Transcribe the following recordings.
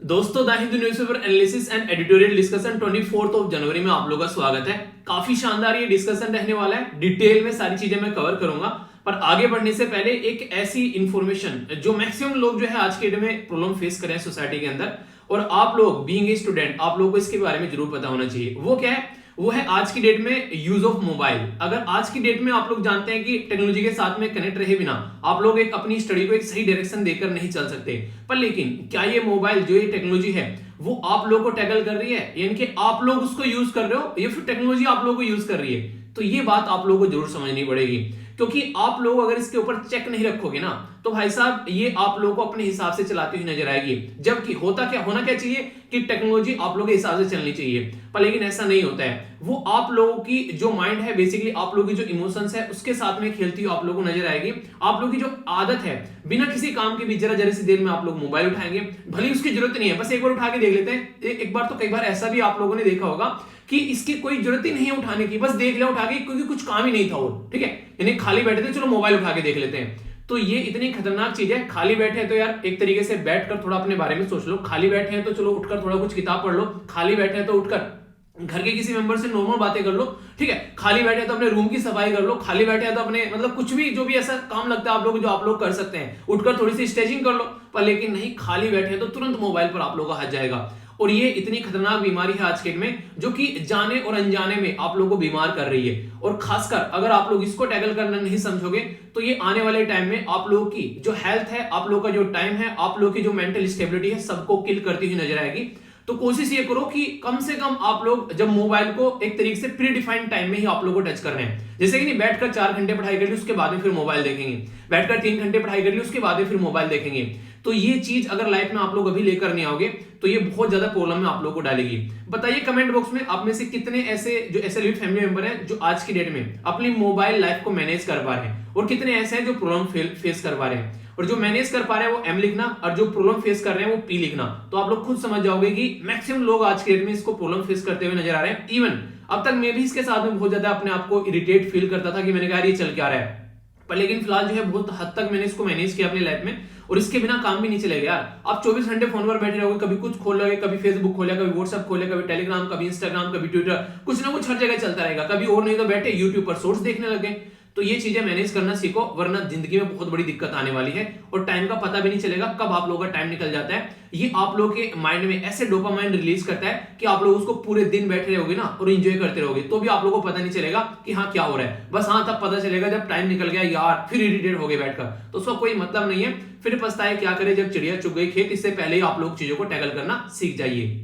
दोस्तों the Hindu newspaper analysis and editorial discussion 24 जनवरी में आप लोगों का स्वागत है। काफी शानदार ये डिस्कशन रहने वाला है। डिटेल में सारी चीजें मैं कवर करूंगा, पर आगे बढ़ने से पहले एक ऐसी इंफॉर्मेशन जो मैक्सिमम लोग जो है आज के डेट में प्रॉब्लम फेस कर रहे हैं सोसाइटी के अंदर, और आप लोग बीइंग ए स्टूडेंट आप लोगों को इसके बारे में जरूर पता होना चाहिए। वो क्या है? वो है आज की डेट में यूज ऑफ मोबाइल। अगर आज की डेट में आप लोग जानते हैं कि टेक्नोलॉजी के साथ में कनेक्ट रहे बिना आप लोग एक अपनी स्टडी को एक सही डायरेक्शन देकर नहीं चल सकते, पर लेकिन क्या ये मोबाइल जो ये टेक्नोलॉजी है वो आप लोगों को टैकल कर रही है, यानी कि आप लोग उसको यूज कर रहे हो या फिर टेक्नोलॉजी आप लोगों को यूज कर रही है? तो ये बात आप लोगों को जरूर समझनी पड़ेगी, क्योंकि आप लोग अगर इसके ऊपर चेक नहीं रखोगे ना तो भाई साहब ये आप लोगों को अपने हिसाब से चलाती हुई नजर आएगी। जबकि होना क्या चाहिए कि टेक्नोलॉजी आप लोगों के हिसाब से चलनी चाहिए, पर लेकिन ऐसा नहीं होता है। वो आप लोगों की जो माइंड है, बेसिकली आप लोगों की जो इमोशंस है उसके साथ में खेलती हुई आप लोगों को नजर आएगी। आप लोगों की जो आदत है, बिना किसी काम के भी जरा सी देर में आप लोग मोबाइल उठाएंगे, भले उसकी जरूरत नहीं है, बस एक बार उठा के देख लेते हैं। एक बार तो कई बार ऐसा भी आप लोगों ने देखा होगा कि इसकी कोई जरूरत ही नहीं है उठाने की, बस देख लिया उठा के, क्योंकि कुछ काम ही नहीं था और ठीक है, यानी खाली बैठे थे, चलो मोबाइल उठा के देख लेते हैं। तो ये इतनी खतरनाक चीज है। खाली बैठे हैं तो यार एक तरीके से बैठकर थोड़ा अपने बारे में सोच लो। खाली बैठे हैं तो चलो उठकर थोड़ा कुछ किताब पढ़ लो। खाली बैठे हैं तो उठकर घर के किसी मेंबर से नॉर्मल बातें कर लो, ठीक है। खाली बैठे हैं तो अपने रूम की सफाई कर लो। खाली बैठे हैं तो अपने मतलब कुछ भी जो भी ऐसा काम लगता है आप लोग, जो आप लोग कर सकते हैं, उठकर थोड़ी सी स्ट्रेचिंग कर लो। पर लेकिन नहीं, खाली बैठे हैं तो तुरंत मोबाइल पर आप लोगों का हाथ जाएगा। और ये इतनी खतरनाक बीमारी है आज के में, जो कि जाने और अनजाने में आप लोगों को बीमार कर रही है। और खासकर अगर आप लोग इसको टैकल करना नहीं समझोगे तो ये आने वाले टाइम में आप लोगों की जो हेल्थ है, आप लोगों का जो टाइम है, आप लोगों की जो मेंटल स्टेबिलिटी है, सबको किल करती हुई नजर आएगी। तो कोशिश ये करो कि कम से कम आप लोग जब मोबाइल को एक तरीके से प्री डिफाइंड टाइम में ही आप लोगों को टच करना है। जैसे कि नहीं, बैठकर 4 घंटे पढ़ाई कर ली उसके बाद में फिर मोबाइल देखेंगे, बैठकर 3 घंटे पढ़ाई कर ली उसके बाद में फिर मोबाइल देखेंगे। तो ये चीज अगर लाइफ में आप लोग अभी लेकर नहीं आओगे तो ये बहुत ज्यादा प्रॉब्लम में आप लोगों को डालेगी। बताइए कमेंट बॉक्स में आप में से कितने ऐसे जो एसएलवी फैमिली मेंबर हैं जो आज की डेट में अपनी मोबाइल लाइफ को मैनेज कर पा रहे हैं, और कितने ऐसे हैं जो प्रॉब्लम फेस कर पा रहे हैं। और जो मैनेज कर पा रहे हैं वो एम लिखना, और जो प्रॉब्लम फेस कर रहे हैं वो पी लिखना। तो आप लोग खुद समझ जाओगे कि मैक्सिमम लोग आज के डेट में इसको प्रॉब्लम फेस करते हुए नजर आ रहे हैं। इवन अब तक मैं भी इसके साथ में बहुत ज्यादा अपने आप को इरिटेट फील करता था कि मैंने कहा ये चल क्या रहा है, पर लेकिन फिलहाल जो है बहुत हद तक मैंने इसको मैनेज किया अपनी लाइफ में, और इसके बिना काम भी नहीं चलेगा यार। आप 24 घंटे फोन पर बैठे रहोगे, कभी कुछ खोल लोगे, कभी फेसबुक खोले, कभी व्हाट्सएप खोले, कभी टेलीग्राम, कभी इंस्टाग्राम, कभी ट्विटर, कुछ ना कुछ हर जगह चलता रहेगा। कभी और नहीं तो बैठे यूट्यूब पर शॉर्ट्स देखने लगे। तो ये चीजें मैनेज करना सीखो, वरना जिंदगी में बहुत बड़ी दिक्कत आने वाली है, और टाइम का पता भी नहीं चलेगा कब आप लोगों का टाइम निकल जाता है। ये आप लोगों के माइंड में ऐसे डोपामाइन रिलीज करता है कि आप लोग उसको पूरे दिन बैठे रहोगे ना और एंजॉय करते रहोगे, तो भी आप लोगों को पता नहीं चलेगा कि हाँ क्या हो रहा है। बस हाँ तब पता चलेगा जब टाइम निकल गया, यार फिर इरिटेट हो गए बैठकर, तो उसका कोई मतलब नहीं है। फिर पछताए क्या करे जब चिड़िया चुग गई खेत। इससे पहले ही आप लोग चीजों को टैकल करना सीख जाइए।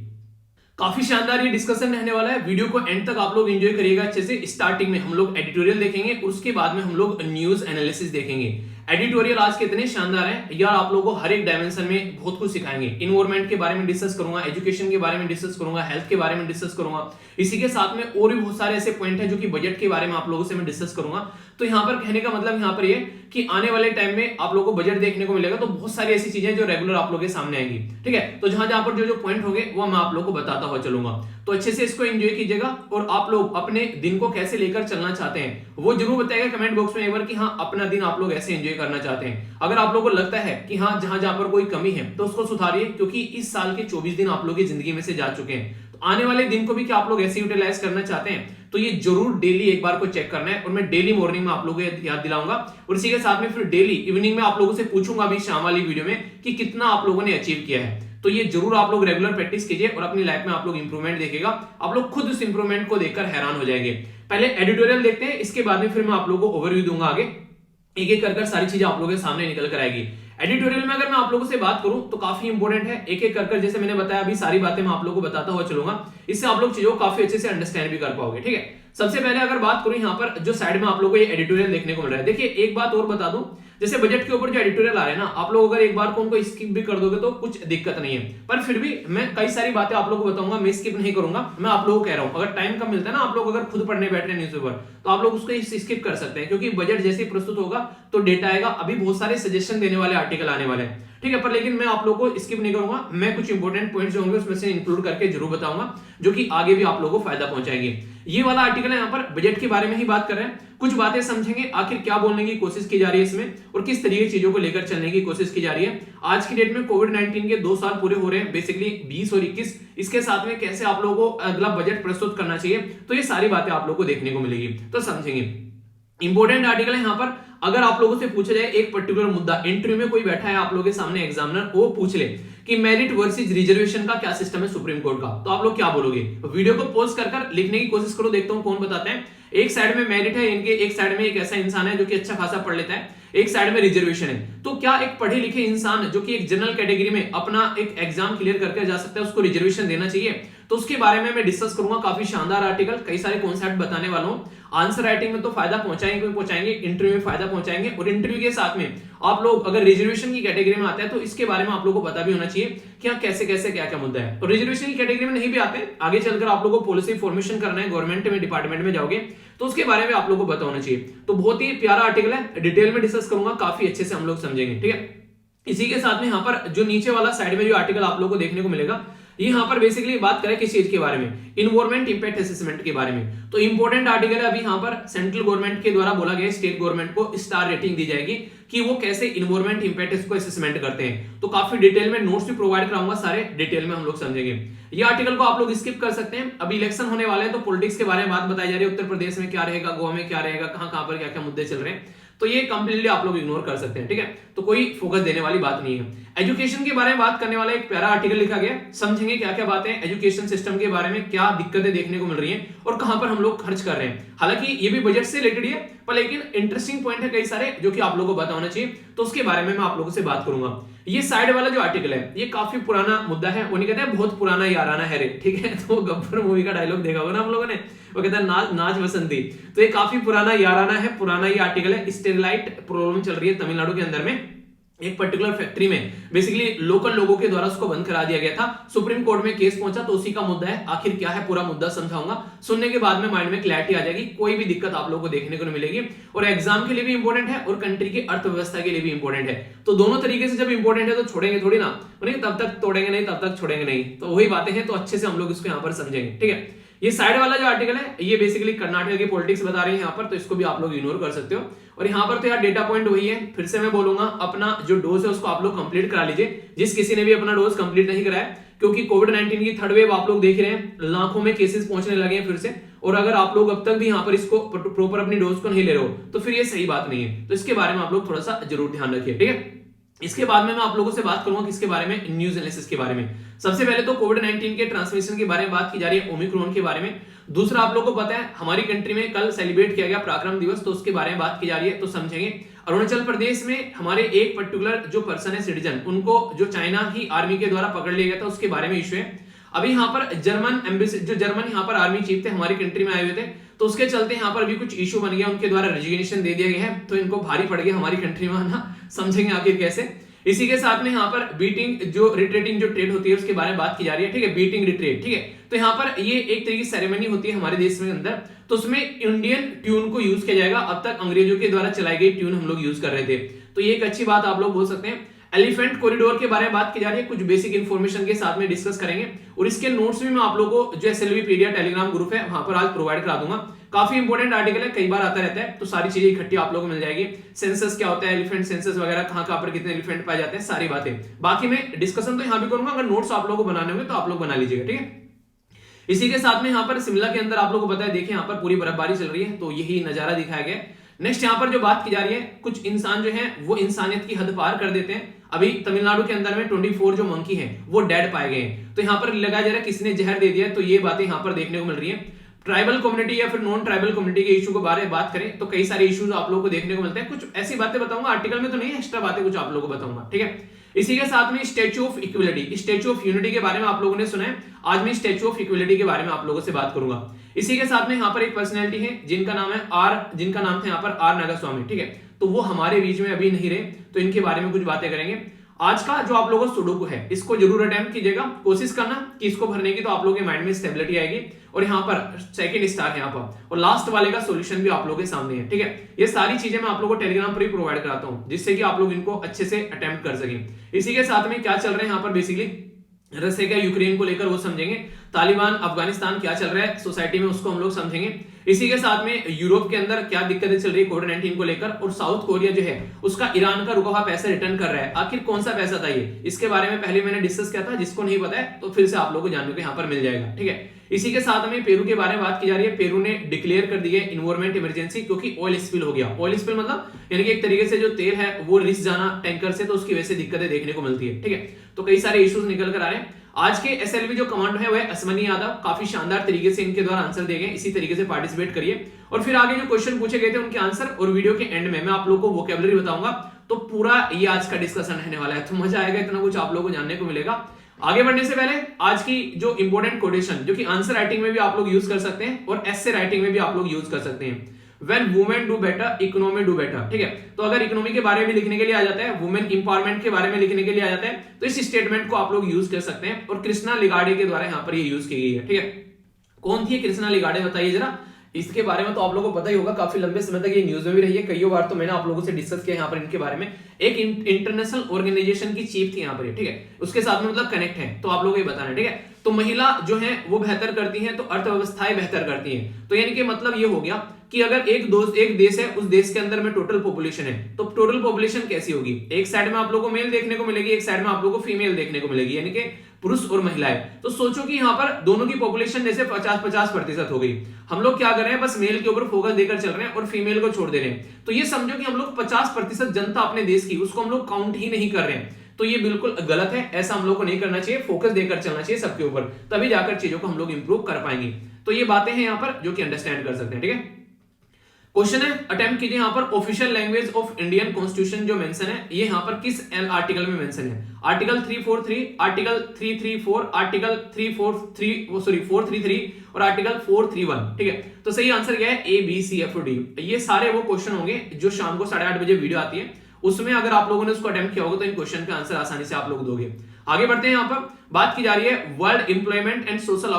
काफी शानदार ये डिस्कशन रहने वाला है। वीडियो को एंड तक आप लोग एंजॉय करिएगा अच्छे से। स्टार्टिंग में हम लोग एडिटोरियल देखेंगे, उसके बाद में हम लोग न्यूज एनालिसिस देखेंगे। एडिटोरियल आज के इतने शानदार है यार, आप लोगों को हर एक डायमेंशन में बहुत कुछ सिखाएंगे। इन्वायरमेंट के बारे में डिस्कस करूंगा, एजुकेशन के बारे में डिस्कस करूंगा, हेल्थ के बारे में डिस्कस करूंगा। इसी के साथ में और भी बहुत सारे ऐसे पॉइंट है जो कि बजट के बारे में आप लोगों से मैं डिस्कस करूंगा। तो यहाँ पर कहने का मतलब यहाँ पर ये कि आने वाले टाइम में आप लोगों को बजट देखने को मिलेगा, तो बहुत सारी ऐसी चीजें जो रेगुलर आप लोगों के सामने आएंगी, ठीक है। तो जहां जहां पर जो पॉइंट होंगे वो मैं आप लोगों को बताता हुआ चलूंगा। तो अच्छे से इसको एंजॉय कीजिएगा, और आप लोग अपने दिन को कैसे लेकर चलना चाहते हैं वो जरूर बताइएगा कमेंट बॉक्स में एक बार कि हाँ अपना दिन आप लोग ऐसे एंजॉय करना चाहते हैं। अगर आप लोगों को लगता है कि हाँ जहां जहां पर कोई कमी है तो उसको सुधारिए, क्योंकि इस साल के 24 दिन आप लोगों की जिंदगी में से जा चुके हैं। तो आने वाले दिन को भी क्या आप लोग ऐसे यूटिलाइज करना चाहते हैं, तो ये जरूर डेली एक बार को चेक करना है। और मैं डेली मॉर्निंग में आप लोगों को याद दिलाऊंगा, और इसी के साथ में फिर डेली इवनिंग में आप लोगों से पूछूंगा अभी शाम वाली वीडियो में कि कितना आप लोगों ने अचीव किया है। तो ये जरूर आप लोग रेगुलर प्रैक्टिस कीजिए, और अपनी लाइफ में आप लोग इंप्रूवमेंट देखिएगा। आप लोग खुद उस इंप्रूवमेंट को देखकर हैरान हो जाएंगे। पहले एडिटोरियल देखते हैं, इसके बाद में फिर मैं आप लोगों को ओवरव्यू दूंगा। आगे एक एक कर सारी चीजें आप लोगों के सामने निकल कर आएगी। एडिटोरियल में अगर मैं आप लोगों से बात करूं तो काफी इंपॉर्टेंट है। एक एक कर जैसे मैंने बताया अभी सारी बातें मैं आप लोगों को बताता हुआ चलूंगा, इससे आप लोग चीजों को काफी अच्छे से अंडरस्टैंड भी कर पाओगे, ठीक है। सबसे पहले अगर बात करूं यहाँ पर जो साइड में आप लोगों को ये एडिटोरियल देखने को मिल रहा है, देखिए एक बात और बता दूं, जैसे बजट के ऊपर जो एडिटोरियल आ रहे हैं ना, आप लोग अगर एक बार को उनको स्किप भी कर दोगे तो कुछ दिक्कत नहीं है, पर फिर भी मैं कई सारी बातें आप लोगों को बताऊंगा, मैं स्किप नहीं करूंगा। मैं आप लोगों को कह रहा हूं अगर टाइम कम मिलता है ना, आप लोग अगर खुद पढ़ने बैठ रहे हैं न्यूज़पेपर, तो आप लोग उसको स्किप कर सकते हैं, क्योंकि बजट जैसे ही प्रस्तुत होगा तो डेटा आएगा। अभी बहुत सारे सजेशन देने वाले आर्टिकल आने वाले हैं, ठीक है, पर लेकिन मैं आप लोगों को स्किप नहीं करूंगा। मैं कुछ इंपॉर्टेंट पॉइंट्स होंगे उसमें से इंक्लूड करके जरूर बताऊंगा, जो कि आगे भी आप लोगों को फायदा पहुंचाएंगे। ये वाला आर्टिकल है, यहाँ पर बजट के बारे में ही बात कर रहे हैं। कुछ बातें समझेंगे आखिर क्या बोलने की कोशिश की जा रही है इसमें और किस तरीके की चीजों को लेकर चलने की कोशिश की जा रही है। आज की डेट में कोविड-19 के 2 साल पूरे हो रहे हैं, बेसिकली 20 और 21। इसके साथ में कैसे आप लोगों को अगला बजट प्रस्तुत करना चाहिए, तो ये सारी बातें आप लोगों को देखने को मिलेगी, तो समझेंगे। इंपॉर्टेंट आर्टिकल है यहाँ पर। अगर आप लोगों से पूछा जाए एक पर्टिकुलर मुद्दा, इंटरव्यू में कोई बैठा है आप लोगों के सामने एग्जामिनर, वो पूछ ले कि मेरिट वर्सेस रिजर्वेशन का क्या सिस्टम है सुप्रीम कोर्ट का, तो आप लोग क्या बोलोगे? वीडियो को पॉज कर लिखने की कोशिश करो, देखता हूं कौन बताते हैं। एक साइड में मेरिट है इनके, एक साइड में एक ऐसा इंसान है जो कि अच्छा खासा पढ़ लेता है, एक साइड में रिजर्वेशन है। तो क्या एक पढ़े लिखे इंसान जो कि एक जनरल कैटेगरी में अपना एक एग्जाम क्लियर करके जा सकता है, उसको रिजर्वेशन देना चाहिए? तो उसके बारे में मैं डिस्कस करूंगा। काफी शानदार आर्टिकल, कई सारे कॉन्सेप्ट बताने वाला हूं। आंसर राइटिंग में तो फायदा पहुंचाएंगे, इंटरव्यू में फायदा पहुंचाएंगे, और इंटरव्यू के साथ में आप लोग अगर रिजर्वेशन की कैटेगरी में आते हैं तो इसके बारे में आप लोगों को पता भी होना चाहिए कि कैसे कैसे क्या क्या मुद्दा है। और रिजर्वेशन की कैटेगरी में नहीं भी आते हैं, आगे चलकर आप लोगों को पॉलिसी फॉर्मेशन करना है, गवर्नमेंट में डिपार्टमेंट में जाओगे तो उसके बारे में आप लोगों को पता होना चाहिए। तो बहुत ही प्यारा आर्टिकल है, डिटेल में डिस्कस करूंगा, काफी अच्छे से हम लोग समझेंगे, ठीक है। इसी के साथ में यहाँ पर जो नीचे वाला साइड में जो आर्टिकल आप लोगों को देखने को मिलेगा, यहाँ पर बेसिकली बात करें किस चीज के बारे में, इन्वायरमेंट इंपैक्ट असेसमेंट के बारे में। तो इंपॉर्टेंट आर्टिकल है। अभी यहाँ पर सेंट्रल गवर्नमेंट के द्वारा बोला गया स्टेट गवर्नमेंट को स्टार रेटिंग दी जाएगी कि वो कैसे इन्वायरमेंट इंपैक्ट को असेसमेंट करते हैं। तो काफी डिटेल में नोट्स भी प्रोवाइड कराऊंगा, सारे डिटेल में हम लोग समझेंगे। ये आर्टिकल को आप लोग स्किप कर सकते हैं। अभी इलेक्शन होने वाले हैं तो पॉलिटिक्स के बारे में बात बताई जा रही है, उत्तर प्रदेश में क्या रहेगा, गोवा में क्या रहेगा, कहां पर क्या क्या मुद्दे चल रहे हैं, तो ये कंप्लीटली आप लोग इग्नोर कर सकते हैं, ठीक है। तो कोई फोकस देने वाली बात नहीं है। एजुकेशन के बारे में बात करने वाला एक प्यारा आर्टिकल लिखा गया, समझेंगे क्या क्या बातें एजुकेशन सिस्टम के बारे में, क्या दिक्कतें देखने को मिल रही हैं और कहां पर हम लोग खर्च कर रहे हैं। हालांकि ये भी बजट से रिलेटेड है, पर लेकिन इंटरेस्टिंग पॉइंट है कई सारे जो कि आप लोगों को पता होना चाहिए, तो उसके बारे में मैं आप लोगों से बात करूंगा। ये साइड वाला जो आर्टिकल है ये काफी पुराना मुद्दा है, वो नहीं कहते हैं बहुत पुराना याराना है रे, ठीक है। तो गब्बर मूवी का डायलॉग देखा होगा ना आप लोगों ने, वो कहता है नाच बसंती। तो ये काफी पुराना याराना है, पुराना ये आर्टिकल है। स्टेरलाइट प्रॉब्लम चल रही है तमिलनाडु के अंदर में, एक पर्टिकुलर फैक्ट्री में बेसिकली लोकल लोगों के द्वारा उसको बंद करा दिया गया था। सुप्रीम कोर्ट में केस पहुंचा, तो उसी का मुद्दा है। आखिर क्या है पूरा मुद्दा समझाऊंगा, सुनने के बाद में माइंड में क्लैरिटी आ जाएगी, कोई भी दिक्कत आप लोगों को देखने को नहीं मिलेगी। और एग्जाम के लिए भी इंपॉर्टेंट है और कंट्री की अर्थव्यवस्था के लिए भी इंपॉर्टेंट है। तो दोनों तरीके से जब इंपॉर्टेंट है तो छोड़ेंगे थोड़ी ना, नहीं तब तक तोड़ेंगे नहीं, तब तक छोड़ेंगे नहीं, तो वही बातें हैं। तो अच्छे से हम लोग इसको यहाँ पर समझेंगे, ठीक है। ये साइड वाला जो आर्टिकल है ये बेसिकली कर्नाटक की पॉलिटिक्स बता रही है यहाँ पर, तो इसको भी आप लोग इग्नोर कर सकते हो। और यहाँ पर तो यार डेटा पॉइंट वही है, फिर से मैं बोलूंगा, अपना जो डोज है उसको आप लोग कंप्लीट करा लीजिए, जिस किसी ने भी अपना डोज कंप्लीट नहीं कराया, क्योंकि कोविड-19 की थर्ड वेव आप लोग देख रहे हैं, लाखों में केसेस पहुंचने लगे हैं फिर से। और अगर आप लोग अब तक भी यहाँ पर इसको प्रॉपर अपनी डोज को नहीं ले रहे हो तो फिर ये सही बात नहीं है। तो इसके बारे में आप लोग थोड़ा सा जरूर ध्यान रखिए, ठीक है। इसके बाद में मैं आप लोगों से बात करूंगा किसके बारे में, न्यूज एनालिसिस के बारे में। सबसे पहले तो कोविड-19 के ट्रांसमिशन के बारे में बात की जा रही है, ओमिक्रॉन के बारे में। दूसरा, आप लोगों को पता है हमारी कंट्री में कल सेलिब्रेट किया गया पराक्रम दिवस, तो उसके बारे में बात की जा रही है, तो समझेंगे। अरुणाचल प्रदेश में हमारे एक पर्टिकुलर जो पर्सन है सिटीजन, उनको जो चाइना की आर्मी के द्वारा पकड़ लिया गया था, उसके बारे में इश्यू है। अभी यहाँ पर जर्मन एम्बेसी, जो जर्मन यहाँ पर आर्मी चीफ थे हमारी कंट्री में आए हुए थे, तो उसके चलते यहाँ पर भी कुछ इशू बन गया, उनके द्वारा रेजिग्नेशन दे दिया गया है, तो इनको भारी पड़ गया हमारी कंट्री में आना, समझेंगे आखिर कैसे। इसी के साथ में यहाँ पर बीटिंग जो रिट्रेटिंग जो ट्रेड होती है उसके बारे में बात की जा रही है, ठीक है, बीटिंग रिट्रेट, ठीक है। तो यहाँ पर ये एक तरीके की सेरेमनी होती है हमारे देश में अंदर, तो उसमें इंडियन ट्यून को यूज किया जाएगा। अब तक अंग्रेजों के द्वारा चलाई गई ट्यून हम लोग यूज कर रहे थे, तो ये एक अच्छी बात आप लोग बोल सकते हैं। एलिफेंट कॉरिडोर के बारे में बात की जा रही है, कुछ बेसिक इंफॉर्मेशन के साथ में डिस्कस करेंगे, और इसके नोट्स भी मैं आप लोगों को जो एसएलवीपीडिया टेलीग्राम ग्रुप है वहां पर आज प्रोवाइड करा दूंगा। काफी इंपॉर्टेंट आर्टिकल है, कई बार आता रहता है, तो सारी चीजें इकट्ठी आप लोगों को मिल जाएगी। सेंसस क्या होता है, एलिफेंट सेंसस वगैरह, कहां पर कितने एलिफेंट पाए जाते हैं, सारी बातें। बाकी मैं डिस्कशन तो यहाँ भी करूंगा, अगर नोट्स आप लोगों को बनाने होंगे तो आप लोग बना लीजिएगा, ठीक है। इसी के साथ में यहाँ पर शिमला के अंदर आप लोगों को पता है, देखिए यहाँ पर पूरी बर्फबारी चल रही है, तो यही नजारा दिखाया गया है। नेक्स्ट यहाँ पर जो बात की जा रही है, कुछ इंसान जो है वो इंसानियत की हद पार कर देते हैं। अभी तमिलनाडु के अंदर में 24 जो मंकी हैं वो डेड पाए गए हैं, तो यहाँ पर लगाया जा रहा है किसने जहर दे दिया, तो ये बातें यहाँ पर देखने को मिल रही है। ट्राइबल कम्युनिटी या फिर नॉन ट्राइबल कम्युनिटी के इशू के बारे में बात करें तो कई सारे इश्यूज आप लोगों को देखने को मिलते हैं। कुछ ऐसी बातें बताऊंगा, आर्टिकल में तो नहीं, एक्स्ट्रा बातें कुछ आप लोगों को बताऊंगा, ठीक है। इसी के साथ में statue of equality, statue of unity के बारे में आप लोगों ने सुना है, आज मैं स्टैच्यू ऑफ इक्वलिटी के बारे में आप लोगों से बात करूंगा। इसी के साथ में यहाँ पर एक पर्सनैलिटी है जिनका नाम है जिनका नाम था यहाँ पर आर नागास्वामी, ठीक है, तो वो हमारे बीच में अभी नहीं रहे, तो इनके बारे में कुछ बातें करेंगे। आज का जो आप लोगों को सुडोकू है इसको जरूर अटेम्प्ट कीजिएगा, कोशिश करना कि इसको भरने की, तो आप लोगों के माइंड में स्टेबिलिटी आएगी। और यहाँ पर सेकंड स्टार है यहाँ पर, और लास्ट वाले का सॉल्यूशन भी आप लोगों के सामने है, ठीक है। ये सारी चीजें मैं आप लोगों को टेलीग्राम पर ही प्रोवाइड कराता हूँ, जिससे कि आप लोग इनको अच्छे से अटेम्प्ट कर सकें। इसी के साथ में क्या चल रहे हैं यहाँ पर, बेसिकली रसिया का यूक्रेन को लेकर वो समझेंगे, तालिबान अफगानिस्तान क्या चल रहा है सोसाइटी में उसको हम लोग समझेंगे। इसी के साथ में यूरोप के अंदर क्या दिक्कतें चल रही है कोविड-19 को लेकर, और साउथ कोरिया जो है उसका ईरान का रुका हुआ पैसा रिटर्न कर रहा है, आखिर कौन सा पैसा था ये, इसके बारे में पहले मैंने डिस्कस किया था, जिसको नहीं पता है तो फिर से आप लोगों को जानने को यहाँ पर मिल जाएगा, ठीक है। इसी के साथ में पेरू के बारे में बात की जा रही है। पेरू ने डिक्लेयर कर दी है इन्वायरमेंट इमरजेंसी, क्योंकि ऑयल स्पिल हो गया। ऑयल स्पिल मतलब यानी कि एक तरीके से जो तेल है वो रिस जाना टैंकर से, तो उसकी वजह से दिक्कतें देखने को मिलती है, ठीक है। तो कई सारे इश्यूज निकल कर आ रहे हैं। आज के एसएलवी जो कमांडो है वह अश्वनी यादव, काफी शानदार तरीके से इनके द्वारा आंसर दिए गए, इसी तरीके से पार्टिसिपेट करिए। और फिर आगे जो क्वेश्चन पूछे गए थे उनके आंसर, और वीडियो के एंड में मैं आप लोगों को वोकैबुलरी बताऊंगा, तो पूरा ये आज का डिस्कशन रहने वाला है, तो मजा आएगा, इतना कुछ आप लोगों को जानने को मिलेगा। आगे बढ़ने से पहले आज की जो इंपॉर्टेंट कोटेशन, जो कि आंसर राइटिंग में भी आप लोग यूज कर सकते हैं और एस्से राइटिंग में भी आप लोग यूज कर सकते हैं। When women do better, economy do better, ठीक है। तो अगर इकोनॉमी के बारे में लिखने के लिए आ जाता है, वुमेन इंपावरमेंट के बारे में लिखने के लिए आ जाता है, तो इस स्टेटमेंट को आप लोग यूज कर सकते हैं, और कृष्णा लिगाडे के द्वारा यहाँ पर ये यूज की गई है, ठीक है। कौन थी कृष्णा लिगाडे, बताइए जरा। इसके बारे में तो आप लोगों को पता ही होगा, काफी लंबे समय तक ये न्यूज में भी रही है, कई बार तो मैंने आप लोगों से डिस्कस किया यहाँ पर इनके बारे में। एक इंटरनेशनल ऑर्गेनाइजेशन की चीफ थी यहाँ पर, ठीक है, उसके साथ में मतलब कनेक्ट है, तो आप लोगों को ये बताना है, ठीक है। तो महिला जो है वो बेहतर करती हैं तो अर्थव्यवस्थाएं बेहतर करती हैं, तो यानी कि मतलब ये हो गया कि अगर एक देश है, उस देश के अंदर में टोटल पॉपुलेशन है, तो टोटल पॉपुलेशन कैसी होगी, एक साइड में आप लोगों को मेल देखने को मिलेगी, एक साइड में आप लोगों को फीमेल देखने को मिलेगी, यानी कि पुरुष और महिलाएं। तो सोचो कि यहाँ पर दोनों की पॉपुलेशन जैसे 50-50% हो गई, हम लोग क्या कर रहे हैं, बस मेल के ऊपर फोकस देकर चल रहे हैं और फीमेल को छोड़ दे रहे हैं। तो ये समझो कि हम लोग 50% जनता अपने देश की, उसको हम लोग काउंट ही नहीं कर रहे हैं, तो ये बिल्कुल गलत है, ऐसा हम लोग को नहीं करना चाहिए, फोकस देकर चलना चाहिए सबके ऊपर, तभी जाकर चीजों को हम लोग इंप्रूव कर पाएंगे। तो ये बातें हैं यहाँ पर जो कि अंडरस्टैंड कर सकते हैं, ठीक है। क्वेश्चन है, अटेम्प्ट कीजिए यहाँ पर, official language of Indian constitution जो मेंशन है, ये यहाँ पर किस आर्टिकल में मेंशन है, आर्टिकल 343, आर्टिकल 334, आर्टिकल 433 और आर्टिकल 431, ठीक है। तो सही आंसर क्या है, ABCFD। ये सारे वो क्वेश्चन होंगे जो शाम को 8:30 बजे वीडियो आती है, उसमें अगर आप लोगों ने उसको अटेम्प्ट किया होगा तो इन क्वेश्चन का आंसर आसानी से आप लोग दोगे। आगे बढ़ते हैं, यहाँ पर बात की जा रही है world employment and social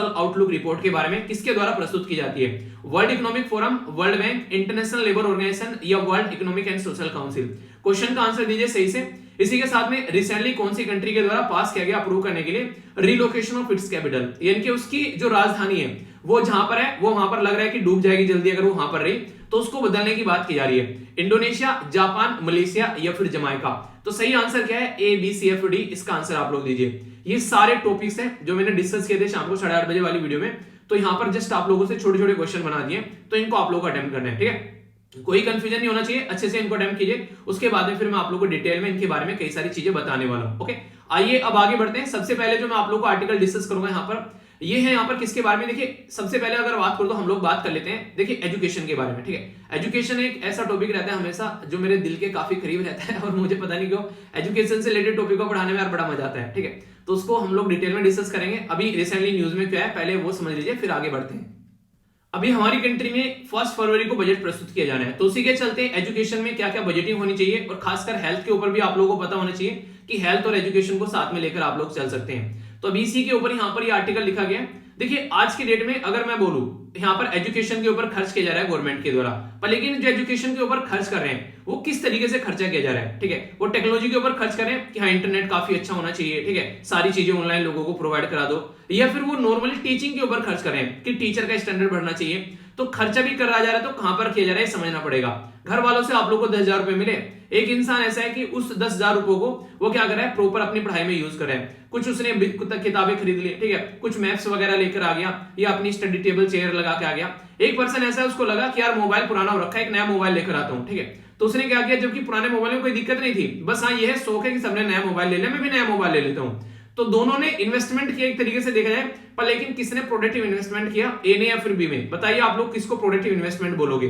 outlook report के बारे में, किसके द्वारा प्रस्तुत की जाती है, world economic forum, world bank, international labour organisation या world economic and social council. Question का आंसर दीजिए सही से। इसी के साथ में रिसेंटली कौन सी कंट्री के द्वारा पास किया गया अप्रूव करने के लिए रिलोकेशन ऑफ इट्स कैपिटल, यानी कि उसकी जो राजधानी है वो जहां पर है, वो वहां पर लग रहा है कि डूब जाएगी जल्दी अगर वो वहां पर रही, तो उसको बदलने की बात की जा रही है, इंडोनेशिया, जापान, मलेशिया या फिर जमाइका। तो सही आंसर क्या है, ABCFD, इसका आंसर आप लोग दीजिए। ये सारे टॉपिक्स हैं जो मैंने डिस्कस किए थे शाम को 8:30 बजे वाली वीडियो में, तो यहाँ पर जस्ट आप लोगों से छोटे छोटे क्वेश्चन बना दिए, तो इनको आप लोगों को अटेम्प्ट करना है, ठीक है। कोई कंफ्यूजन नहीं होना चाहिए, अच्छे से इनको अटेम्प्ट कीजिए, उसके बाद में फिर मैं आप लोगों को डिटेल में इनके बारे में कई सारी चीजें बताने वाला हूं, ओके। आइए अब आगे बढ़ते हैं। सबसे पहले जो मैं आप लोगों को आर्टिकल डिस्कस करूंगा यहाँ पर, ये है यहाँ पर किसके बारे में, देखिए सबसे पहले अगर बात करूं तो हम लोग बात कर लेते हैं, देखिए एजुकेशन के बारे में, ठीक है। एजुकेशन एक ऐसा टॉपिक रहता है हमेशा जो मेरे दिल के काफी करीब रहता है, और मुझे पता नहीं क्यों एजुकेशन से रिलेटेड टॉपिक को पढ़ाने में यार बड़ा मजा आता है, ठीक है। तो उसको हम लोग डिटेल में डिस्कस करेंगे। अभी रिसेंटली न्यूज में क्या है पहले वो समझ लीजिए, फिर आगे बढ़ते हैं। अभी हमारी कंट्री में 1 फरवरी को बजट प्रस्तुत किया जाना है, तो उसी के चलते एजुकेशन में क्या क्या बजटिंग होनी चाहिए, और खासकर हेल्थ के ऊपर भी आप लोगों को पता होना चाहिए कि हेल्थ और एजुकेशन को साथ में लेकर आप लोग चल सकते हैं। तो अभी इसी के ऊपर यहाँ पर ये आर्टिकल लिखा गया है। देखिए आज की डेट में अगर मैं बोलूं, यहाँ पर एजुकेशन के ऊपर खर्च किया जा रहा है गवर्नमेंट के द्वारा, पर लेकिन जो एजुकेशन के ऊपर खर्च कर रहे हैं वो किस तरीके से खर्चा किया जा रहा है, ठीक है। वो टेक्नोलॉजी के ऊपर खर्च करें कि हाँ इंटरनेट काफी अच्छा होना चाहिए, ठीक है, सारी चीजें ऑनलाइन लोगों को प्रोवाइड करा दो, या फिर वो नॉर्मली टीचिंग के ऊपर खर्च करें कि टीचर का स्टैंडर्ड बढ़ना चाहिए। तो खर्चा भी करा जा रहा है, तो कहां पर किया जा रहा है समझना पड़ेगा। घर वालों से आप लोग को 10,000 रुपए मिले, एक इंसान ऐसा है कि उस 10,000 रुपए को वो क्या कर रहा है, प्रॉपर अपनी पढ़ाई में यूज कर रहा है। कुछ उसने किताबें खरीद ली, ठीक है, कुछ मैप्स वगैरह लेकर आ गया, या अपनी स्टडी टेबल चेयर लगा के आ गया। एक पर्सन ऐसा है उसको लगा कि यार मोबाइल पुराना हो रखा है, एक नया मोबाइल लेकर आता हूं, ठीक है। तो उसने क्या किया, जबकि पुराने मोबाइल में कोई दिक्कत नहीं थी, बस हाँ ये है शौक है कि सबने नया मोबाइल ले लिया, मैं भी नया मोबाइल ले लेता हूं। तो दोनों ने इन्वेस्टमेंट किया एक तरीके से देखा जाए, पर लेकिन किसने प्रोडक्टिव इन्वेस्टमेंट किया, ए ने या फिर बी में, बताइए आप लोग किसको प्रोडक्टिव इन्वेस्टमेंट बोलोगे।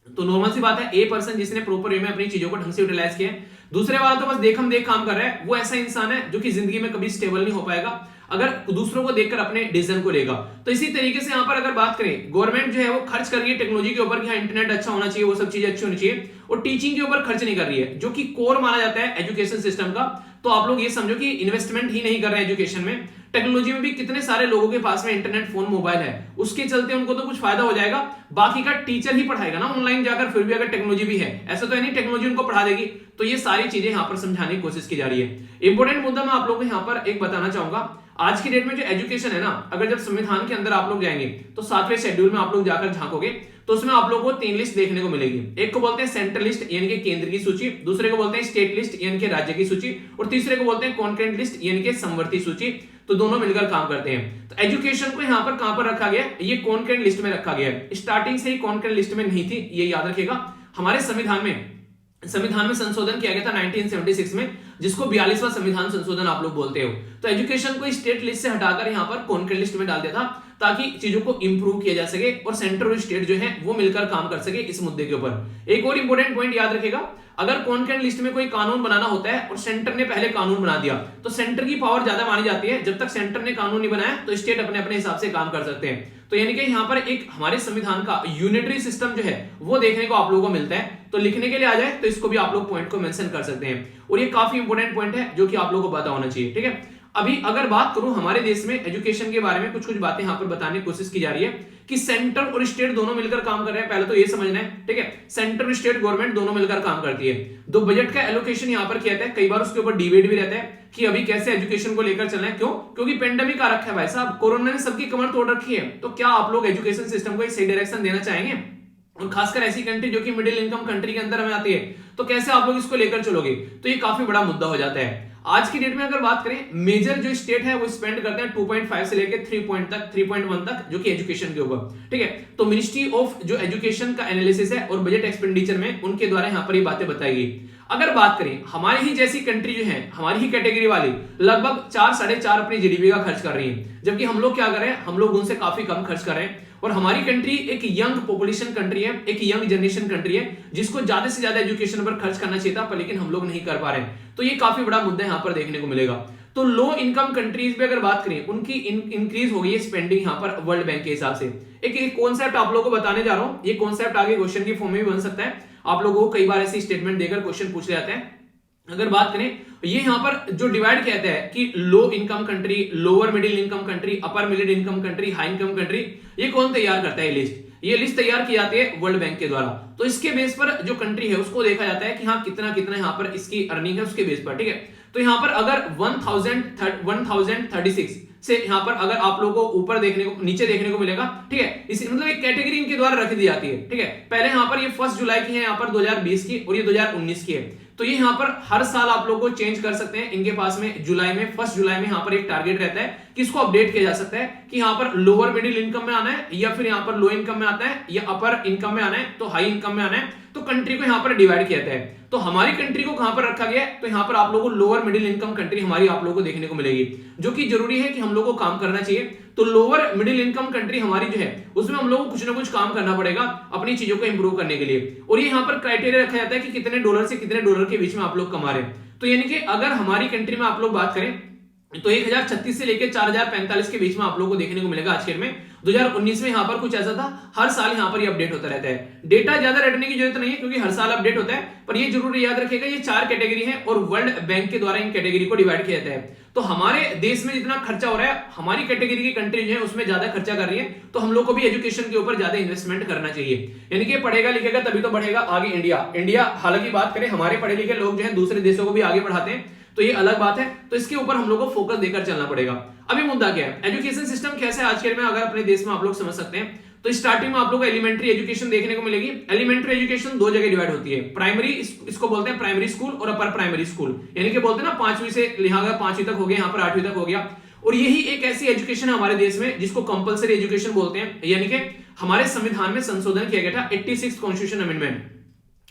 तो नॉर्मल सी बात है, ए पर्सन जिसने प्रॉपर वे में अपनी चीजों को ढंग से यूटिलाइज किया है। दूसरे वाला तो बस देखम देख काम कर रहा है, वो ऐसा इंसान है जो कि जिंदगी में कभी स्टेबल नहीं हो पाएगा अगर दूसरों को देखकर अपने डिसीजन को लेगा। तो इसी तरीके से यहाँ पर अगर बात करें, गवर्नमेंट जो है वो खर्च कर रही है टेक्नोलॉजी के ऊपर कि हाँ इंटरनेट अच्छा होना चाहिए, वो सब चीजें अच्छी होनी चाहिए, और टीचिंग के ऊपर खर्च नहीं कर रही है, जो कि कोर माना जाता है एजुकेशन सिस्टम का। तो आप लोग ये समझो कि इन्वेस्टमेंट ही नहीं कर रहे हैं एजुकेशन में। टेक्नोलॉजी में भी कितने सारे लोगों के पास में इंटरनेट, फोन, मोबाइल है, उसके चलते उनको तो कुछ फायदा हो जाएगा, बाकी का टीचर ही पढ़ाएगा ना ऑनलाइन जाकर, फिर भी अगर टेक्नोलॉजी भी है, ऐसा तो है नहीं टेक्नोलॉजी उनको पढ़ा देगी। तो ये सारी चीजें यहाँ पर समझाने की कोशिश की जा रही है। इंपॉर्टेंट मुद्दा मैं आप लोगों को यहाँ पर एक बताना चाहूंगा, आज की डेट में जो एजुकेशन है ना, अगर जब संविधान के अंदर आप लोग जाएंगे तो 7वें शेड्यूल में आप लोग जाकर झांकोगे तो उसमें आप लोगों को 3 लिस्ट देखने को मिलेगी। एक को बोलते हैं सेंट्रल लिस्ट यानी कि केंद्र की सूची, दूसरे को बोलते हैं स्टेट लिस्ट यानी कि राज्य की सूची, और तीसरे को बोलते हैं कॉन्करेंट लिस्ट यानी कि समवर्ती सूची। तो दोनों मिलकर काम करते हैं। तो एजुकेशन को यहाँ पर कहां पर रखा गया, ये कॉन्करेंट लिस्ट में रखा गया है। स्टार्टिंग से ही कॉन्करेंट लिस्ट में नहीं थी, ये याद रखिएगा। हमारे संविधान में संशोधन किया गया था 1976 में, जिसको 42वां संविधान संशोधन आप लोग बोलते हो। तो एजुकेशन को स्टेट लिस्ट से हटाकर यहाँ पर कॉन्करेंट लिस्ट में डाल दिया था, ताकि चीजों को इंप्रूव किया जा सके और सेंटर और स्टेट जो है वो मिलकर काम कर सके इस मुद्दे के ऊपर। एक और इंपॉर्टेंट पॉइंट याद रखिएगा, अगर कॉन्करेंट लिस्ट में कोई कानून बनाना होता है और सेंटर ने पहले कानून बना दिया तो सेंटर की पावर ज्यादा मानी जाती है। जब तक सेंटर ने कानून नहीं बनाया तो स्टेट अपने अपने हिसाब से काम कर सकते हैं। तो यानी कि यहाँ पर एक हमारे संविधान का यूनिटरी सिस्टम जो है वो देखने को आप लोगों को मिलता है। तो लिखने के लिए आ जाए तो इसको भी आप लोग पॉइंट को मेंशन कर सकते हैं, और ये काफी इंपॉर्टेंट पॉइंट है जो कि आप लोगों को पता होना चाहिए। ठीक है, अभी अगर बात करूं हमारे देश में एजुकेशन के बारे में, कुछ बातें यहां पर बताने की कोशिश की जा रही है कि सेंटर और स्टेट दोनों मिलकर काम कर रहे हैं। पहले तो ये समझना है, ठीक है, सेंटर और स्टेट गवर्नमेंट दोनों मिलकर काम करती है। दो बजट का एलोकेशन यहां पर किया जाता है, कई बार उसके ऊपर डिबेट भी रहता है कि अभी कैसे एजुकेशन को लेकर चलना है। क्यों? क्योंकि पेंडेमिक आ रखा है भाई साहब, कोरोना ने सबकी कमर तोड़ रखी है। तो क्या आप लोग एजुकेशन सिस्टम को एक सही डायरेक्शन देना चाहेंगे? और खासकर ऐसी कंट्री जो कि मिडिल इनकम कंट्री के अंदर में आती है, तो कैसे आप लोग इसको लेकर चलोगे? तो ये काफी बड़ा मुद्दा हो जाता है। आज की डेट में अगर बात करें, मेजर जो स्टेट है वो स्पेंड करते हैं 2.5 से लेकर 3.1 तक, जो कि एजुकेशन के ऊपर। ठीक है, तो मिनिस्ट्री ऑफ जो एजुकेशन का एनालिसिस है और बजट एक्सपेंडिचर में उनके द्वारा यहाँ पर ये बातें बताई गई। अगर बात करें हमारी ही जैसी कंट्री जो है, हमारी ही कैटेगरी वाली, लगभग 4-4.5 अपनी जीडीपी का खर्च कर रही है, जबकि हम लोग क्या कर रहे हैं, हम लोग उनसे काफी कम खर्च कर रहे हैं। और हमारी कंट्री एक यंग पॉपुलेशन कंट्री है, एक यंग जनरेशन कंट्री है, जिसको ज्यादा से ज्यादा एजुकेशन पर खर्च करना चाहिए था, पर लेकिन हम लोग नहीं कर पा रहे हैं। तो ये काफी बड़ा मुद्दा यहाँ पर देखने को मिलेगा। तो लो इनकम कंट्रीज में अगर बात करें, उनकी इंक्रीज हो गई है स्पेंडिंग यहाँ पर वर्ल्ड बैंक के हिसाब से। एक कॉन्सेप्ट आप लोगों को बताने जा रहा हूं, ये कॉन्सेप्ट आगे क्वेश्चन की फॉर्म में भी बन सकता है। आप लोगों को कई बार ऐसी स्टेटमेंट देकर क्वेश्चन पूछ जाते हैं। अगर बात करें, ये यहाँ पर जो डिवाइड किया जाता है कि low income country, lower middle income country, upper middle income country, high income country, ये कौन तैयार करता है लिस्ट? ये लिस्ट तैयार की जाती है वर्ल्ड बैंक के द्वारा। तो इसके बेस पर जो कंट्री है उसको देखा जाता है कि हाँ कितना कितना यहाँ पर इसकी अर्निंग है, उसके बेस पर। ठीक है, तो यहाँ पर अगर 1036 से यहाँ पर अगर आप लोगों को ऊपर देखने को, नीचे देखने को मिलेगा। ठीक है, इसी मतलब एक कैटेगरी इनके द्वारा रख दी जाती है। ठीक है, पहले यहाँ पर ये 1 जुलाई की है, यहाँ पर 2020 की, और ये 2019 की है। तो ये यहाँ पर हर साल आप लोगों को चेंज कर सकते हैं। इनके पास में जुलाई में 1 जुलाई में यहाँ पर एक टारगेट रहता है कि इसको अपडेट किया जा सकता है कि यहाँ पर लोअर मिडिल इनकम में आना है, या फिर यहाँ पर लो इनकम में आता है, या अपर इनकम में आना है, तो हाई इनकम में आना है। तो कंट्री को यहाँ पर डिवाइड किया जाता है। तो हमारी कंट्री को कहां पर रखा गया है? तो यहाँ पर आप लोगों को लोअर मिडिल इनकम कंट्री हमारी आप लोगों को देखने को मिलेगी, जो कि जरूरी है कि हम लोगों को काम करना चाहिए। तो लोअर मिडिल इनकम कंट्री हमारी जो है, उसमें हम लोगों को कुछ ना कुछ काम करना पड़ेगा अपनी चीजों को इंप्रूव करने के लिए। और ये यहाँ पर क्राइटेरिया रखा जाता है कि कितने डॉलर से कितने डॉलर के बीच में आप लोग कमा रहे हैं। तो यानी कि अगर हमारी कंट्री में आप लोग बात करें तो 1036 से लेकर 4045 के बीच में आप लोगों को देखने को मिलेगा आज के डेट में। 2019 में यहाँ पर कुछ ऐसा था, हर साल यहाँ पर ये अपडेट होता रहता है। डेटा ज्यादा रटने की जरूरत नहीं है क्योंकि हर साल अपडेट होता है, पर ये जरूर याद रखिएगा ये 4 कैटेगरी है और वर्ल्ड बैंक के द्वारा इन कैटेगरी को डिवाइड किया जाता है। तो हमारे देश में जितना खर्चा हो रहा है, हमारी कैटेगरी की कंट्री जो है उसमें ज्यादा खर्चा कर रही है, तो हम लोग को भी एजुकेशन के ऊपर ज्यादा इन्वेस्टमेंट करना चाहिए। यानी कि पढ़ेगा लिखेगा तभी तो बढ़ेगा आगे इंडिया। हालांकि बात करें, हमारे पढ़े लिखे लोग जो है दूसरे देशों को भी आगे बढ़ाते हैं, तो ये अलग बात है। तो इसके ऊपर हम लोग को फोकस देकर चलना पड़ेगा। अभी मुद्दा क्या है, एजुकेशन सिस्टम कैसे आज के में अगर अपने देश में आप लोग समझ सकते हैं। तो स्टार्टिंग में आप लोग को एलिमेंट्री एजुकेशन देखने को मिलेगी। एलिमेंट्री एजुकेशन 2 जगह डिवाइड होती है, प्राइमरी, इसको बोलते हैं प्राइमरी स्कूल, और अपर प्राइमरी स्कूल, यानी कि बोलते हैं ना 5वीं से लिहाजा 5वीं तक हो गया, यहाँ पर 8वीं तक हो गया। और यही एक ऐसी एजुकेशन है हमारे देश में जिसको कंपलसरी एजुकेशन बोलते हैं। यानी कि हमारे संविधान में संशोधन किया गया था 86 कॉन्स्टिट्यूशन अमेंडमेंट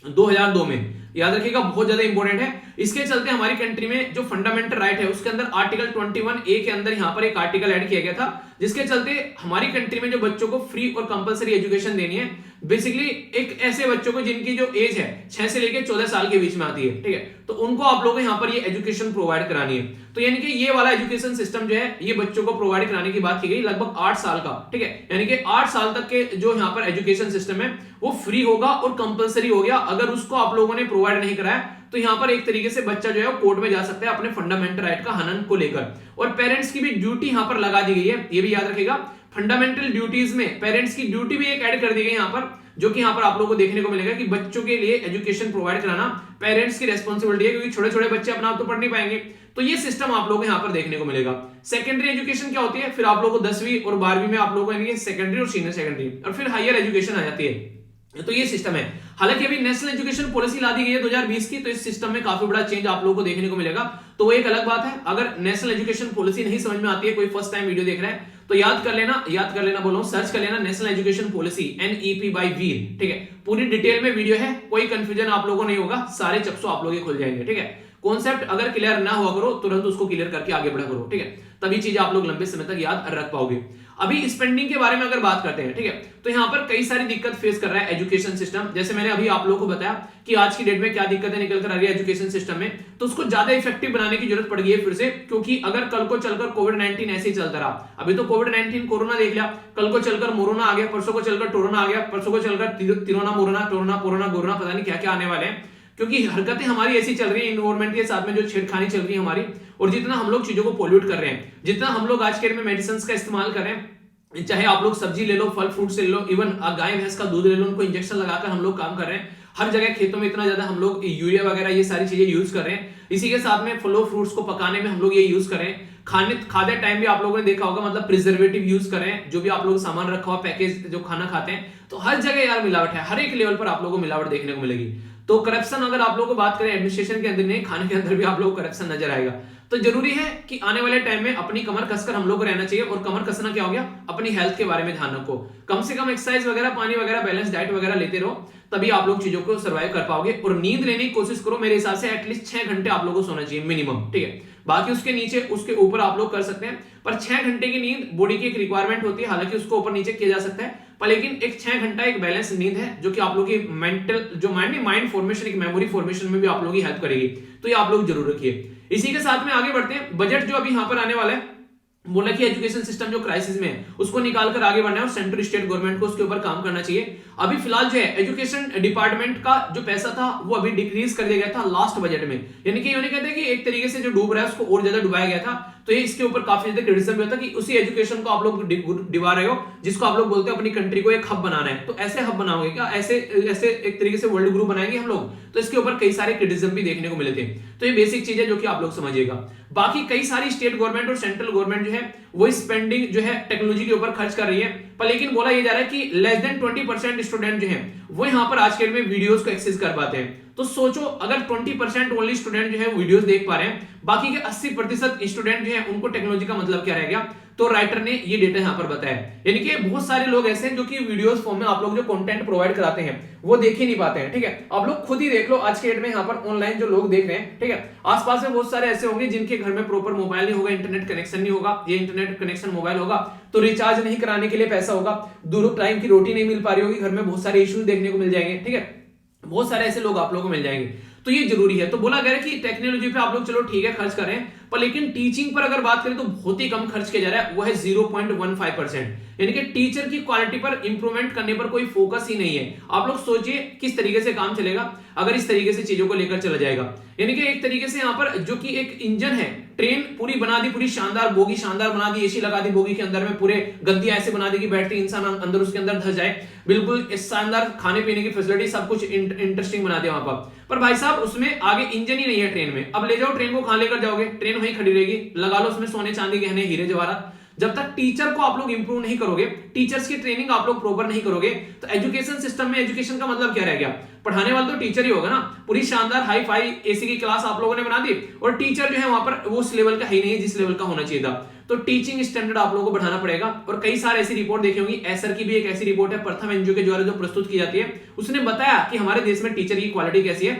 2002 में, याद रखिएगा, बहुत ज्यादा इंपॉर्टेंट है। इसके चलते हमारी कंट्री में जो फंडामेंटल राइट है उसके अंदर आर्टिकल 21A के अंदर यहाँ पर एक आर्टिकल ऐड किया गया था, जिसके चलते हमारी कंट्री में जो बच्चों को फ्री और कंपलसरी एजुकेशन देनी है, बेसिकली एक ऐसे बच्चों को जिनकी जो एज है 6 से लेकर 14 साल के बीच में आती है। ठीक है, तो उनको आप लोगों को यहाँ पर ये एजुकेशन प्रोवाइड करानी है। तो यानी कि ये वाला एजुकेशन सिस्टम जो है ये बच्चों को प्रोवाइड कराने की बात की गई, लगभग 8 साल का। ठीक है, यानी कि 8 साल तक के जो यहाँ पर एजुकेशन सिस्टम है वो फ्री होगा और कंपलसरी हो गया। अगर उसको आप लोगों ने प्रोवाइड नहीं कराया तो यहाँ पर एक तरीके से बच्चा जो है कोर्ट में जा सकता है अपने फंडामेंटल राइट का हनन को लेकर। और पेरेंट्स की भी ड्यूटी यहाँ पर लगा दी गई है, ये भी याद रखिएगा। फंडामेंटल ड्यूटीज में पेरेंट्स की ड्यूटी भी एक ऐड कर दी गई यहाँ पर, जो कि यहाँ पर आप लोगों को देखने को मिलेगा कि बच्चों के लिए एजुकेशन प्रोवाइड कराना पेरेंट्स की रेस्पॉन्सिबिलिटी है, क्योंकि छोटे छोटे बच्चे अपना आप तो पढ़ नहीं पाएंगे। तो ये सिस्टम आप लोगों को यहाँ पर देखने को मिलेगा। सेकेंडरी एजुकेशन क्या होती है, फिर आप लोगों को 10वीं और 12वीं में आप लोगों को सेकेंडरी और सीनियर सेकेंडरी और फिर हायर एजुकेशन आ जाती है। तो ये सिस्टम है। हालांकि अभी नेशनल एजुकेशन पॉलिसी ला दी गई है 2020 की, तो इस सिस्टम में काफी बड़ा चेंज आप लोगों को देखने को मिलेगा। तो वो एक अलग बात है। अगर नेशनल एजुकेशन पॉलिसी नहीं समझ में आती है, कोई फर्स्ट टाइम वीडियो देख रहा है, तो याद कर लेना बोलो, सर्च कर लेना national education policy NEP by वीर, ठीक है। पूरी डिटेल में वीडियो है, कोई कंफ्यूजन आप लोगों को नहीं होगा, सारे चक्सो आप लोगों के खुल जाएंगे, ठीक है। कॉन्सेप्ट अगर क्लियर ना हुआ करो, तुरंत उसको क्लियर करके आगे बढ़ा करो, ठीक है, तभी चीजें आप लोग लंबे समय तक याद रख पाओगे। अभी स्पेंडिंग के बारे में अगर बात करते हैं, ठीक है, तो यहाँ पर कई सारी दिक्कत फेस कर रहा है एजुकेशन सिस्टम। जैसे मैंने अभी आप लोगों को बताया कि आज की डेट में क्या दिक्कतें निकल कर आ रही है एजुकेशन सिस्टम में, तो उसको ज्यादा इफेक्टिव बनाने की जरूरत पड़ गई है फिर से, क्योंकि अगर कल को चलकर कोविड-19 ऐसे ही चलता रहा, अभी तो कोविड-19 कोरोना देख लिया, कल को चलकर मोरोना आ गया, परसों को चलकर टोरोना आ गया, परसों को चलकर तिरोना मोरोना, टोरोना पोरोना गोरोना, पता नहीं क्या क्या आने वाले हैं, क्योंकि हरकतें हमारी ऐसी चल रही है इन्वायरमेंट के साथ में, जो छेड़खानी चल रही है हमारी, और जितना हम लोग चीजों को पोल्यूट कर रहे हैं, जितना हम लोग आज के डेट में मेडिसिन का इस्तेमाल कर रहे हैं, चाहे आप लोग सब्जी ले लो, फल फ्रूट से ले लो, इवन गाय भैंस का दूध ले लो, उनको इंजेक्शन लगाकर हम लोग काम कर रहे हैं। हर जगह खेतों में इतना ज्यादा हम लोग यूरिया वगैरह ये सारी चीजें यूज कर रहे हैं। इसी के साथ में फलों फ्रूट्स को पकाने में हम लोग ये यूज कर रहे हैं। खाते टाइम भी आप लोगों ने देखा होगा, मतलब प्रिजर्वेटिव यूज कर रहे हैं, जो भी आप लोग सामान रखा हुआ पैकेज जो खाना खाते हैं, तो हर जगह यार मिलावट है, हर एक लेवल पर आप लोगों को मिलावट देखने को मिलेगी। तो करप्शन अगर आप लोगों को बात करें एडमिनिस्ट्रेशन के अंदर नहीं, खाने के अंदर भी आप लोग को करप्शन नजर आएगा। तो जरूरी है कि आने वाले टाइम में अपनी कमर कसकर हम लोग को रहना चाहिए। और कमर कसना क्या हो गया, अपनी हेल्थ के बारे में ध्यान रखो, कम से कम एक्सरसाइज वगैरह, पानी वगैरह, बैलेंस डाइट वगैरह लेते रहो, तभी आप लोग चीजों को सर्वाइव कर पाओगे। और नींद लेने की कोशिश करो, मेरे हिसाब से एटलीस्ट 6 घंटे आप लोगों को सोना चाहिए मिनिमम, ठीक है। बाकी उसके नीचे उसके ऊपर आप लोग कर सकते हैं, पर 6 घंटे की नींद बॉडी की एक रिक्वायरमेंट होती है, हालांकि उसको ऊपर नीचे किया जा सकता है, पर लेकिन एक 6 घंटा एक बैलेंस नींद है, जो कि आप लोग की मेंटल जो माइंड फॉर्मेशन, एक मेमोरी फॉर्मेशन में भी आप लोग की हेल्प करेगी। तो ये आप लोग जरूर रखिए। इसी के साथ में आगे बढ़ते हैं। बजट जो अभी यहाँ पर आने वाला है, बोला कि एजुकेशन सिस्टम जो क्राइसिस में है उसको निकाल कर आगे बढ़ना है, और सेंट्रल स्टेट गवर्नमेंट को उसके ऊपर काम करना चाहिए। अभी फिलहाल जो है एजुकेशन डिपार्टमेंट का जो पैसा था वो अभी डिक्रीज कर दिया गया था लास्ट बजट में, यानी कि कहते हैं कि एक तरीके से जो डूब रहा है उसको और ज्यादा डुबाया गया था। तो ये इसके ऊपर काफी ज्यादा क्रिटिसिज्म भी होता है कि उसी एजुकेशन को आप लोग डिबा रहे हो, जिसको आप लोग बोलते हो अपनी कंट्री को एक हब बनाना है। तो ऐसे हब बनाओगे क्या, ऐसे एक तरीके से वर्ल्ड ग्रुप बनाएंगे हम लोग? तो इसके ऊपर कई सारे क्रिटिसिज्म भी देखने को मिले थे। तो ये बेसिक चीज है जो कि आप लोग समझिएगा। बाकी कई सारी स्टेट गवर्नमेंट और सेंट्रल गवर्नमेंट जो है वो स्पेंडिंग जो है टेक्नोलॉजी के ऊपर खर्च कर रही है, पर लेकिन बोला यह जा रहा है कि लेस देन 20% स्टूडेंट जो है वो यहाँ पर आज के डेट में वीडियोस को एक्सेस कर पाते हैं। तो सोचो अगर 20% ओनली स्टूडेंट जो है वीडियोस देख पा रहे हैं, बाकी के 80% स्टूडेंट जो है उनको टेक्नोलॉजी का मतलब क्या रह गया? तो राइटर ने ये डेटा यहाँ पर बताया, यानी कि बहुत सारे लोग ऐसे हैं जो कि वीडियोस फॉर्म में आप लोग जो कंटेंट प्रोवाइड कराते हैं वो देख ही नहीं पाते हैं, ठीक है। आप लोग खुद ही देख लो आज के डेट में यहाँ पर ऑनलाइन जो लोग देख रहे हैं, ठीक है, आसपास में बहुत सारे ऐसे होंगे जिनके घर में प्रॉपर मोबाइल नहीं होगा, इंटरनेट कनेक्शन नहीं होगा, ये इंटरनेट कनेक्शन मोबाइल होगा तो रिचार्ज नहीं कराने के लिए पैसा होगा, दोनों टाइम की रोटी नहीं मिल पा रही होगी, घर में बहुत सारे इश्यूज देखने को मिल जाएंगे, ठीक है, बहुत सारे ऐसे लोग आप लोगों को मिल जाएंगे। तो ये जरूरी है। तो बोला गया है कि टेक्नोलॉजी पे आप लोग चलो ठीक है खर्च कर रहे हैं, पर लेकिन टीचिंग पर अगर बात करें तो बहुत ही कम खर्च किया जा रहा है, वो है 0.15%, यानी कि टीचर की क्वालिटी पर इंप्रूवमेंट करने पर कोई फोकस ही नहीं है। आप लोग सोचिए किस तरीके से काम चलेगा अगर इस तरीके से चीजों को लेकर चला जाएगा। यानी कि एक तरीके से यहाँ पर जो कि एक इंजन है, ट्रेन पूरी बना दी, पूरी शानदार बोगी शानदार बना दी, एसी लगा दी बोगी के अंदर में, पूरे गद्दियां ऐसे बना दी कि बैठते इंसान अंदर उसके अंदर धस जाए, बिल्कुल शानदार खाने पीने की फैसिलिटी सब कुछ इंटरेस्टिंग बना दिया वहां पर भाई साहब उसमें आगे इंजन ही नहीं है ट्रेन में। अब ले जाओ ट्रेन को, कहां लेकर जाओगे? ट्रेन वहीं खड़ी रहेगी, लगा लो उसमें सोने चांदी गहने हीरे जवाहरात। जब तक टीचर को आप लोग इंप्रूव नहीं करोगे, टीचर्स की ट्रेनिंग आप लोग प्रॉपर नहीं करोगे, तो एजुकेशन सिस्टम में एजुकेशन का मतलब क्या रह गया? पढ़ाने वाला तो टीचर ही होगा ना। पूरी शानदार हाई फाई एसी की क्लास आप लोगों ने बना दी और टीचर जो है वहां पर वो उस लेवल का ही नहीं है जिस लेवल का होना चाहिए था। तो टीचिंग स्टैंडर्ड आप लोगों को बढ़ाना पड़ेगा। और कई सारे ऐसी रिपोर्ट देखी होंगी, एसर की भी एक ऐसी रिपोर्ट है प्रथम एनजीओ के द्वारा जो प्रस्तुत की जाती है, उसने बताया कि हमारे देश में टीचर की क्वालिटी कैसी है,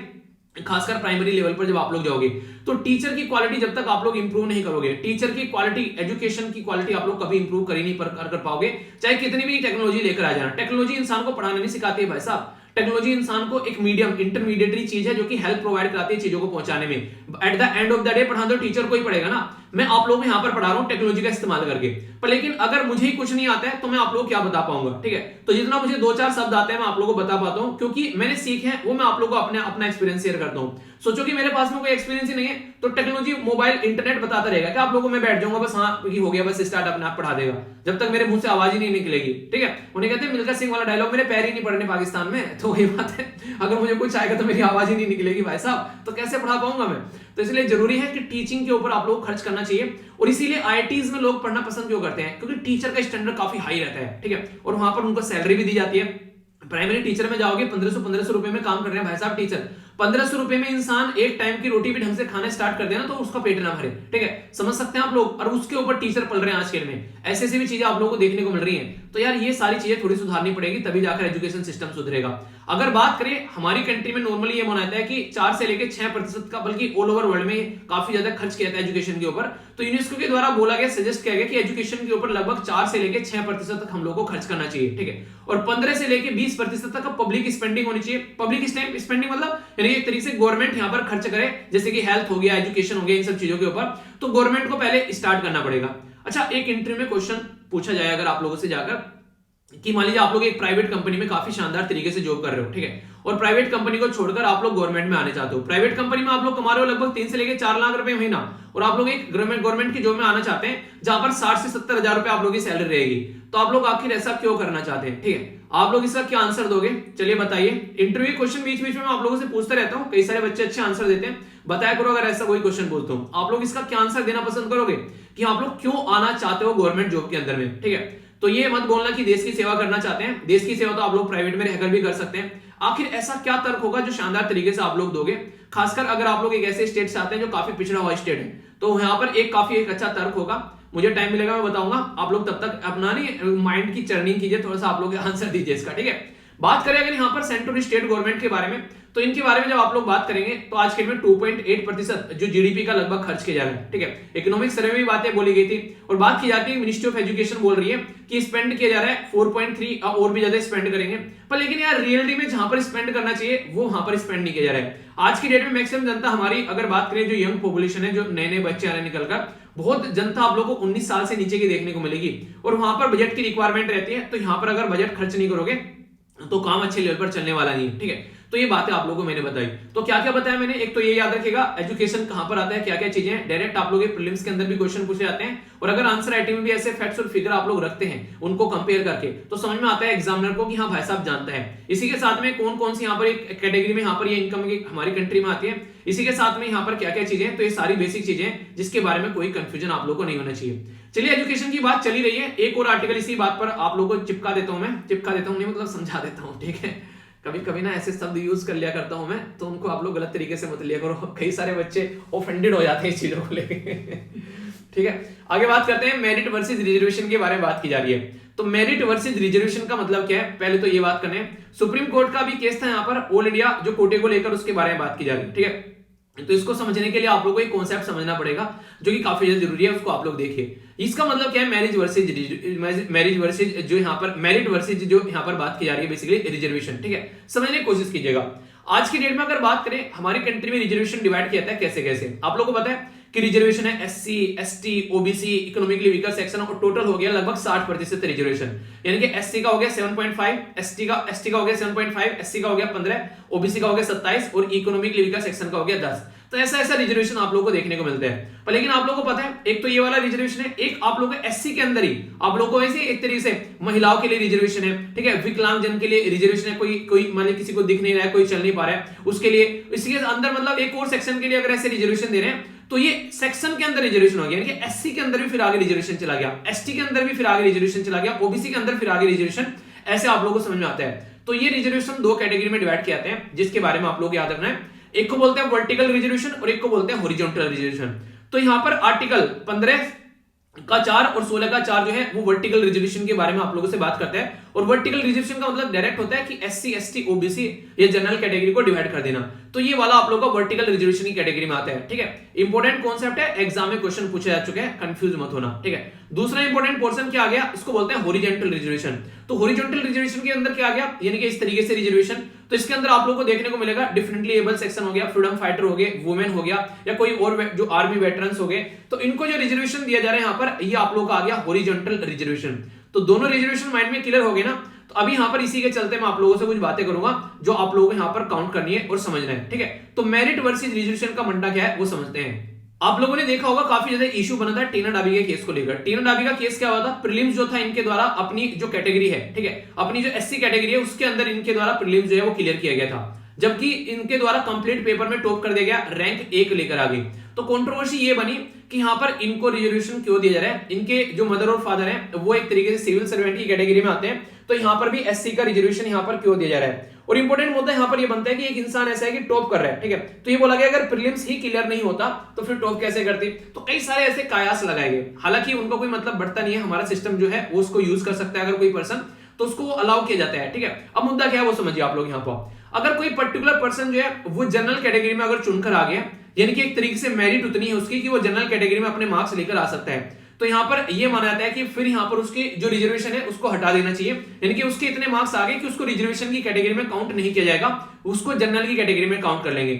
खासकर प्राइमरी लेवल पर जब आप लोग जाओगे तो टीचर की क्वालिटी जब तक आप लोग इंप्रूव नहीं करोगे, टीचर की क्वालिटी, एजुकेशन की क्वालिटी आप लोग कभी इंप्रूव कर ही नहीं कर पाओगे, चाहे कितनी भी टेक्नोलॉजी लेकर आ जाना। टेक्नोलॉजी इंसान को पढ़ाने नहीं सिखाती है भाई साहब, टेक्नोलॉजी इंसान को एक मीडियम इंटरमीडिएटरी चीज है जो कि हेल्प प्रोवाइड कराती है चीजों को पहुंचाने में। At the end of the day पढ़ाना तो टीचर को ही पड़ेगा ना। मैं आप लोगों को यहां पर पढ़ा रहा हूं टेक्नोलॉजी का इस्तेमाल करके। पर लेकिन अगर मुझे ही कुछ नहीं आता है तो मैं आप लोगों को क्या बता पाऊंगा, ठीक है। तो जितना मुझे 2-4 शब्द आते हैं मैं आप लोगों को बता पाता हूं, क्योंकि मैंने सीखे हैं वो मैं आप लोगों को अपना एक्सपीरियंस शेयर करता हूं। सोचो कि मेरे पास में कोई एक्सपीरियंस ही नहीं है तो टेक्नोलॉजी, मोबाइल, इंटरनेट बताता रहेगा क्या आप लोगों को, मैं बैठ जाऊंगा बस हाँ हो गया बस स्टार्ट अपने आप पढ़ा देगा, जब तक मेरे मुंह से आवाज ही नहीं निकलेगी, ठीक है। उन्हें कहते हैं मिल्खा सिंह वाला डायलॉग, मेरे पैर ही नहीं पड़ने पाकिस्तान में। तो वही बात है, अगर मुझे कुछ आएगा तो मेरी आवाज ही नहीं निकलेगी भाई साहब, तो कैसे पढ़ा पाऊंगा मैं। तो इसलिए जरूरी है कि टीचिंग के ऊपर आप लोग खर्च करना चाहिए। और इसीलिए आईआईटीज में लोग पढ़ना पसंद क्यों करते हैं, क्योंकि टीचर का स्टैंडर्ड काफी हाई रहता है, ठीक है। और वहां पर उनको सैलरी भी दी जाती है। प्राइमरी टीचर में जाओगे 1500 रुपए में काम कर रहे हैं भाई साहब टीचर। 1500 रुपए में इंसान एक टाइम की रोटी भी ढंग से खाना स्टार्ट कर देना तो उसका पेट ना भरे, ठीक है, समझ सकते हैं आप लोग। और उसके ऊपर टीचर पढ़ रहे हैं आज के में, ऐसे भी चीजें आप लोगों को देखने को मिल रही हैं। तो यार ये सारी चीजें थोड़ी सुधारनी पड़ेगी, तभी जाकर एजुकेशन सिस्टम सुधरेगा। अगर बात करें हमारी कंट्री में नॉर्मली ये माना जाता है कि 4 से लेकर 6% का, बल्कि ऑल ओवर वर्ल्ड में काफी ज्यादा खर्च किया जाता है एजुकेशन के ऊपर। तो यूनेस्को के द्वारा बोला गया, सजेस्ट किया गया कि एजुकेशन के ऊपर लगभग 4 से लेकर 6% तक हम लोग को खर्च करना चाहिए, ठीक है। और 15 से लेकर 20% तक पब्लिक स्पेंडिंग होनी चाहिए। पब्लिक स्पेंडिंग मतलब यानी एक तरीके से गवर्नमेंट यहां पर खर्च करे, जैसे कि हेल्थ हो गया, एजुकेशन हो गया, इन सब चीजों के ऊपर। तो गवर्नमेंट को पहले स्टार्ट करना पड़ेगा। अच्छा, एक इंटरव्यू में क्वेश्चन पूछा जाए अगर आप लोगों से जाकर कि मान लीजिए आप लोग एक प्राइवेट कंपनी में काफी शानदार तरीके से जॉब कर रहे हो, ठीक है, और प्राइवेट कंपनी को छोड़कर आप लोग गवर्नमेंट में आने चाहते हो। प्राइवेट कंपनी में आप लोग कमा रहे हो लगभग 3 से लेकर 4 लाख रुपए महीना, और आप लोग एक गवर्नमेंट की जॉब में आना चाहते हैं जहां पर 60 से 70 हजार रुपए आप लोग की सैलरी रहेगी। तो आप लोग आखिर ऐसा क्यों करना चाहते हैं, ठीक है। आप लोग इसका क्या आंसर दोगे, चलिए बताइए। इंटरव्यू क्वेश्चन बीच बीच में मैं आप लोगों से पूछता रहता हूं, कई सारे बच्चे अच्छे आंसर देते हैं, बताया करो अगर ऐसा कोई क्वेश्चन पूछता हूं आप लोग इसका क्या आंसर देना पसंद करोगे कि आप लोग क्यों आना चाहते हो गवर्नमेंट जॉब के अंदर में, ठीक है। तो ये मत बोलना कि देश की सेवा करना चाहते हैं, देश की सेवा तो आप लोग प्राइवेट में रहकर भी कर सकते हैं। आखिर ऐसा क्या तर्क होगा जो शानदार तरीके से आप लोग दोगे, खासकर अगर आप लोग एक ऐसे स्टेट से आते हैं जो काफी पिछड़ा हुआ स्टेट है, तो यहाँ पर काफी अच्छा तर्क होगा। मुझे टाइम मिलेगा मैं बताऊंगा, आप लोग तब तक अपना नहीं माइंड की चर्निंग कीजिए, थोड़ा सा आप लोग आंसर दीजिए इसका, ठीक है। बात करें अगर यहाँ पर सेंट्रल और स्टेट गवर्नमेंट के बारे में, तो इनके बारे में जब आप लोग बात करेंगे तो आज के में 2.8% जो जीडीपी का लगभग खर्च किया जा रहा है, ठीक है। इकोनॉमिक सर्वे में भी बातें बोली गई थी, और बात की जाती है मिनिस्ट्री ऑफ एजुकेशन बोल रही है कि स्पेंड किया जा रहा है 4.3, और भी ज्यादा स्पेंड करेंगे। पर लेकिन यार रियलिटी में जहां पर स्पेंड करना चाहिए वो वहां पर स्पेंड नहीं किया जा रहा है। आज की डेट में मैक्सिमम जनता हमारी, अगर बात करें जो यंग पॉपुलेशन है, जो नए नए बच्चे आ रहे हैं निकलकर, बहुत जनता आप लोगों को 19 साल से नीचे की देखने को मिलेगी। और वहां पर बजट की रिक्वायरमेंट रहती है, तो यहां पर अगर बजट खर्च नहीं करोगे तो काम अच्छे लेवल पर चलने वाला नहीं है, ठीक है। तो ये बातें आप लोगों को मैंने बताई। तो क्या क्या बताया मैंने, एक तो ये याद रखिएगा एजुकेशन कहां पर आता है, क्या क्या चीजें हैं। डायरेक्ट आप लोग प्रीलिम्स के अंदर भी क्वेश्चन पूछे जाते हैं, और अगर आंसर राइटिंग में भी ऐसे फैक्ट्स और फिगर आप लोग रखते हैं उनको कंपेयर करके, तो समझ में आता है एग्जामिनर को कि हाँ भाई साहब जानता है। इसी के साथ में कौन कौन सी यहाँ पर एक कैटेगरी में यहाँ पर ये इनकम की हमारी कंट्री में आती है, इसी के साथ में यहाँ पर क्या क्या चीजें, तो ये सारी बेसिक चीजें जिसके बारे में कोई कंफ्यूजन आप लोग को नहीं होना चाहिए। चलिए, एजुकेशन की बात चली रही है, एक और आर्टिकल इसी बात पर आप लोगों को चिपका देता हूं, मैं चिपका देता हूं नहीं मतलब समझा देता हूं, ठीक है। कभी कभी ना ऐसे शब्द यूज कर लिया करता हूं मैं, तो उनको आप लोग गलत तरीके से मत लिया करो, कई सारे बच्चे ऑफेंडेड हो जाते हैं इस चीजों को लेके, ठीक है। आगे बात करते हैं, मेरिट वर्सेस रिजर्वेशन के बारे में बात की जा रही है। तो मेरिट वर्सेस रिजर्वेशन का मतलब क्या है, पहले तो ये बात करें, सुप्रीम कोर्ट का भी केस था यहाँ पर, ऑल इंडिया जो कोटे को लेकर, उसके बारे में बात की जा रही है, ठीक है। तो इसको समझने के लिए आप लोगों को एक कॉन्सेप्ट समझना पड़ेगा जो कि काफी ज्यादा जरूरी है, उसको आप लोग देखिए। इसका मतलब क्या है, मैरिज वर्सेज जो यहाँ पर मेरिट वर्सेज जो यहाँ पर बात की जा रही है बेसिकली रिजर्वेशन, ठीक है, समझने की कोशिश कीजिएगा। आज की डेट में अगर बात करें हमारी कंट्री में रिजर्वेशन डिवाइड किया जाता है कैसे कैसे, आप लोगों को पता है कि रिजर्वेशन है SC, ST, OBC, economically weaker section, और टोटल हो गया लगभग 60% रिजर्वेशन। यानी कि एससी का हो गया 7.5, एसटी का हो गया 7.5, एससी का हो गया 15, ओबीसी का हो गया 27, और इकोनॉमिकली वीकर सेक्शन का हो गया 10। तो ऐसा रिजर्वेशन आप लोगों को देखने को मिलता है। पर लेकिन आप लोगों को पता है, एक तो ये वाला रिजर्वेशन है, एक आप लोगों को एससी के अंदर ही आप लोगों को ऐसे एक तरीके से महिलाओं के लिए रिजर्वेशन है, ठीक है, विकलांग जन के लिए रिजर्वेशन है, कोई मान किसी को दिख नहीं रहा है, कोई चल नहीं पा रहा है, उसके लिए, इसी के अंदर मतलब एक और सेक्शन के लिए अगर ऐसे रिजर्वेशन दे रहे हैं, तो ये सेक्शन के अंदर रिजर्वेशन हो गया, यानी कि एससी के अंदर भी फिर आगे रिजर्वेशन चला गया, एसटी के अंदर भी फिर आगे रिजर्वेशन चला गया, ओबीसी के अंदर फिर आगे रिजर्वेशन, ऐसे आप लोगों को समझ में आता है। तो ये रिजर्वेशन 2 कैटेगरी में डिवाइड किए जाते हैं, जिसके बारे में आप लोग याद रखना है। एक को बोलते हैं वर्टिकल रिजर्वेशन और एक को बोलते हैं हॉरिजॉन्टल रिजर्वेशन। तो यहां पर आर्टिकल 15 का 4 और 16 का 4 जो है वो वर्टिकल रिजर्वेशन के बारे में आप लोगों से बात करते हैं, और वर्टिकल रिजर्वेशन का मतलब डायरेक्ट होता है कि एससी एसटी ओबीसी या जनरल कैटेगरी को डिवाइड कर देना। तो ये वाला आप लोग का वर्टिकल रिजर्वेशन की कैटेगरी में आता है, ठीक है। इंपॉर्टेंट कॉन्सेप्ट है, एग्जाम में क्वेश्चन पूछे जा चुके हैं, कंफ्यूज मत होना, ठीक है। दूसरा इंपॉर्टेंट पोर्शन क्या आ गया, इसको बोलते हैं हॉरिजॉन्टल रिजर्वेशन। तो हॉरिजॉन्टल रिजर्वेशन के अंदर क्या आ गया, यानी कि इस तरीके से रिजर्वेशन। तो इसके अंदर आप लोगों को देखने को मिलेगा डिफरेंटली एबल सेक्शन हो गया, फ्रीडम फाइटर हो गए, वुमेन हो गया, या कोई और जो आर्मी वेटरन्स हो गए, तो इनको जो रिजर्वेशन दिया जा रहा है यहाँ पर, ये आप लोग का आ गया हॉरिजॉन्टल रिजर्वेशन। तो दोनों रिजर्वेशन माइंड में क्लियर हो गए ना। तो अभी यहाँ पर इसी के चलते मैं आप लोगों से कुछ बातें करूंगा जो आप लोगों को यहाँ पर काउंट करनी है और समझना है, ठीक है। तो मेरिट वर्सेस रिजर्वेशन का मंडा क्या है वो समझते हैं। आप लोगों ने देखा होगा काफी ज्यादा इशू बना था टीना डाबी के केस को लेकर। टीना डाबी का केस क्या हुआ था, प्रीलिम्स जो था इनके द्वारा अपनी जो कैटेगरी है, ठीक है, अपनी जो एससी कैटेगरी है उसके अंदर इनके द्वारा प्रीलिम्स जो है वो क्लियर किया गया था, जबकि इनके द्वारा कंप्लीट पेपर में टॉप कर दिया गया, रैंक 1 लेकर आ गई। तो कंट्रोवर्सी ये बनी कि यहाँ पर इनको रिजर्वेशन क्यों दिया जा रहा है। इनके जो मदर और फादर हैं वो एक तरीके से सिविल सर्वेंट की कैटेगरी में आते हैं, तो यहाँ पर भी एससी का रिजर्वेशन यहाँ पर क्यों दिया जा रहा है। और इंपॉर्टेंट मुद्दा यहाँ पर ये बनता है कि एक इंसान ऐसा है कि टॉप कर रहा है, ठीक है, तो ये बोला गया अगर प्रीलिम्स ही क्लियर नहीं होता तो फिर टॉप कैसे करती। तो कई सारे ऐसे कयास लगाए गए, हालांकि उनको कोई मतलब बढ़ता नहीं है, हमारा सिस्टम जो है वो उसको यूज कर सकता है अगर कोई पर्सन, तो उसको अलाउ किया जाता है, ठीक है। अब मुद्दा क्या है वो समझिए आप लोग यहाँ पर। अगर कोई पर्टिकुलर पर्सन जो है वो जनरल कैटेगरी में अगर चुनकर आ गया, यानी कि एक तरीके से मेरिट उतनी है उसकी कि वो जनरल कैटेगरी में अपने मार्क्स लेकर आ सकता है, तो यहाँ पर ये माना जाता है कि फिर यहाँ पर उसकी जो रिजर्वेशन है उसको हटा देना चाहिए, यानी कि उसके इतने मार्क्स आ गए कि उसको रिजर्वेशन की कैटेगरी में काउंट नहीं किया जाएगा, उसको जनरल की कैटेगरी में काउंट कर लेंगे।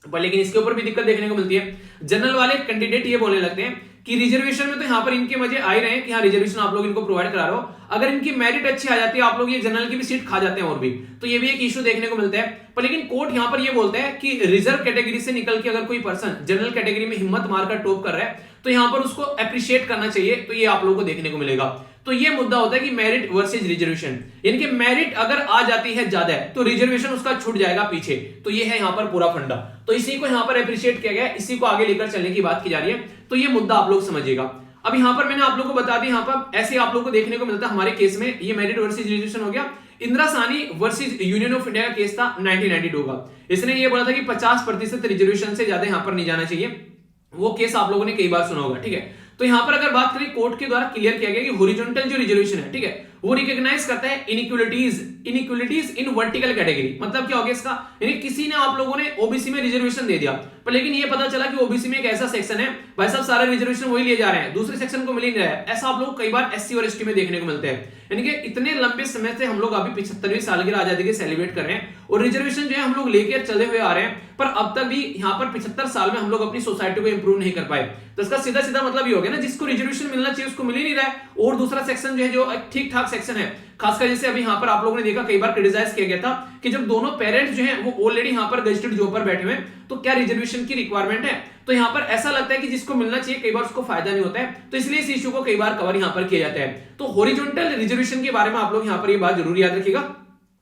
पर लेकिन इसके ऊपर भी दिक्कत देखने को मिलती है। जनरल वाले कैंडिडेट ये बोलने लगते हैं कि रिजर्वेशन में तो यहाँ पर इनके मजे आ ही रहे हैं कि हाँ रिजर्वेशन आप लोग इनको प्रोवाइड करा रहे हो, अगर इनकी मेरिट अच्छी आ जाती है आप लोग ये जनरल की भी सीट खा जाते हैं और भी, तो ये भी एक इशू देखने को मिलता है। पर लेकिन कोर्ट यहाँ पर ये बोलता है कि रिजर्व कैटेगरी से निकल के अगर कोई पर्सन जनरल कैटेगरी में हिम्मत मारकर टॉप कर रहा है तो यहाँ पर उसको अप्रिशिएट करना चाहिए, तो ये आप लोगों को देखने को मिलेगा। तो ये मुद्दा होता है कि मेरिट वर्सेस रिजर्वेशन, यानी कि मेरिट अगर आ जाती है ज्यादा तो रिजर्वेशन उसका छूट जाएगा पीछे, तो ये है यहाँ पर पूरा फंडा। तो इसी को यहाँ पर अप्रिशिएट किया गया, इसी को आगे लेकर चलने की बात की जा रही है, तो ये मुद्दा आप लोग समझिएगा। अब यहाँ पर मैंने आप लोगों को बता दी, यहाँ पर ऐसे आप लोगों को देखने को मिलता है हमारे केस में, ये मेरिट वर्सेस रिजर्वेशन हो गया। Indira Sahni versus union of India का केस था 1992 का। इसने ये बोला था कि 50% रिजर्वेशन से ज्यादा यहाँ पर नहीं जाना चाहिए, वो केस आप लोगों ने कई बार सुना होगा, ठीक है। तो यहां पर अगर बात करें कोर्ट के द्वारा क्लियर किया गया कि हॉरिजॉन्टल जो रिजर्वेशन है, ठीक है, वो रिकॉग्नाइज करता है इनइक्वालिटीज इन वर्टिकल कैटेगरी। मतलब क्या हो गया इसका, यानी किसी ने आप लोगों ने ओबीसी में रिजर्वेशन दे दिया, पर लेकिन ये पता चला कि ओबीसी में एक ऐसा सेक्शन है भाई साहब सारे रिजर्वेशन वही लिए जा रहे हैं, दूसरे सेक्शन को मिल ही नहीं रहा है। ऐसा आप लोग कई बार एससी और एसटी में देखने को मिलते हैं, यानी कि इतने लंबे समय से हम लोग अभी 75वीं सालगिरह आजादी के सेलिब्रेट कर रहे हैं और रिजर्वेशन जो है हम लोग लेकर चले हुए आ रहे हैं, पर अब तक भी यहाँ पर 75 साल में हम लोग अपनी सोसाइटी को इंप्रूव नहीं कर पाए। तो इसका सीधा सीधा मतलब ये हो गया ना, जिसको रिजर्वेशन मिलना चाहिए उसको मिल ही नहीं रहा है, और दूसरा सेक्शन जो है जो ठीक ठाक सेक्शन है, खासकर जैसे अभी यहाँ पर आप लोगों ने देखा कई बार क्रिटिसाइज किया गया था कि जब दोनों पेरेंट्स जो हैं वो ऑलरेडी यहाँ पर गजेटेड जॉब पर बैठे हुए हैं तो क्या रिजर्वेशन की रिक्वायरमेंट है। तो यहाँ पर ऐसा लगता है कि जिसको मिलना चाहिए कई बार उसको फायदा नहीं होता है, तो इसलिए इस इशू को कई बार कवर यहाँ पर किया जाता है। तो हॉरिजॉन्टल रिजर्वेशन के बारे में आप लोग यहाँ पर ये बात जरूर याद रखिएगा।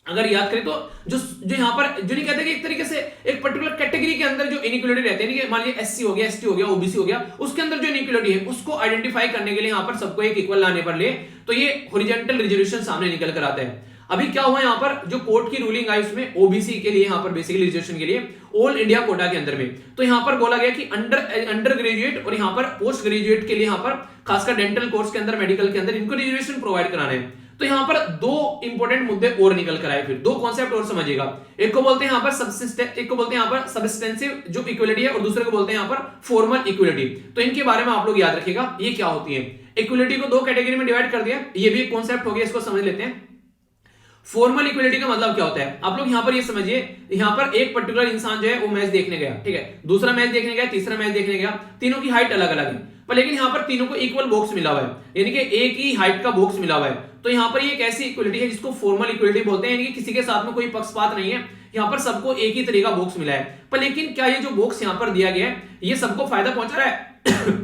अगर याद करें तो जो यहाँ पर जो नहीं कहते कि एक तरीके से एक पर्टिकुलर कैटेगरी के अंदर जो इनइक्वालिटी रहती है, मान लीजिए एससी हो गया, एसटी हो गया, ओबीसी हो गया, उसके अंदर जो इनइक्वालिटी है उसको आइडेंटिफाई करने के लिए यहाँ पर सबको एक इक्वल लाने पर ले, तो ये हॉरिजॉन्टल रिजर्वेशन सामने निकल कर आता है। अभी क्या हुआ यहाँ पर जो कोर्ट की रूलिंग आई उसमें ओबीसी के लिए यहाँ पर बेसिकली रिजर्वेशन के लिए ऑल इंडिया कोटा के अंदर में, तो यहाँ पर बोला गया कि अंडर ग्रेजुएट और यहाँ पर पोस्ट ग्रेजुएट के लिए यहाँ पर खासकर डेंटल कोर्स के अंदर, मेडिकल के अंदर इनको रिजर्वेशन प्रोवाइड कराना है। तो यहाँ पर दो इंपॉर्टेंट मुद्दे और निकल कर आए, फिर दो कॉन्सेप्ट और समझिएगा। एक को बोलते हैं यहाँ पर सब्सिस्टेंसिव जो इक्वलिटी है और दूसरे को बोलते हैं यहाँ पर फॉर्मल इक्वलिटी। तो इनके बारे में आप लोग याद रखिएगा ये क्या होती है। इक्वलिटी को दो कैटेगरी में डिवाइड कर दिया, ये भी एक कॉन्सेप्ट हो गया, इसको समझ लेते हैं। फॉर्मल इक्वलिटी का मतलब क्या होता है, आप लोग यहाँ पर ये समझिए, यहाँ पर एक पर्टिकुलर इंसान जो है वो मैच देखने गया, ठीक है, दूसरा मैच देखने गया, तीसरा मैच देखने गया, तीनों की हाइट अलग अलग है, पर लेकिन यहाँ पर तीनों को इक्वल बॉक्स मिला हुआ है, यानी कि एक ही हाइट का बॉक्स मिला हुआ है। तो यहाँ पर ये एक ऐसी इक्वलिटी है जिसको फॉर्मल इक्वलिटी बोलते हैं, यानी कि किसी के साथ में कोई पक्षपात नहीं है, यहाँ पर सबको एक ही तरह का बॉक्स मिला है। पर लेकिन क्या ये जो बॉक्स यहाँ पर दिया गया है ये सबको फायदा पहुंचा रहा है?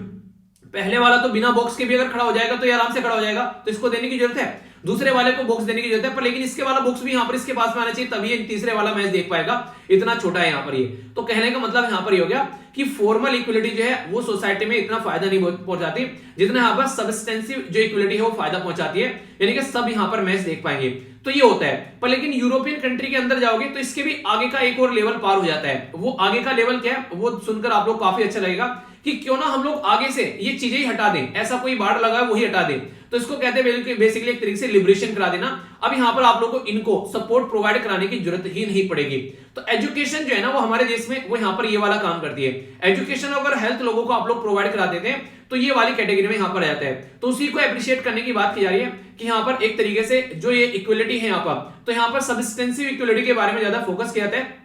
पहले वाला तो बिना बॉक्स के भी अगर खड़ा हो जाएगा तो ये आराम से खड़ा हो जाएगा, तो इसको देने की जरूरत है, दूसरे वाले को बॉक्स देने की जरूरत है, पर लेकिन इसके वाला बॉक्स भी यहाँ पर इसके पास में आना चाहिए, तभी ये तीसरे वाला मैच देख पाएगा, इतना छोटा है यहाँ पर ये। तो कहने का मतलब यहाँ पर ये हो गया कि फॉर्मल इक्वलिटी जो है वो सोसाइटी में इतना फायदा नहीं पहुंचाती जितना यहाँ पर सब्सटेंसिव जो इक्वलिटी है वो फायदा पहुंचाती है, यानी कि सब यहाँ पर मैच देख पाएंगे। तो ये होता है। पर लेकिन यूरोपियन कंट्री के अंदर जाओगे तो इसके भी आगे का एक और लेवल पार हो जाता है। वो आगे का लेवल क्या है वो सुनकर आप लोग काफी अच्छा लगेगा कि क्यों ना हम लोग आगे से ये चीजें ही हटा दें, ऐसा कोई बाड़ लगा है वही हटा दें। तो इसको कहते हैं बेसिकली एक तरीके से लिबरेशन करा देना। अब यहां पर आप लोगों को इनको सपोर्ट प्रोवाइड कराने की जरूरत ही नहीं पड़ेगी। तो एजुकेशन जो है ना वो हमारे देश में वो यहां पर ये वाला काम करती है। एजुकेशन अगर हेल्थ लोगों को आप लोग प्रोवाइड करा देते हैं तो ये वाली कैटेगरी में यहां पर आ जाता है। तो उसी को एप्रिशिएट करने की बात की जा रही है कि यहां पर एक तरीके से जो ये इक्वलिटी है यहां पर, तो यहां पर सब्सटेंसिव इक्वलिटी के बारे में ज्यादा फोकस किया जाता है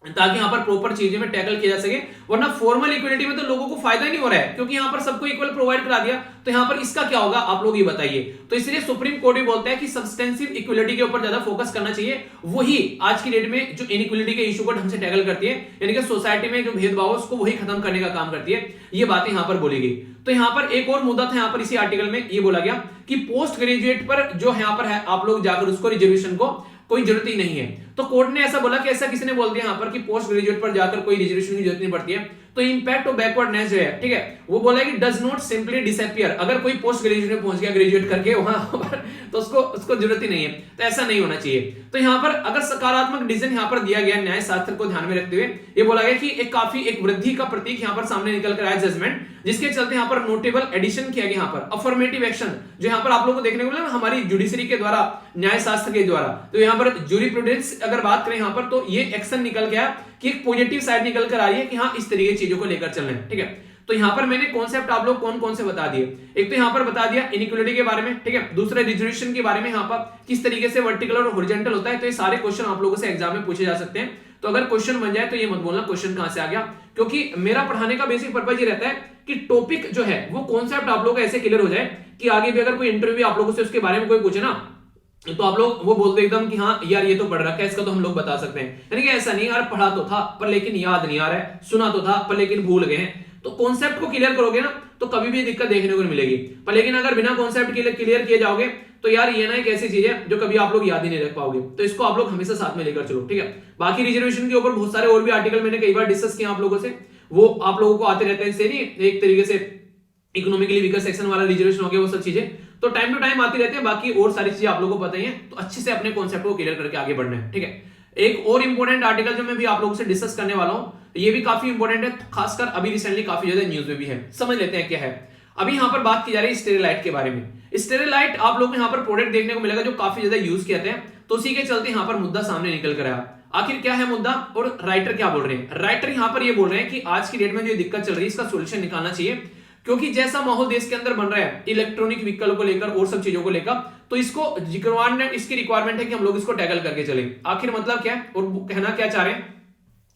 ताकि यहां पर प्रॉपर चीजें में टैकल किया जा सके। वरना फॉर्मल इक्वलिटी में तो लोगों को फायदा नहीं हो रहा है क्योंकि यहां पर सबको इक्वल प्रोवाइड करा दिया, तो यहां पर इसका क्या होगा आप लोग ये बताइए। तो इसलिए सुप्रीम कोर्ट भी बोलता है कि सब्सटेंसिव इक्वलिटी के ऊपर ज्यादा फोकस करना चाहिए, वही आज की डेट में जो इनइक्वलिटी के इशू को ढंग से टैकल करती है, यानी कि सोसाइटी में जो भेदभाव है उसको वही खत्म करने का काम करती है। ये बातें यहां पर बोली गई। तो यहां पर एक और मुद्दा था, यहां पर इसी आर्टिकल में ये बोला गया कि पोस्ट ग्रेजुएट पर जो यहां पर है आप लोग जाकर उसको रिजर्वेशन को कोई जरूरत ही नहीं है। तो कोर्ट ने ऐसा बोला कि ऐसा किसी ने बोल दिया यहां पर कि पोस्ट ग्रेजुएट पर जाकर कोई रिजर्वेशन की जरूरत नहीं पड़ती है। तो इंपैक्ट ऑफ बैकवर्डनेस जो है, ठीक है, वो बोला है कि डज नॉट सिंपली डिसअपियर। अगर कोई पोस्ट ग्रेजुएट में पहुंच गया ग्रेजुएट करके वहां पर तो उसको जरूरत ही नहीं है। तो ऐसा नहीं होना चाहिए। तो यहां पर अगर सकारात्मक डिसीजन यहां पर दिया गया न्याय शास्त्र को ध्यान में रखते हुए, ये बोला गया कि एक काफी एक वृद्धि का प्रतीक यहां पर सामने निकल कर आया जजमेंट, जिसके चलते यहां पर नोटेबल एडिशन किया गया। यहां पर अफर्मेटिव एक्शन जो यहां पर आप लोगों को देखने को मिला हमारी जुडिशरी के द्वारा, न्याय शास्त्र के द्वारा, तो यहां पर जूरिप्रूडेंस अगर बात करें यहां पर, तो ये एक्शन निकल गया कि एक पॉजिटिव साइड निकल कर आ रही है कि हाँ इस तरीके की चीजों को लेकर चलना है। ठीक है, तो यहां पर मैंने कॉन्सेप्ट आप लोग कौन कौन से बता दिए। एक तो यहां पर बता दिया इनइक्वालिटी के बारे में, ठीक है, दूसरा रिजर्वेशन के बारे में, यहां पर किस तरीके से वर्टिकल और हॉरिजॉन्टल होता है। तो ये सारे क्वेश्चन आप लोगों से एग्जाम में पूछे जा सकते हैं। तो अगर क्वेश्चन बन जाए तो ये मत बोलना क्वेश्चन कहां से आ गया, क्योंकि मेरा पढ़ाने का बेसिक पर्पज ये रहता है कि टॉपिक जो है वो कॉन्सेप्ट आप लोगों को ऐसे क्लियर हो जाए कि आगे भी अगर कोई इंटरव्यू आप लोगों से उसके बारे में कोई पूछे ना तो आप लोग वो बोलते एकदम कि हाँ यार ये तो पढ़ रखा है, इसका तो हम लोग बता सकते हैं। यानी कि ऐसा नहीं यार पढ़ा तो था पर लेकिन याद नहीं आ रहा है, सुना तो था पर लेकिन भूल गए हैं। तो कॉन्सेप्ट को क्लियर करोगे ना तो कभी भी दिक्कत देखने को नहीं मिलेगी। पर लेकिन अगर बिना कॉन्सेप्ट क्लियर किए जाओगे तो यार ये ना एक ऐसी चीज है जो कभी आप लोग याद ही नहीं रख पाओगे। तो इसको आप लोग हमेशा साथ में लेकर चलो, ठीक है। बाकी रिजर्वेशन के ऊपर बहुत सारे और भी आर्टिकल मैंने कई बार डिस्कस किया आप लोगों से, वो आप लोगों को आते रहते हैं। इससे नहीं एक तरीके से इकोनॉमिकली वीकर सेक्शन वाला रिजर्वेशन हो गया, वो सब चीजें तो टाइम टू टाइम आती रहती है। बाकी और सारी चीजें आप लोगों को पता ही है, तो अच्छे से अपने कॉन्सेप्ट को क्लियर करके आगे बढ़ना है, ठीक है। एक और इंपॉर्टेंट आर्टिकल जो मैं भी आप लोगों से डिस्कस करने वाला हूं, ये भी काफी इंपॉर्टेंट है, खासकर अभी रिसेंटली काफी ज्यादा न्यूज में भी है। समझ लेते हैं क्या है। अभी यहां पर बात की जा रही है स्टेरिलाइट के बारे में। स्टेरिलाइट आप लोग को यहां पर प्रोडक्ट देखने को मिलेगा जो काफी ज्यादा यूज किए जाते हैं, तो उसी के चलते यहां पर मुद्दा सामने निकल कर आया। आखिर क्या है मुद्दा और राइटर क्या बोल रहे हैं। राइटर यहां पर ये बोल रहे हैं कि आज की डेट में जो दिक्कत चल रही है इसका सोल्यूशन निकालना चाहिए, क्योंकि जैसा माहौल देश के अंदर बन रहा है इलेक्ट्रॉनिक व्हीकल को लेकर और सब चीजों को लेकर, तो इसको इसकी रिक्वायरमेंट है कि हम लोग इसको टैकल करके चलें। आखिर मतलब क्या है और कहना क्या चाह रहे हैं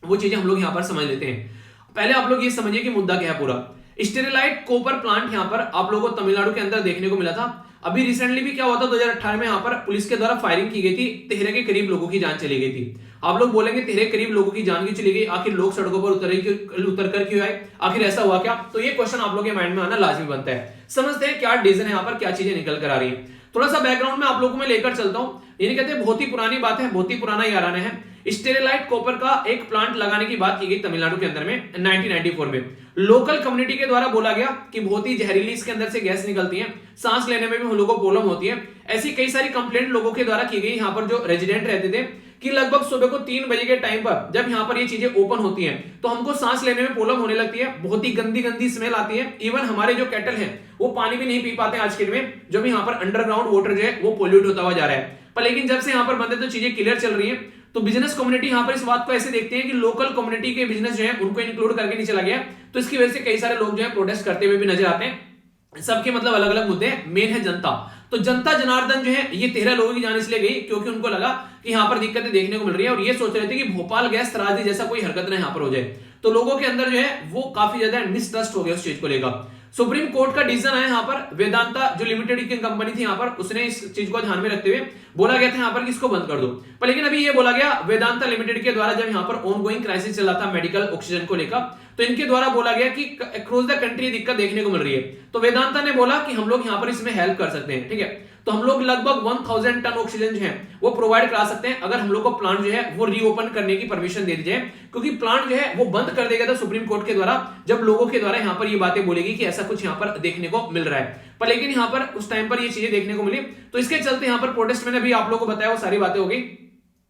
वो चीजें हम लोग यहां पर समझ लेते हैं। पहले आप लोग ये समझिए कि मुद्दा क्या है पूरा। स्टेरिलाइट कॉपर प्लांट यहां पर आप लोगों को तमिलनाडु के अंदर देखने को मिला था। अभी रिसेंटली भी क्या हुआ था 2018 में यहां पर पुलिस के द्वारा फायरिंग की गई थी, 13 के करीब लोगों की जान चली गई थी। आप लोग बोलेंगे 13 करीब लोगों की जान क्यों चली गई, आखिर लोग सड़कों पर उतर कर क्यों आए, आखिर ऐसा हुआ क्या। तो ये क्वेश्चन आप लोगों के माइंड में आना लाजमी बनता है। समझते हैं क्या रीजन है यहाँ पर, क्या चीजें निकल कर आ रही है। थोड़ा सा बैकग्राउंड में आप लोगों को मैं लेकर चलता हूं। यानी कहते हैं बहुत ही पुरानी बात है, बहुत ही पुराना याराना है। स्टेरिलाइट कॉपर का एक प्लांट लगाने की बात की गई तमिलनाडु के अंदर में 1994 में। लोकल कम्युनिटी के द्वारा बोला गया कि बहुत ही जहरीली इसके अंदर से गैस निकलती है, सांस लेने में भी हम लोगों को प्रॉब्लम होती है। ऐसी कई सारी कंप्लेंट लोगों के द्वारा की गई यहाँ पर जो रेजिडेंट रहते थे कि लगभग सुबह को 3 बजे के टाइम पर जब यहाँ पर ये चीजें ओपन होती हैं तो हमको सांस लेने में प्रॉब्लम होने लगती है, बहुत ही गंदी गंदी स्मेल आती है। इवन हमारे जो कैटल हैं वो पानी भी नहीं पी पाते आज के दिन में, जब यहाँ पर अंडरग्राउंड वाटर जो है वो पोल्यूट होता हुआ जा रहा है। पर लेकिन जब से यहाँ पर बंद है तो चीजें क्लियर चल रही है। तो बिजनेस कम्युनिटी यहाँ पर इस बात को ऐसे देखते हैं कि लोकल कम्युनिटी के बिजनेस जो है उनको इंक्लूड करके नहीं चला गया, तो इसकी वजह से कई सारे लोग जो है प्रोटेस्ट करते हुए भी नजर आते हैं। सबके मतलब अलग अलग मुद्दे, मेन है जनता। तो जनता जनार्दन जो है ये 13 लोगों की जान इसलिए गई क्योंकि उनको लगा कि यहाँ पर दिक्कतें देखने को मिल रही है और ये सोच रहे थे कि भोपाल गैस त्रासदी जैसा कोई हरकत ना यहाँ पर हो जाए। तो लोगों के अंदर जो है वो काफी ज्यादा मिसट्रस्ट हो गया उस चीज को लेकर। सुप्रीम कोर्ट का डिसीजन आया यहाँ पर, वेदांता जो लिमिटेड की कंपनी थी यहाँ पर, उसने इस चीज को ध्यान में रखते हुए बोला गया था यहाँ पर कि इसको बंद कर दो। पर लेकिन अभी ये बोला गया वेदांता लिमिटेड के द्वारा, जब यहाँ पर ऑनगोइंग क्राइसिस चल रहा था मेडिकल ऑक्सीजन को लेकर, तो इनके द्वारा बोला गया कि अक्रॉस द कंट्री दिक्कत देखने को मिल रही है। तो वेदांता ने बोला कि हम लोग यहाँ पर इसमें हेल्प कर सकते हैं, ठीक है। तो हम लोग लगभग 1000 टन ऑक्सीजन जो है वो प्रोवाइड करा सकते हैं अगर हम लोग को प्लांट जो है वो रीओपन करने की परमिशन दे दी जाए, क्योंकि प्लांट जो है वो बंद कर देगा था सुप्रीम कोर्ट के द्वारा, जब लोगों के द्वारा यहाँ पर ये बातें बोलेगी कि ऐसा कुछ यहाँ पर देखने को मिल रहा है। पर लेकिन यहाँ पर उस टाइम पर ये चीजें देखने को मिली, तो इसके चलते यहाँ पर प्रोटेस्ट मैंने अभी आप लोगों को बताया वो सारी बातें हो गई।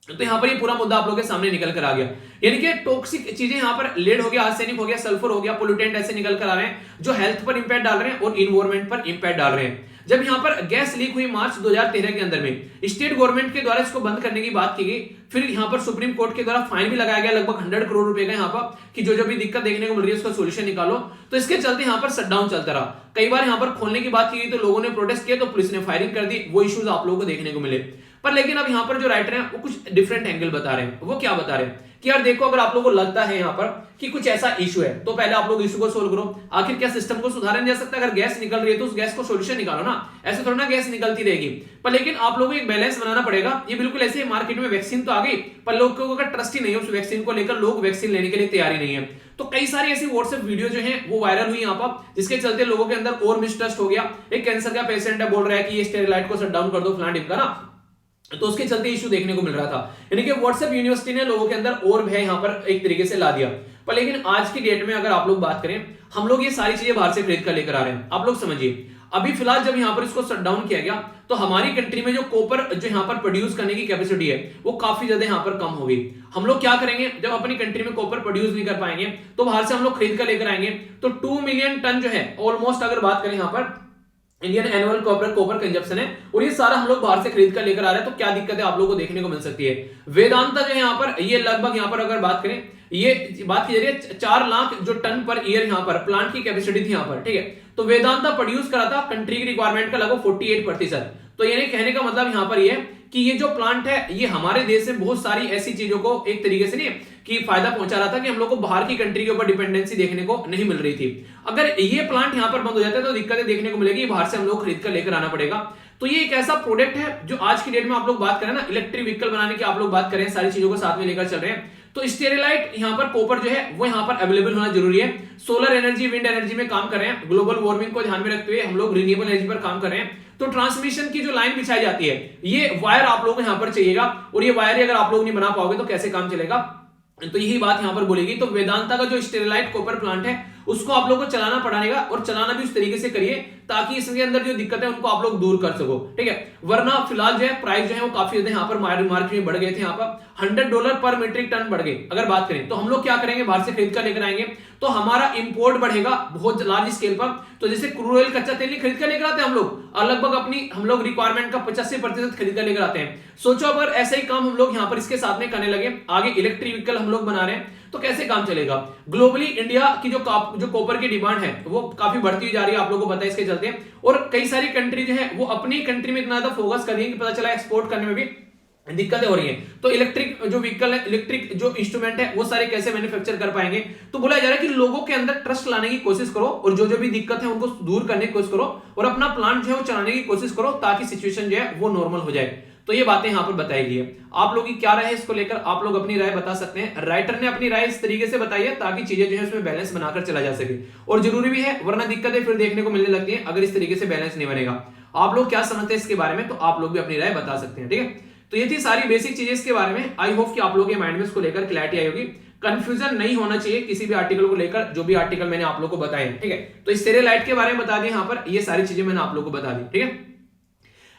तो यहां पर ये पूरा मुद्दा आप लोगों के सामने निकल कर आ गया। यानी कि टॉक्सिक चीजें यहां पर लेड हो गया, आर्सेनिक हो गया, सल्फर हो गया, पोल्यूटेंट ऐसे निकल कर आ रहे हैं जो हेल्थ पर इंपैक्ट डाल रहे हैं और इन्वायरमेंट पर इंपैक्ट डाल रहे हैं। जब यहां पर गैस लीक हुई मार्च 2013 के अंदर में, स्टेट गवर्नमेंट के द्वारा इसको बंद करने की बात की गई। फिर यहां पर सुप्रीम कोर्ट के द्वारा फाइन भी लगाया गया लगभग 100 करोड़ रुपए का यहां पर, कि जो जो भी दिक्कत देखने को मिल रही है उसका सोल्यूशन निकालो। तो इसके चलते यहां पर शटडाउन चलता रहा। कई बार यहां पर खोलने की बात की गई तो लोगों ने प्रोटेस्ट किया, तो पुलिस ने फायरिंग कर दी। वो इश्यूज आप लोगों को देखने को मिले। पर लेकिन अब यहां पर जो राइटर हैं वो कुछ डिफरेंट एंगल बता रहे हैं। वो क्या बता रहे हैं कि यार देखो, अगर आप लोगों को लगता है यहां पर कि कुछ ऐसा इशू है, तो पहले आप लोग इशू को सोल्व करो। आखिर क्या सिस्टम को सुधारा नहीं जा सकता? अगर गैस निकल रही है तो उस गैस को सोल्यूशन निकालो ना, ऐसे थोड़ा ना गैस निकलती रहेगी। पर लेकिन आप लोगों को एक बैलेंस बनाना पड़ेगा। ये बिल्कुल ऐसे मार्केट में वैक्सीन तो आ गई, पर लोगों का ट्रस्ट ही नहीं है उस वैक्सीन को लेकर, लोग वैक्सीन लेने के लिए तैयार ही नहीं है। तो कई सारी ऐसी व्हाट्सएप वीडियो जो है वो वायरल हुई यहाँ पर, जिसके चलते लोगों के अंदर और मिसट्रस्ट हो गया। एक कैंसर का पेशेंट है, बोल रहा है कि ये स्टेरलाइट को शट डाउन कर दो फलाना ढिमका ना, तो उसके चलते इशू देखने को मिल रहा था। यानी कि व्हाट्सएप यूनिवर्सिटी ने लोगों के अंदर और भय यहां पर एक तरीके से ला दिया। पर लेकिन आज की डेट में अगर आप लोग बात करें, हम लोग ये सारी चीजें बाहर से खरीद कर लेकर आ रहे हैं। आप लोग समझिए, अभी फिलहाल जब यहां पर इसको शट डाउन किया गया तो हमारी कंट्री में जो कॉपर जो यहां पर प्रोड्यूस करने की कैपेसिटी है वो काफी ज्यादा यहां पर कम हो गई। हम लोग क्या करेंगे, जब अपनी कंट्री में कॉपर प्रोड्यूस नहीं कर पाएंगे तो बाहर से हम लोग खरीद कर लेकर आएंगे। तो 2 मिलियन टन जो है ऑलमोस्ट, अगर बात करें यहां पर इंडियन एनुअल कॉपर कंजप्शन है, और ये सारा हम लोग बाहर से खरीद कर लेकर आ रहे हैं। तो क्या दिक्कत है आप लोगों को देखने को मिल सकती है। वेदांता जो है यहाँ पर, ये लगभग यहाँ पर अगर बात करें, ये बात की जा रही है 4 लाख जो टन पर ईयर यहाँ पर प्लांट की कैपेसिटी थी यहाँ पर, ठीक है। तो वेदांता प्रोड्यूस करा था कंट्री की रिक्वायरमेंट का लगभग 48%। तो यानी कहने का मतलब यहाँ पर ये है कि ये जो प्लांट है ये हमारे देश में बहुत सारी ऐसी चीजों को एक तरीके से नहीं कि फायदा पहुंचा रहा था कि हम लोग को बाहर की कंट्री के ऊपर डिपेंडेंसी देखने को नहीं मिल रही थी। अगर ये प्लांट यहां पर बंद हो जाता है तो दिक्कतें देखने को मिलेगी, बाहर से हम लोग खरीद कर लेकर आना पड़ेगा। तो ये एक ऐसा प्रोडक्ट है जो आज की डेट में आप लोग बात करें ना, इलेक्ट्रिक व्हीकल बनाने की आप लोग बात करें, सारी चीजों को साथ में लेकर चल रहे हैं। तो स्टेरलाइट यहाँ पर कॉपर जो है वो यहाँ पर अवेलेबल होना जरूरी है। सोलर एनर्जी, विंड एनर्जी में काम कर रहे हैं, ग्लोबल वार्मिंग को ध्यान में रखते हुए हम लोग रिन्यूएबल एनर्जी पर काम कर रहे हैं। तो ट्रांसमिशन की जो लाइन बिछाई जाती है, ये वायर आप लोगों को यहाँ पर चाहिएगा, और ये वायर अगर आप लोग नहीं बना पाओगे तो कैसे काम चलेगा। तो यही बात यहां पर बोलेगी। तो वेदांता का जो स्टेरलाइट कॉपर प्लांट है उसको आप लोगों को चलाना पड़ेगा, और चलाना भी उस तरीके से करिए ताकि इसके अंदर जो दिक्कत है उनको आप लोग दूर कर सको, ठीक है। वरना फिलहाल जो है प्राइस जो है वो काफी ज्यादा यहाँ पर मार्केट में बढ़ गए थे। यहाँ पर $100 पर मीट्रिक टन बढ़ गए। अगर बात करें तो हम लोग क्या करेंगे, बाहर से खरीद कर लेकर आएंगे तो हमारा इंपोर्ट बढ़ेगा बहुत लार्ज स्केल पर। तो जैसे क्रूड ऑयल कच्चा तेल खरीद कर लेकर आते हैं हम लोग, और लगभग अपनी हम लोग रिक्वायरमेंट का 85% खरीद कर लेकर आते हैं। सोचो अगर ऐसा ही काम हम लोग यहाँ पर इसके साथ में करने लगे, आगे इलेक्ट्रिक व्हीकल हम लोग बना रहे हैं तो कैसे काम चलेगा। ग्लोबली इंडिया की जो कॉपर की डिमांड है वो काफी बढ़ती हुई जा रही है, आप लोगों को पता है इसके चलते। और कई सारी कंट्री जो है वो अपनी कंट्री में इतना ज्यादा फोकस कर रही है कि पता चला एक्सपोर्ट करने में भी दिक्कतें हो रही हैं। तो इलेक्ट्रिक जो व्हीकल है, इलेक्ट्रिक जो इंस्ट्रूमेंट है वो सारे कैसे मैन्युफैक्चर कर पाएंगे। तो बोला जा रहा है कि लोगों के अंदर ट्रस्ट लाने की कोशिश करो, और जो जो भी दिक्कत है उनको दूर करने की कोशिश करो, और अपना प्लांट जो है वो चलाने की कोशिश करो ताकि सिचुएशन जो है वो नॉर्मल हो जाए। तो ये बातें यहां पर बताई गई है। आप लोगों की क्या राय है इसको लेकर, आप लोग अपनी राय बता सकते हैं। राइटर ने अपनी राय इस तरीके से बताई है ताकि चीजें जो है उसमें बैलेंस बनाकर चला जा सके, और जरूरी भी है, वरना दिक्कतें फिर देखने को मिलने लगती है अगर इस तरीके से बैलेंस नहीं बनेगा। आप लोग क्या समझते हैं इसके बारे में, तो आप लोग भी अपनी राय बता सकते हैं, ठीक है। तो ये थी सारी बेसिक चीजें इसके बारे में। आई होप कि आप लोगों के माइंड में इसको लेकर क्लैरिटी आई होगी। कंफ्यूजन नहीं होना चाहिए किसी भी आर्टिकल को लेकर, जो भी आर्टिकल मैंने आप लोगों को बताए हैं, ठीक है। तो स्टेरलाइट के बारे में बता दिया यहाँ पर, ये सारी चीजें मैंने आप लोगों को बता दी, ठीक है।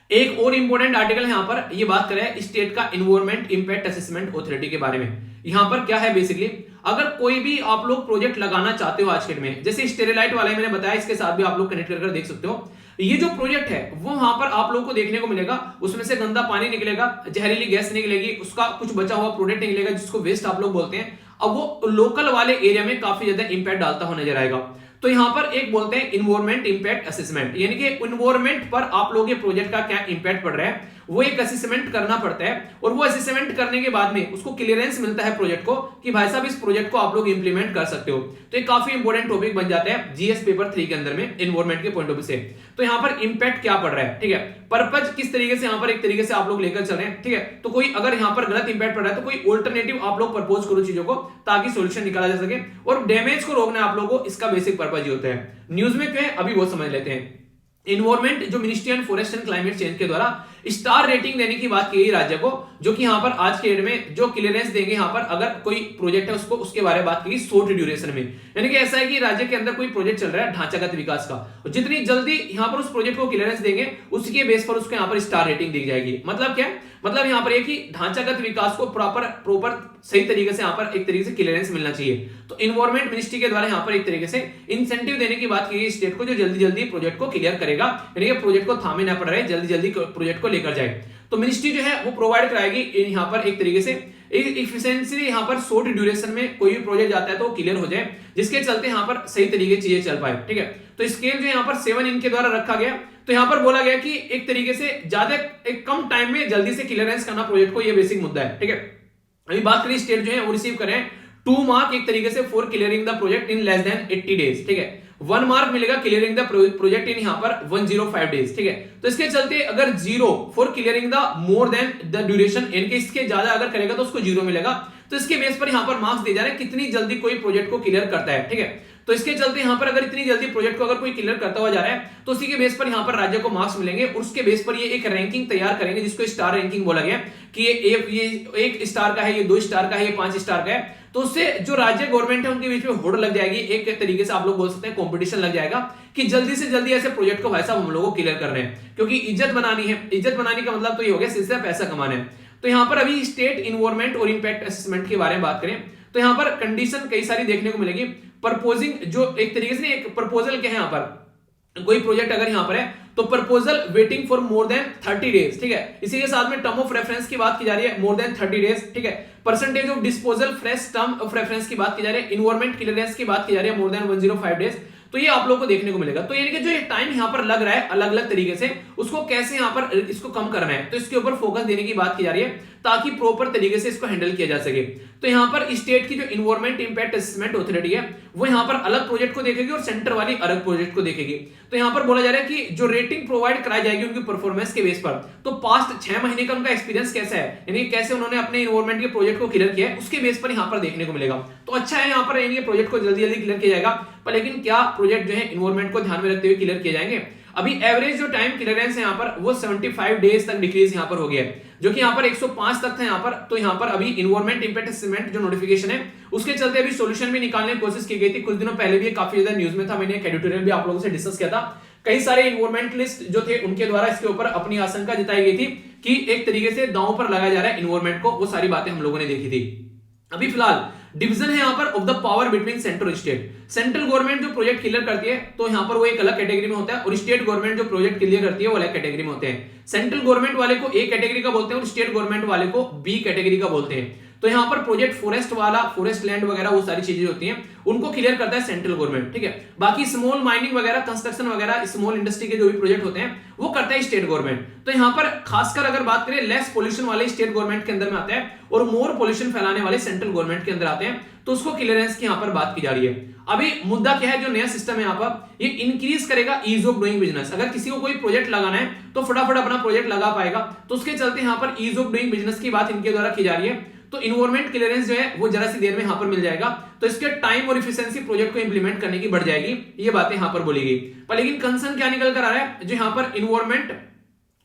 एक और इंपॉर्टेंट आर्टिकल यहां पर ये बात करें स्टेट का इन्वायरमेंट इंपैक्ट असेसमेंट अथॉरिटी के बारे में। यहां पर क्या है बेसिकली, अगर कोई भी आप लोग प्रोजेक्ट लगाना चाहते हो आज के में, जैसे स्टेरलाइट वाले मैंने बताया, इसके साथ भी आप लोग कनेक्ट कर देख सकते हो। ये जो प्रोजेक्ट है वो वहां पर आप लोगों को देखने को मिलेगा, उसमें से गंदा पानी निकलेगा, जहरीली गैस निकलेगी, उसका कुछ बचा हुआ प्रोडक्ट निकलेगा जिसको वेस्ट आप लोग बोलते हैं। अब वो लोकल वाले एरिया में काफी ज्यादा इंपैक्ट डालता हुआ नजर आएगा। तो यहां पर एक बोलते हैं इन्वायरमेंट इंपैक्ट असेसमेंट, यानी कि इन्वायरमेंट पर आप लोगों के प्रोजेक्ट का क्या इंपैक्ट पड़ रहा है वो एक असेसमेंट करना पड़ता है, और वो असेसमेंट करने के बाद में उसको क्लियरेंस मिलता है प्रोजेक्ट को कि भाई साहब इस प्रोजेक्ट को आप लोग इंप्लीमेंट कर सकते हो। तो ये काफी इंपॉर्टेंट टॉपिक बन जाता है जीएस पेपर 3 के अंदर में इन्वायरमेंट के पॉइंट ऑफ व्यू से। तो यहां पर इंपैक्ट क्या पड़ रहा है, ठीक है, पर्पज किस तरीके से यहां पर एक तरीके से आप लोग लेकर चल रहे हैं, ठीक है। तो कोई अगर यहां पर गलत इंपैक्ट पड़ रहा है तो कोई ऑल्टरनेटिव आप लोग प्रपोज करो चीजों को ताकि सॉल्यूशन निकाला जा सके, और डैमेज को रोकना आप लोगों को इसका बेसिक पर्पज ही होता है। न्यूज में क्या है अभी वो समझ लेते हैं। इन्वायरमेंट जो ministry and forest and climate change के द्वारा स्टार रेटिंग देने की बात की गई राज्य को, जो कि यहाँ पर आज के डेट में जो क्लियरेंस देंगे यहाँ पर अगर कोई प्रोजेक्ट है उसको, उसके बारे में बात की गई शॉर्ट ड्यूरेशन में। यानी कि ऐसा है कि राज्य के अंदर कोई प्रोजेक्ट चल रहा है ढांचागत विकास का, और जितनी जल्दी यहाँ पर उस प्रोजेक्ट को क्लियरेंस देंगे उसके बेस पर उसको यहाँ पर स्टार रेटिंग दी जाएगी। मतलब क्या है, मतलब यहाँ पर कि ढांचागत विकास को प्रॉपर सही तरीके से यहाँ पर एक तरीके से क्लियरेंस मिलना चाहिए। तो इन्वायरमेंट मिनिस्ट्री के द्वारा यहाँ पर एक तरीके से इंसेंटिव देने की बात की गई स्टेट को, जो जल्दी जल्दी प्रोजेक्ट को क्लियर करेगा, यानी कि प्रोजेक्ट को थामे ना पड़ रहे, जल्दी जल्दी प्रोजेक्ट को लेकर जाए। तो मिनिस्ट्री जो है वो प्रोवाइड कराएगी यहाँ पर एक तरीके से इफिशिएंसी, यहाँ पर शॉर्ट ड्यूरेशन में कोई भी प्रोजेक्ट जाता है तो क्लियर हो जाए, जिसके चलते यहाँ पर सही तरीके से चीजें चल पाए। ठीक है, तो स्केल जो यहाँ पर 7 इनके द्वारा रखा गया। तो यहाँ पर बोला गया कि एक तरीके से ज्यादा एक कम टाइम में जल्दी से क्लियरेंस करना प्रोजेक्ट को, ये बेसिक मुद्दा है। ठीक है, अभी बात करें स्टेट जो है वो रिसीव करें 2 मार्क एक तरीके से for clearing the project in less than 80 days. ठीक है, 1 मार्क मिलेगा क्लियरिंग द प्रोजेक्ट इन यहाँ पर 105 डेज। ठीक है, तो इसके चलते अगर 0 for clearing the more than the duration, इनके इसके ज्यादा अगर करेगा तो उसको 0 मिलेगा। तो इसके बेस पर यहाँ पर मार्क्स दिए जा रहे हैं कितनी जल्दी कोई प्रोजेक्ट को क्लियर करता है। ठीक है, तो इसके चलते यहाँ पर अगर इतनी जल्दी प्रोजेक्ट को अगर कोई क्लियर करता हुआ जा रहा है तो उसी के बेस पर यहाँ पर राज्य को मार्क्स मिलेंगे, और उसके बेस पर ये एक रैंकिंग तैयार करेंगे जिसको स्टार रैंकिंग बोला गया कि ये 1 स्टार का है, ये 2 स्टार का है, ये 5 स्टार का है। तो उससे जो राज्य गवर्नमेंट है उनके बीच में होड़ लग जाएगी, एक तरीके से आप लोग बोल सकते हैं कंपटीशन लग जाएगा कि जल्दी से जल्दी ऐसे प्रोजेक्ट को भाई साहब हम लोगों को क्लियर कर रहे हैं, क्योंकि इज्जत बनानी है। इज्जत बनाने का मतलब तो ये हो गया सिलसिला पैसा कमाना है। तो यहाँ पर अभी स्टेट इन्वायरमेंट और इंपैक्ट असेसमेंट के बारे में बात करें तो यहाँ पर कंडीशन कई सारी देखने को मिलेगी। प्रपोजिंग जो एक तरीके से एक प्रपोजल क्या है, यहाँ पर कोई प्रोजेक्ट अगर यहाँ पर है तो proposal waiting for more than 30 days. ठीक है, इसी के साथ में टर्म ऑफ रेफरेंस की बात की जा रही है मोर देन 30 डेज। ठीक है, percentage of disposal fresh term of reference की बात की जा रही है, इन्वायरमेंट क्लियरेंस की बात की जा रही है मोर देन 105 डेज। तो ये आप लोगों को देखने को मिलेगा। तो यानी कि जो ये टाइम यहाँ पर लग रहा है अलग अलग तरीके से, उसको कैसे यहाँ पर इसको कम करना है, तो इसके ऊपर फोकस देने की बात की जा रही है ताकि प्रॉपर तरीके से इसको हैंडल किया जा सके। तो यहाँ पर स्टेट की जो इन्वायरमेंट इंपैक्ट असेसमेंट अथॉरिटी है वो यहाँ पर अलग प्रोजेक्ट को देखेगी और सेंटर वाली अलग प्रोजेक्ट को देखेगी। तो यहाँ पर बोला जा रहा है कि जो रेटिंग प्रोवाइड कराई जाएगी उनकी परफॉर्मेंस के बेस पर, तो पास्ट 6 महीने का उनका एक्सपीरियंस कैसा है, यानी कैसे उन्होंने अपने इन्वायरमेंट के प्रोजेक्ट को क्लियर किया है, उसके बेस पर यहाँ पर देखने को मिलेगा। तो अच्छा है यहाँ पर यानी प्रोजेक्ट को जल्दी जल्दी क्लियर किया जाएगा, पर लेकिन क्या प्रोजेक्ट जो है इन्वायरमेंट को ध्यान में रखते हुए क्लियर किए जाएंगे। अभी एवरेज जो टाइम क्लियरेंस है यहाँ पर वो 75 डेज तक डिक्रीज यहाँ पर हो गया है, जो कि यहाँ पर 105 तक था यहाँ पर। तो यहाँ पर अभी इन्वायरमेंट इंपैक्ट असेसमेंट जो नोटिफिकेशन है उसके चलते अभी सॉल्यूशन भी निकालने की कोशिश की गई थी। कुछ दिनों पहले भी काफी ज्यादा न्यूज में था, मैंने एक एडिटोरियल भी आप लोगों से डिस्कस किया था। कई सारे इन्वायरमेंटलिस्ट जो थे उनके द्वारा इसके ऊपर अपनी आशंका जताई गई थी कि एक तरीके से दांव पर लगाया जा रहा है इन्वायरमेंट को, वो सारी बातें हम लोगों ने देखी थी। अभी फिलहाल डिवीजन है यहाँ पर of the power between centre और स्टेट। सेंट्रल गवर्नमेंट जो प्रोजेक्ट क्लियर करती है तो यहाँ पर वो एक अलग कैटेगरी में होता है, और स्टेट गवर्नमेंट जो प्रोजेक्ट क्लियर करती है वो अलग कैटेगरी में होते हैं। सेंट्रल गवर्नमेंट वाले को ए कैटेगरी का बोलते हैं और स्टेट गवर्नमेंट वाले को बी कैटेगरी का बोलते हैं। तो यहाँ पर प्रोजेक्ट फॉरेस्ट वाला, फॉरेस्ट लैंड वगैरह वो सारी चीजें होती हैं उनको क्लियर करता है सेंट्रल गवर्नमेंट। ठीक है, बाकी स्मॉल माइनिंग वगैरह, कंस्ट्रक्शन वगैरह, स्मॉल इंडस्ट्री के जो भी प्रोजेक्ट होते हैं वो करता है स्टेट गवर्नमेंट। तो यहाँ पर खासकर अगर बात करें लेस पोल्यूशन वाले स्टेट गवर्नमेंट के अंदर में आता है और मोर पोल्यूशन फैलाने वाले सेंट्रल गवर्नमेंट के अंदर आते हैं, तो उसको क्लियरेंस की यहाँ पर बात की जा रही है। अभी मुद्दा क्या है, जो नया सिस्टम है यहाँ पर ये इंक्रीज करेगा ईज ऑफ डूइंग बिजनेस। अगर किसी को कोई प्रोजेक्ट लगाना है तो फटाफट अपना प्रोजेक्ट लगा पाएगा, तो उसके चलते यहाँ पर ईज ऑफ डूइंग बिजनेस की बात इनके द्वारा की जा रही है। तो इन्वायरमेंट क्लियरेंस जो है वो जरा सी देर में यहाँ पर मिल जाएगा, तो इसके टाइम और इफिशिएंसी प्रोजेक्ट को इंप्लीमेंट करने की बढ़ जाएगी। ये बातें यहाँ पर बोली गई। पर लेकिन कंसर्न क्या निकल कर आ रहा है, जो यहाँ पर इन्वायरमेंट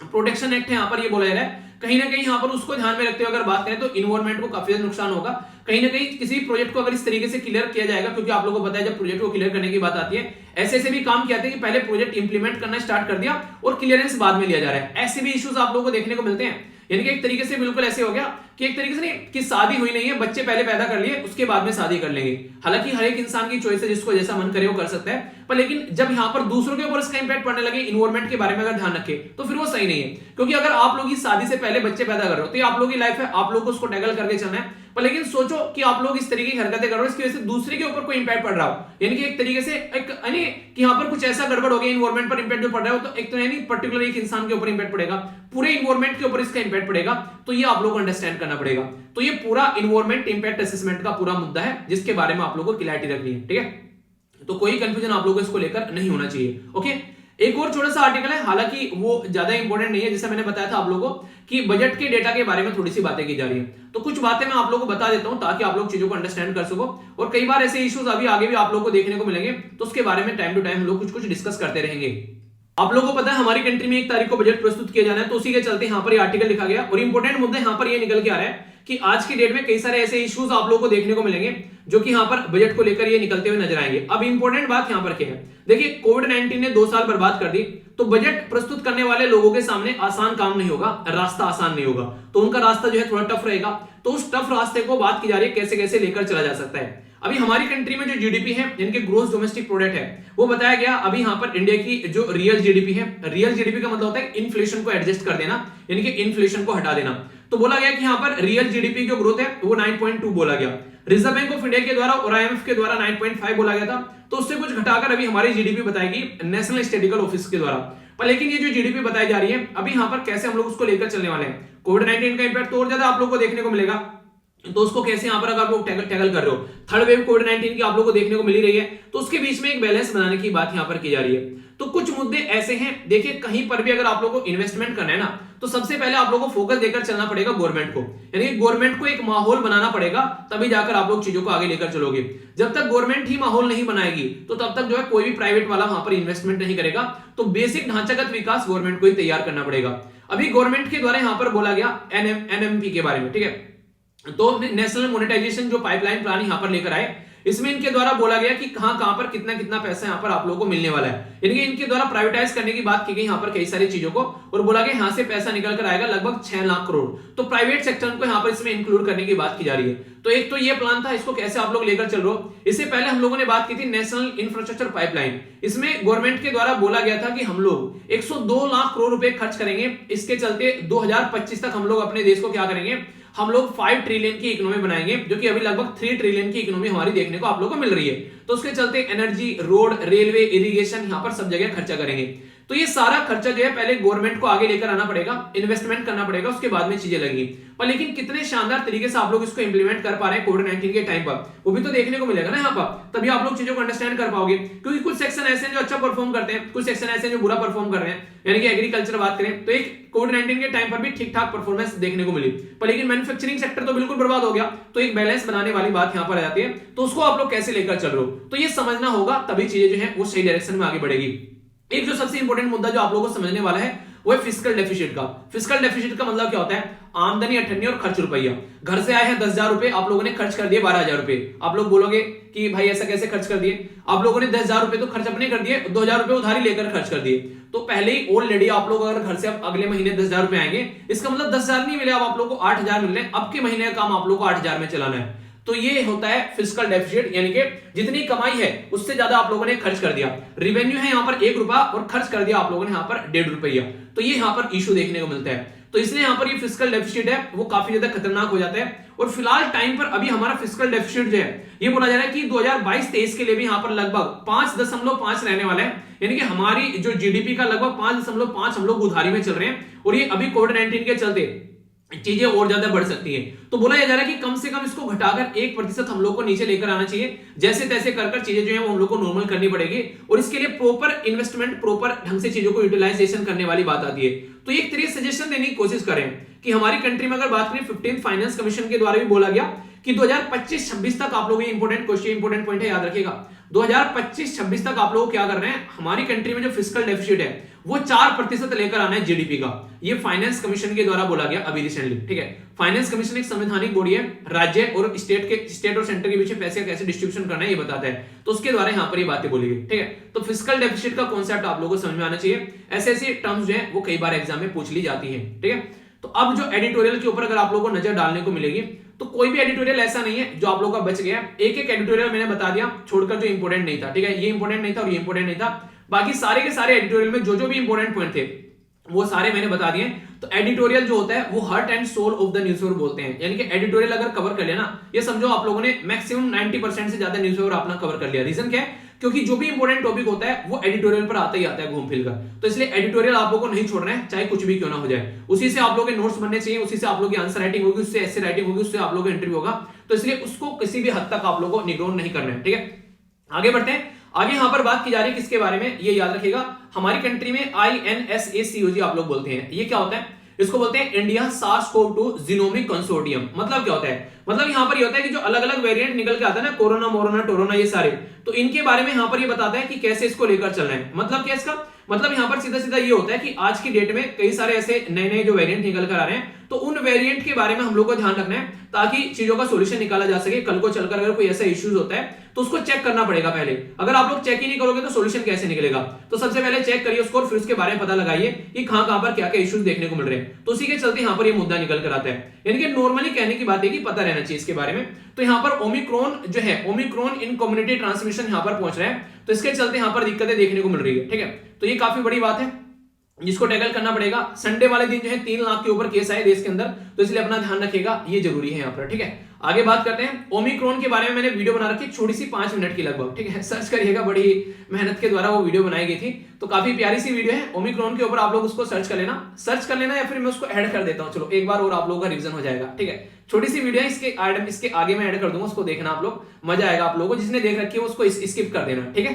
प्रोटेक्शन एक्ट है यहाँ पर ये बोला जा रहा है कहीं ना कहीं यहाँ पर उसको ध्यान में रखते हुए अगर बात करें तो इन्वायरमेंट को काफी ज्यादा नुकसान होगा। कहीं ना कहीं किसी प्रोजेक्ट को अगर इस तरीके से क्लियर किया जाएगा, क्योंकि आप लोगों को पता है जब प्रोजेक्ट को क्लियर करने की बात आती है ऐसे भी काम किया था कि पहले प्रोजेक्ट इंप्लीमेंट करना स्टार्ट कर दिया और क्लियरेंस बाद में लिया जा रहा है। ऐसे भी इश्यूज आप लोगों को देखने को मिलते हैं। यानी कि एक तरीके से बिल्कुल ऐसे हो गया कि एक तरीके से नहीं कि शादी हुई नहीं है, बच्चे पहले पैदा कर लिए उसके बाद में शादी कर लेंगे। हालांकि हर एक इंसान की चॉइस है, जिसको जैसा मन करे वो कर सकता है, पर लेकिन जब यहाँ पर दूसरों के ऊपर इसका इंपैक्ट पड़ने लगे, इन्वायरमेंट के बारे में अगर ध्यान रखे तो फिर वो सही नहीं है। क्योंकि अगर आप लोग इस शादी से पहले बच्चे पैदा कर रहे हो तो ये आप लोगों की लाइफ है, आप लोग को उसको टैकल करके चलना है। पर लेकिन सोचो कि आप लोग इस तरीके की हरकतें कर रहे हो, इसकी वजह से दूसरे के ऊपर कोई इंपैक्ट पड़ रहा हो, यानी कि एक तरीके से एक यानी कि यहाँ पर कुछ ऐसा गड़बड़ हो गया, इन्वायरमेंट पर इंपैक्ट जो पड़ रहा हो, तो एक तो यानी पर्टिकुलर एक इंसान के ऊपर इंपैक्ट पड़ेगा, पूरे इन्वायरमेंट के ऊपर इसका इंपैक्ट पड़ेगा। तो ये आप लोगों को अंडरस्टैंड करना पड़ेगा। तो ये पूरा इन्वायरमेंट इंपैक्ट असेसमेंट का पूरा मुद्दा है जिसके बारे में आप लोगों को क्लैरिटी रखनी है। ठीक है, तो कोई कंफ्यूजन आप लोगों को इसको लेकर नहीं होना चाहिए। ओके, एक और छोटा सा आर्टिकल है, हालांकि वो ज्यादा इंपॉर्टेंट नहीं है, जैसे मैंने बताया था आप लोगों को कि बजट के डेटा के बारे में थोड़ी सी बातें की जा रही है। तो कुछ बातें मैं आप लोगों को बता देता हूं ताकि आप लोग चीजों को अंडरस्टैंड कर सको, और कई बार ऐसे इश्यूज अभी आगे भी आप लोगों को देखने को मिलेंगे, तो उसके बारे में टाइम टू टाइम हम लोग कुछ डिस्कस करते रहेंगे। आप लोगों को पता है हमारी कंट्री में 1 तारीख को बजट प्रस्तुत किया जाना है, तो उसी के चलते यहाँ पर ये आर्टिकल लिखा गया। और इंपॉर्टेंट मुद्दे यहाँ पर ये निकल के आ रहा है कि आज की डेट में कई सारे ऐसे इश्यूज आप लोगों को देखने को मिलेंगे जो कि यहाँ पर बजट को लेकर ये निकलते हुए नजर आएंगे। अब इंपॉर्टेंट बात यहाँ पर क्या है, देखिए कोविड-19 ने 2 साल बर्बाद कर दी, तो बजट प्रस्तुत करने वाले लोगों के सामने आसान काम नहीं होगा, रास्ता आसान नहीं होगा, तो उनका रास्ता जो है थोड़ा टफ रहेगा। तो उस टफ रास्ते को बात की जा रही है कैसे कैसे लेकर चला जा सकता है। अभी हमारी कंट्री में जो जीडीपी है, इनके ग्रोस डोमेस्टिक प्रोडक्ट है, वो बताया गया। अभी यहाँ पर इंडिया की जो रियल जीडीपी है, रियल जीडीपी का मतलब होता है इन्फ्लेशन को एडजस्ट कर देना, यानी कि इन्फ्लेशन को हटा देना। तो बोला गया कि यहाँ पर रियल जीडीपी जो ग्रोथ है वो 9.2 बोला गया। रिजर्व बैंक ऑफ इंडिया के द्वारा और आईएमएफ के द्वारा 9.5 बोला गया था, तो उससे कुछ घटाकर अभी हमारी जीडीपी बताएगी नेशनल स्टैटिस्टिकल ऑफिस के द्वारा। पर लेकिन ये जो जीडीपी बताई जा रही है, अभी यहाँ पर कैसे हम लोग उसको लेकर चलने वाले हैं, कोविड-19 का इंपैक्ट तो और ज्यादा आप लोग को देखने को मिलेगा, तो उसको कैसे यहाँ पर अगर आप लोग टैकल कर रहे हो, थर्ड वेव कोविड-19 की आप लोग को देखने को मिल रही है, तो उसके बीच में एक बैलेंस बनाने की बात यहाँ पर की जा रही है। तो कुछ मुद्दे ऐसे हैं, देखिए कहीं पर भी अगर आप लोग को इन्वेस्टमेंट करना है ना, तो सबसे पहले आप लोग को फोकस देकर चलना पड़ेगा गवर्नमेंट को, यानी कि गवर्नमेंट को एक माहौल बनाना पड़ेगा, तभी जाकर आप लोग चीजों को आगे लेकर चलोगे। जब तक गवर्नमेंट ही माहौल नहीं बनाएगी, तो तब तक जो है कोई भी प्राइवेट वाला वहां पर इन्वेस्टमेंट नहीं करेगा। तो बेसिक ढांचागत विकास गवर्नमेंट को ही तैयार करना पड़ेगा। अभी गवर्नमेंट के द्वारा यहां पर बोला गया एनएमपी के बारे में, ठीक है, तो नेशनल मोनेटाइजेशन जो पाइपलाइन प्लान यहां पर लेकर आए, इसमें इनके द्वारा बोला गया कि कहां पर कितना कितना पैसा यहां पर आप लोगों को मिलने वाला है, यानी कि इनके द्वारा प्राइवेटाइज करने की बात की गई यहां पर कई सारी चीजों को, और बोला गया यहां से पैसा निकल कर आएगा लगभग 6 लाख करोड़। तो प्राइवेट सेक्टर को यहां पर इसमें इंक्लूड करने की बात की जा रही है। तो एक तो ये प्लान था, इसको कैसे आप लोग लेकर चल रहे हो। इससे पहले हम लोगों ने बात की थी नेशनल इंफ्रास्ट्रक्चर पाइपलाइन, इसमें गवर्नमेंट के द्वारा बोला गया था कि हम लोग 102 लाख करोड़ रुपए खर्च करेंगे। इसके चलते 2025 तक हम लोग अपने देश को क्या करेंगे, हम लोग 5 ट्रिलियन की इकोनॉमी बनाएंगे, जो कि अभी लगभग 3 ट्रिलियन की इकोनॉमी हमारी देखने को आप लोगों को मिल रही है। तो उसके चलते एनर्जी, रोड, रेलवे, इरिगेशन, यहाँ पर सब जगह खर्चा करेंगे। तो ये सारा खर्चा जो है पहले गवर्नमेंट को आगे लेकर आना पड़ेगा, इन्वेस्टमेंट करना पड़ेगा, उसके बाद में चीजें लगेंगी। पर लेकिन कितने शानदार तरीके से आप लोग इसको इंप्लीमेंट कर पा रहे हैं कोविड-19 के टाइम पर, वो भी तो देखने को मिलेगा ना यहाँ पर, तभी आप लोग चीजों को अंडरस्टैंड कर पाओगे। क्योंकि कुछ सेक्शन ऐसे हैं जो अच्छा परफॉर्म करते हैं, कुछ सेक्शन ऐसे हैं जो बुरा परफॉर्म कर रहे हैं, यानी कि एग्रीकल्चर बात करें तो एक कोविड-19 के टाइम पर भी ठीक ठाक परफॉर्मेंस देखने को मिली, पर लेकिन मैन्युफैक्चरिंग सेक्टर तो बिल्कुल बर्बाद हो गया। तो एक बैलेंस बनाने वाली बात यहाँ पर आ जाती है, तो उसको आप लोग कैसे लेकर चल रहे हो, तो ये समझना होगा, तभी चीजें जो है वो सही डायरेक्शन में आगे बढ़ेगी। एक जो सबसे इंपॉर्टेंट मुद्दा जो आप लोगों को समझने वाला है वो है फिस्कल डेफिसिट का। फिस्कल डेफिसिट का मतलब क्या होता है, आमदनी 98 और खर्च रुपया। घर से आए हैं 10,000 रुपए, आप लोगों ने खर्च कर दिए 12,000 रुपए। आप लोग बोलोगे कि भाई ऐसा कैसे खर्च कर दिए, आप लोगों ने 10,000 रुपए तो खर्च अपने कर दिए, 2,000 रुपए उधारी लेकर खर्च कर दिए। तो पहले ही ऑलरेडी आप लोग अगर घर से अब अगले महीने 10,000 रुपए आएंगे, इसका मतलब 10,000 नहीं मिले, अब आप लोग को 8,000 मिल रहे हैं। अब के महीने का काम आप लोग को 8,000 में चलाना है। तो ये होता है फिस्कल डेफिसिट, यानी कि जितनी कमाई है उससे ज्यादा आप लोगों ने खर्च कर दिया। रिवेन्यू है यहाँ पर 1 रुपया और खर्च कर दिया आप लोगों ने यहाँ पर 1.5 रुपया। तो ये यहाँ पर इशू देखने को मिलता है। तो इसलिए यहाँ पर ये फिस्कल डेफिसिट है वो काफी ज्यादा खतरनाक हो जाता है। और फिलहाल टाइम पर अभी हमारा फिस्कल डेफिसिट जो है ये बोला जा रहा है कि 2022-23 के लिए भी यहाँ पर लगभग 5.5 रहने वाला है, यानी कि हमारी जो जीडीपी का लगभग 5.5 हम लोग उधारी में चल रहे हैं। और ये अभी कोविड-19 के चलते चीजें और ज्यादा बढ़ सकती हैं। तो बोला जा रहा है कि कम से कम इसको घटाकर 1% हम लोग को नीचे लेकर आना चाहिए। जैसे तैसे कर चीजें जो है वो हम लोग को नॉर्मल करनी पड़ेगी, और इसके लिए प्रॉपर इन्वेस्टमेंट, प्रॉपर ढंग से चीजों को यूटिलाइजेशन करने वाली बात आती है। तो एक तरीके सजेशन देने की कोशिश करें कि हमारी कंट्री में अगर बात करें 15th फाइनेंस कमीशन के द्वारा भी बोला गया कि 2025-26 तक आप लोग ये इंपॉर्टेंट क्वेश्चन, इंपॉर्टेंट पॉइंट है, याद रखिएगा। 2025-26 तक आप लोग क्या कर रहे हैं, हमारी कंट्री में जो फिस्कल डेफिसिट है वो 4% लेकर आना है जीडीपी का। ये फाइनेंस कमीशन के द्वारा बोला गया अभी रिसेंटली, ठीक है। फाइनेंस कमीशन एक संवैधानिक बॉडी है, राज्य और स्टेट और सेंटर के बीच में पैसे कैसे डिस्ट्रीब्यूशन करना है ये बताता है। तो उसके द्वारा यहाँ पर ये बातें बोली गई, ठीक है। तो फिस्कल डेफिसिट का कॉन्सेप्ट आप लोगों को समझ में आना चाहिए। ऐसे ऐसे टर्म्स जो है वो कई बार एग्जाम में पूछ ली जाती है, ठीक है। तो अब जो एडिटोरियल के ऊपर अगर आप लोगों को नजर डालने को मिलेगी, तो कोई भी एडिटोरियल ऐसा नहीं है जो आप लोगों का बच गया। एक एक एडिटोरियल मैंने बता दिया, छोड़कर जो इंपॉर्टेंट नहीं था, ठीक है। ये इंपॉर्टेंट नहीं था और ये इंपॉर्टेंट नहीं था, बाकी सारे के सारे एडिटोरियल में जो जो भी इंपॉर्टेंट पॉइंट थे वो सारे मैंने बता दिए। तो एडिटोरियल जो होता है वो heart and soul of the newspaper बोलते हैं, यानी कि एडिटोरियल अगर कवर कर लिया ना, ये समझो आप लोगों ने मैक्सिमम 90% से ज्यादा न्यूज़पेपर अपना कवर कर लिया। रीजन क्या है, क्योंकि जो भी इंपॉर्टेंट टॉपिक होता है वो एडिटोरियल पर आता ही आता है घूम फिर कर। तो इसलिए एडिटोरियल आप लोगों को नहीं छोड़ना है, चाहे कुछ भी क्यों ना हो जाए। उसी से आप लोगों के नोट्स बनने चाहिए, उसी से आप लोगों की आंसर राइटिंग होगी, उससे ऐसे राइटिंग होगी, उससे आप लोगों का इंटरव्यू होगा। तो इसलिए उसको किसी भी हद तक आप लोगों को निगरान नहीं करना है, ठीक है। आगे बढ़ते हैं। आगे यहां पर बात की जा रही है किसके बारे में, ये याद रखिएगा। हमारी कंट्री में INSACOG आप लोग बोलते हैं, ये क्या होता है, इसको बोलते हैं इंडिया SARS-CoV-2 जीनोमिक कंसोर्टियम। मतलब क्या होता है, मतलब यहां पर ये होता है कि जो अलग अलग वेरिएंट निकल के आता है ना, कोरोना, मोरोना, टोरोना, ये सारे, तो इनके बारे में यहां पर ये बताता है कि कैसे इसको लेकर चलना है। मतलब क्या इसका, मतलब यहां पर सीधा सीधा ये होता है कि आज की डेट में कई सारे ऐसे नए नए जो वेरिएंट निकल कर आ रहे हैं, तो उन वेरिएंट के बारे में हम लोग को ध्यान रखना है ताकि चीजों का सॉल्यूशन निकाला जा सके। कल को चलकर अगर कोई ऐसा इश्यूज होता है तो उसको चेक करना पड़ेगा पहले। अगर आप लोग चेक ही नहीं करोगे तो सॉल्यूशन कैसे निकलेगा? तो सबसे पहले चेक करिए उसको और फिर उसके बारे में पता लगाइए कि कहां पर क्या क्या इश्यूज देखने को मिल रहे हैं। तो उसी के चलते यहां पर ये मुद्दा निकल कर आता है। यानी कि नॉर्मली कहने की बात है कि पता रहना चाहिए इसके बारे में। तो यहां पर ओमिक्रॉन जो है, ओमिक्रॉन इन कम्युनिटी ट्रांसमिशन यहां पर पहुंच रहा है, तो इसके चलते यहां पर दिक्कतें देखने को मिल रही है। ठीक है, तो ये काफी बड़ी बात है जिसको टैकल करना पड़ेगा। संडे वाले दिन जो है 3 लाख के ऊपर केस आए देश के अंदर, तो इसलिए अपना ध्यान रखिएगा, ये जरूरी है यहाँ पर। ठीक है, आगे बात करते हैं। ओमिक्रॉन के बारे में मैंने वीडियो बना रखी, छोटी सी 5 मिनट की लगभग। ठीक है, सर्च करिएगा, बड़ी मेहनत के द्वारा वो वीडियो बनाई गई थी, तो काफी प्यारी सी वीडियो है ओमिक्रॉन के ऊपर। आप लोग उसको सर्च कर लेना या फिर मैं उसको ऐड कर देता हूँ। चलो एक बार और आप लोगों का रिवीजन हो जाएगा। ठीक है, छोटी सी वीडियो है, इसके आगे मैं ऐड कर दूंगा, उसको देखना आप लोग, मजा आएगा आप लोगों को। जिसने देख रखी है उसको स्किप कर देना। ठीक है,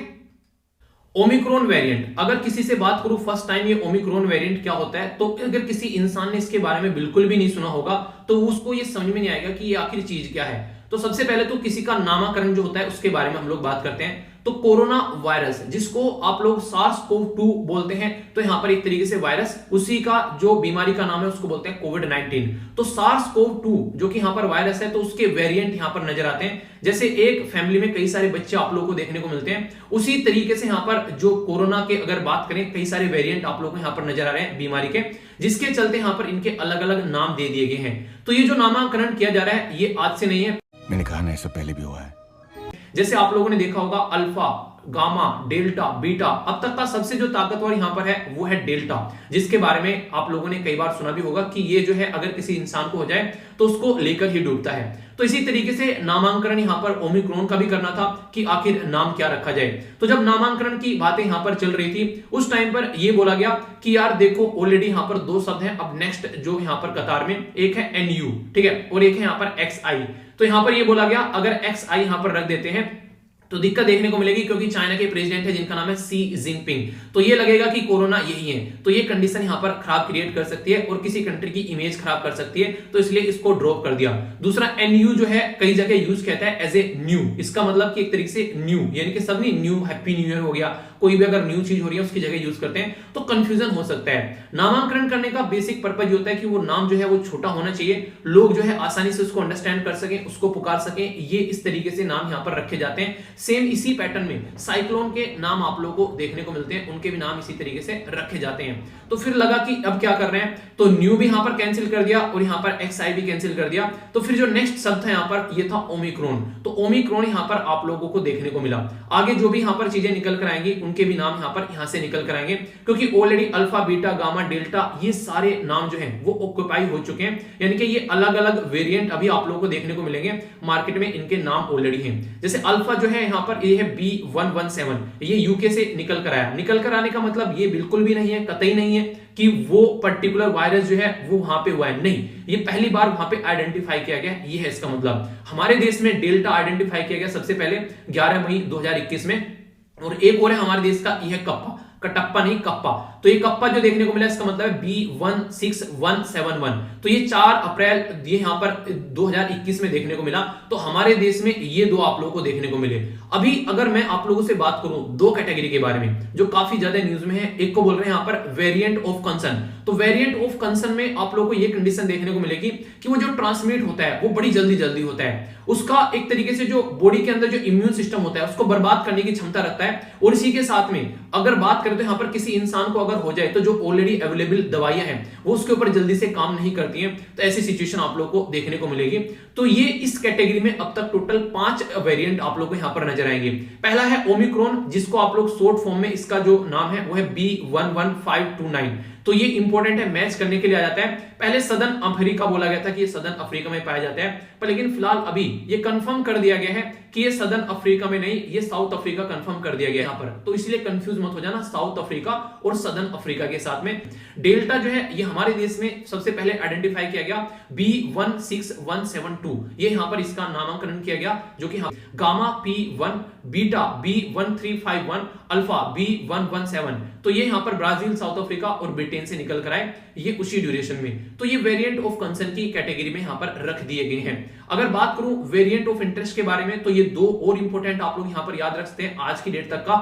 ओमिक्रॉन वेरिएंट, अगर किसी से बात करूं फर्स्ट टाइम ये ओमिक्रॉन वेरिएंट क्या होता है, तो अगर किसी इंसान ने इसके बारे में बिल्कुल भी नहीं सुना होगा तो उसको ये समझ में नहीं आएगा कि ये आखिर चीज क्या है। तो सबसे पहले तो किसी का नामकरण जो होता है उसके बारे में हम लोग बात करते हैं। तो कोरोना वायरस, जिसको आप लोग SARS-CoV-2 बोलते हैं, तो यहां पर एक तरीके से वायरस, उसी का जो बीमारी का नाम है उसको बोलते हैं कोविड-19। तो SARS-CoV-2 जो कि यहां पर वायरस है, तो उसके वेरिएंट यहां पर नजर आते हैं। जैसे एक फैमिली में कई सारे बच्चे आप लोगों को देखने को मिलते हैं, उसी तरीके से यहां पर जो कोरोना के अगर बात करें, कई सारे वेरिएंट आप लोगों को यहां पर नजर आ रहे हैं बीमारी के, जिसके चलते यहां पर इनके अलग अलग नाम दे दिए गए हैं। तो ये जो नामकरण किया जा रहा है ये आज से नहीं है, मैंने कहा ना, इससे पहले भी हुआ है। जैसे आप लोगों ने देखा होगा अल्फा, गामा, डेल्टा, बीटा, अब तक का सबसे जो ताकतवर यहां पर है वो है डेल्टा, जिसके बारे में आप लोगों ने कई बार सुना भी होगा कि ये जो है अगर किसी इंसान को हो जाए तो उसको लेकर ही डूबता है। तो इसी तरीके से नामांकन यहां पर ओमिक्रॉन का भी करना था कि आखिर नाम क्या रखा जाए। तो जब नामांकन की बातें यहां पर चल रही थी उस टाइम पर यह बोला गया कि यार देखो ऑलरेडी यहां पर 2 शब्द हैं, अब नेक्स्ट जो यहां पर कतार में एक है NU, ठीक है, और एक है यहां पर XI। तो यहां पर यह बोला गया अगर XI यहां पर रख देते हैं तो दिक्कत देखने को मिलेगी, क्योंकि चाइना के प्रेसिडेंट है जिनका नाम है शी जिनपिंग, तो ये लगेगा कि कोरोना यही है, तो ये कंडीशन यहां पर खराब क्रिएट कर सकती है और किसी कंट्री की इमेज खराब कर सकती है, तो इसलिए इसको ड्रॉप कर दिया। दूसरा NU जो है कई जगह यूज कहता है एज ए न्यू, इसका मतलब कि एक तरीके से न्यू यानी कि सब नहीं, न्यू हैप्पी न्यू ईयर हो गया, कोई भी अगर न्यू चीज हो रही है उसकी जगह यूज करते हैं तो कंफ्यूजन हो सकता है। नामांकन करने का बेसिक पर्पज ये होता है कि वो नाम जो है वो छोटा होना चाहिए, लोग जो है आसानी से उसको अंडरस्टैंड कर सकें, उसको पुकार सकें, ये इस तरीके से नाम यहां पर रखे जाते हैं। सेम इसी पैटर्न में साइक्लोन के नाम आप लोगों को देखने को मिलते हैं, उनके भी नाम इसी तरीके से रखे जाते हैं। तो फिर लगा कि अब क्या कर रहे हैं, तो न्यू भी यहां पर कैंसिल कर दिया और यहां पर XI भी कैंसिल कर दिया। तो फिर जो नेक्स्ट शब्द है यहां पर ये था ओमिक्रॉन, तो ओमिक्रॉन यहां पर आप लोगों को देखने को मिला। आगे जो भी यहां पर चीजें निकल कर आएंगी उनके भी नाम यहां से निकल कर आएंगे, क्योंकि already alpha, beta, gamma, delta ये सारे नाम जो हैं वो ऑक्युपाई हो चुके हैं, यानी कि ये अलग अलग वेरिएंट अभी आप लोगों को देखने को मिलेंगे मार्केट में, इनके नाम ऑलरेडी हैं। जैसे अल्फा जो है यहां पर ये है B117, ये यूके से निकल कर आया। निकल कर आने का मतलब ये बिल्कुल भी नहीं है, कतई नहीं है कि वो पर्टिकुलर वायरस जो है वो वहां पे हुआ है, नहीं, ये पहली बार वहां पे आइडेंटिफाई किया गया, ये है इसका मतलब। हमारे देश में डेल्टा आइडेंटिफाई किया गया सबसे पहले 11 मई 2021 में, और एक और है हमारे देश का, यह है कप्पा, कटप्पा नहीं कप्पा। तो ये कप्पा जो देखने को मिला इसका मतलब है B16171, तो ये 4 अप्रैल ये यहां पर 2021 में देखने को मिला। तो हमारे देश में ये 2 आप लोगों को देखने को मिले। अभी अगर मैं आप लोगों से बात करूं 2 कैटेगरी के बारे में जो काफी ज्यादा न्यूज में है, एक को बोल रहे हैं यहां पर वेरिएंट ऑफ कंसर्न। तो वेरिएंट ऑफ कंसर्न में आप लोगों को ये कंडीशन देखने को मिलेगी कि वो जो ट्रांसमिट होता है वो बड़ी जल्दी जल्दी होता है, उसका एक तरीके से जो बॉडी के अंदर जो इम्यून सिस्टम होता है उसको बर्बाद करने की क्षमता रखता है। और इसी के साथ में अगर बात करें तो यहां पर किसी इंसान को अगर हो जाए तो जो ऑलरेडी अवेलेबल दवाइयां हैं वो उसके ऊपर जल्दी से काम नहीं करती हैं, तो ऐसी सिचुएशन आप लोग को देखने को मिलेगी। तो ये इस कैटेगरी में अब तक टोटल 5 वेरिएंट आप लोग को यहां पर नजर आएंगे। पहला है ओमिक्रॉन, जिसको आप लोग शॉर्ट फॉर्म में इसका जो नाम है वो है B11529। तो ये इंपॉर्टेंट है, मैच करने के लिए आ जाता है। पहले सदर्न अफ्रीका बोला गया था कि ये सदर्न अफ्रीका में पाया जाता है, पर लेकिन फिलहाल अभी ये कंफर्म कर दिया गया है कि ये सदर्न अफ्रीका में नहीं, ये साउथ अफ्रीका कंफर्म कर दिया गया यहां पर। तो इसलिए कंफ्यूज मत हो जाना साउथ अफ्रीका और सदर्न अफ्रीका के साथ में। डेल्टा जो है ये हमारे देश में सबसे पहले आइडेंटिफाई किया गया B16172, ये यहां पर इसका नामांकन किया गया, जो कि gamma P1, beta B1351, alpha B117। तो ये यहां पर ब्राजील, साउथ अफ्रीका और ब्रिटेन से निकल कर आए, ये उसी ड्यूरेशन में। तो ये वेरिएंट ऑफ कंसर्न की कैटेगरी में यहां पर रख दिए गए हैं। अगर बात करूं वेरिएंट ऑफ इंटरेस्ट के बारे में, तो ये 2 और इंपॉर्टेंट आप लोग यहां पर याद रखते हैं आज की डेट तक का।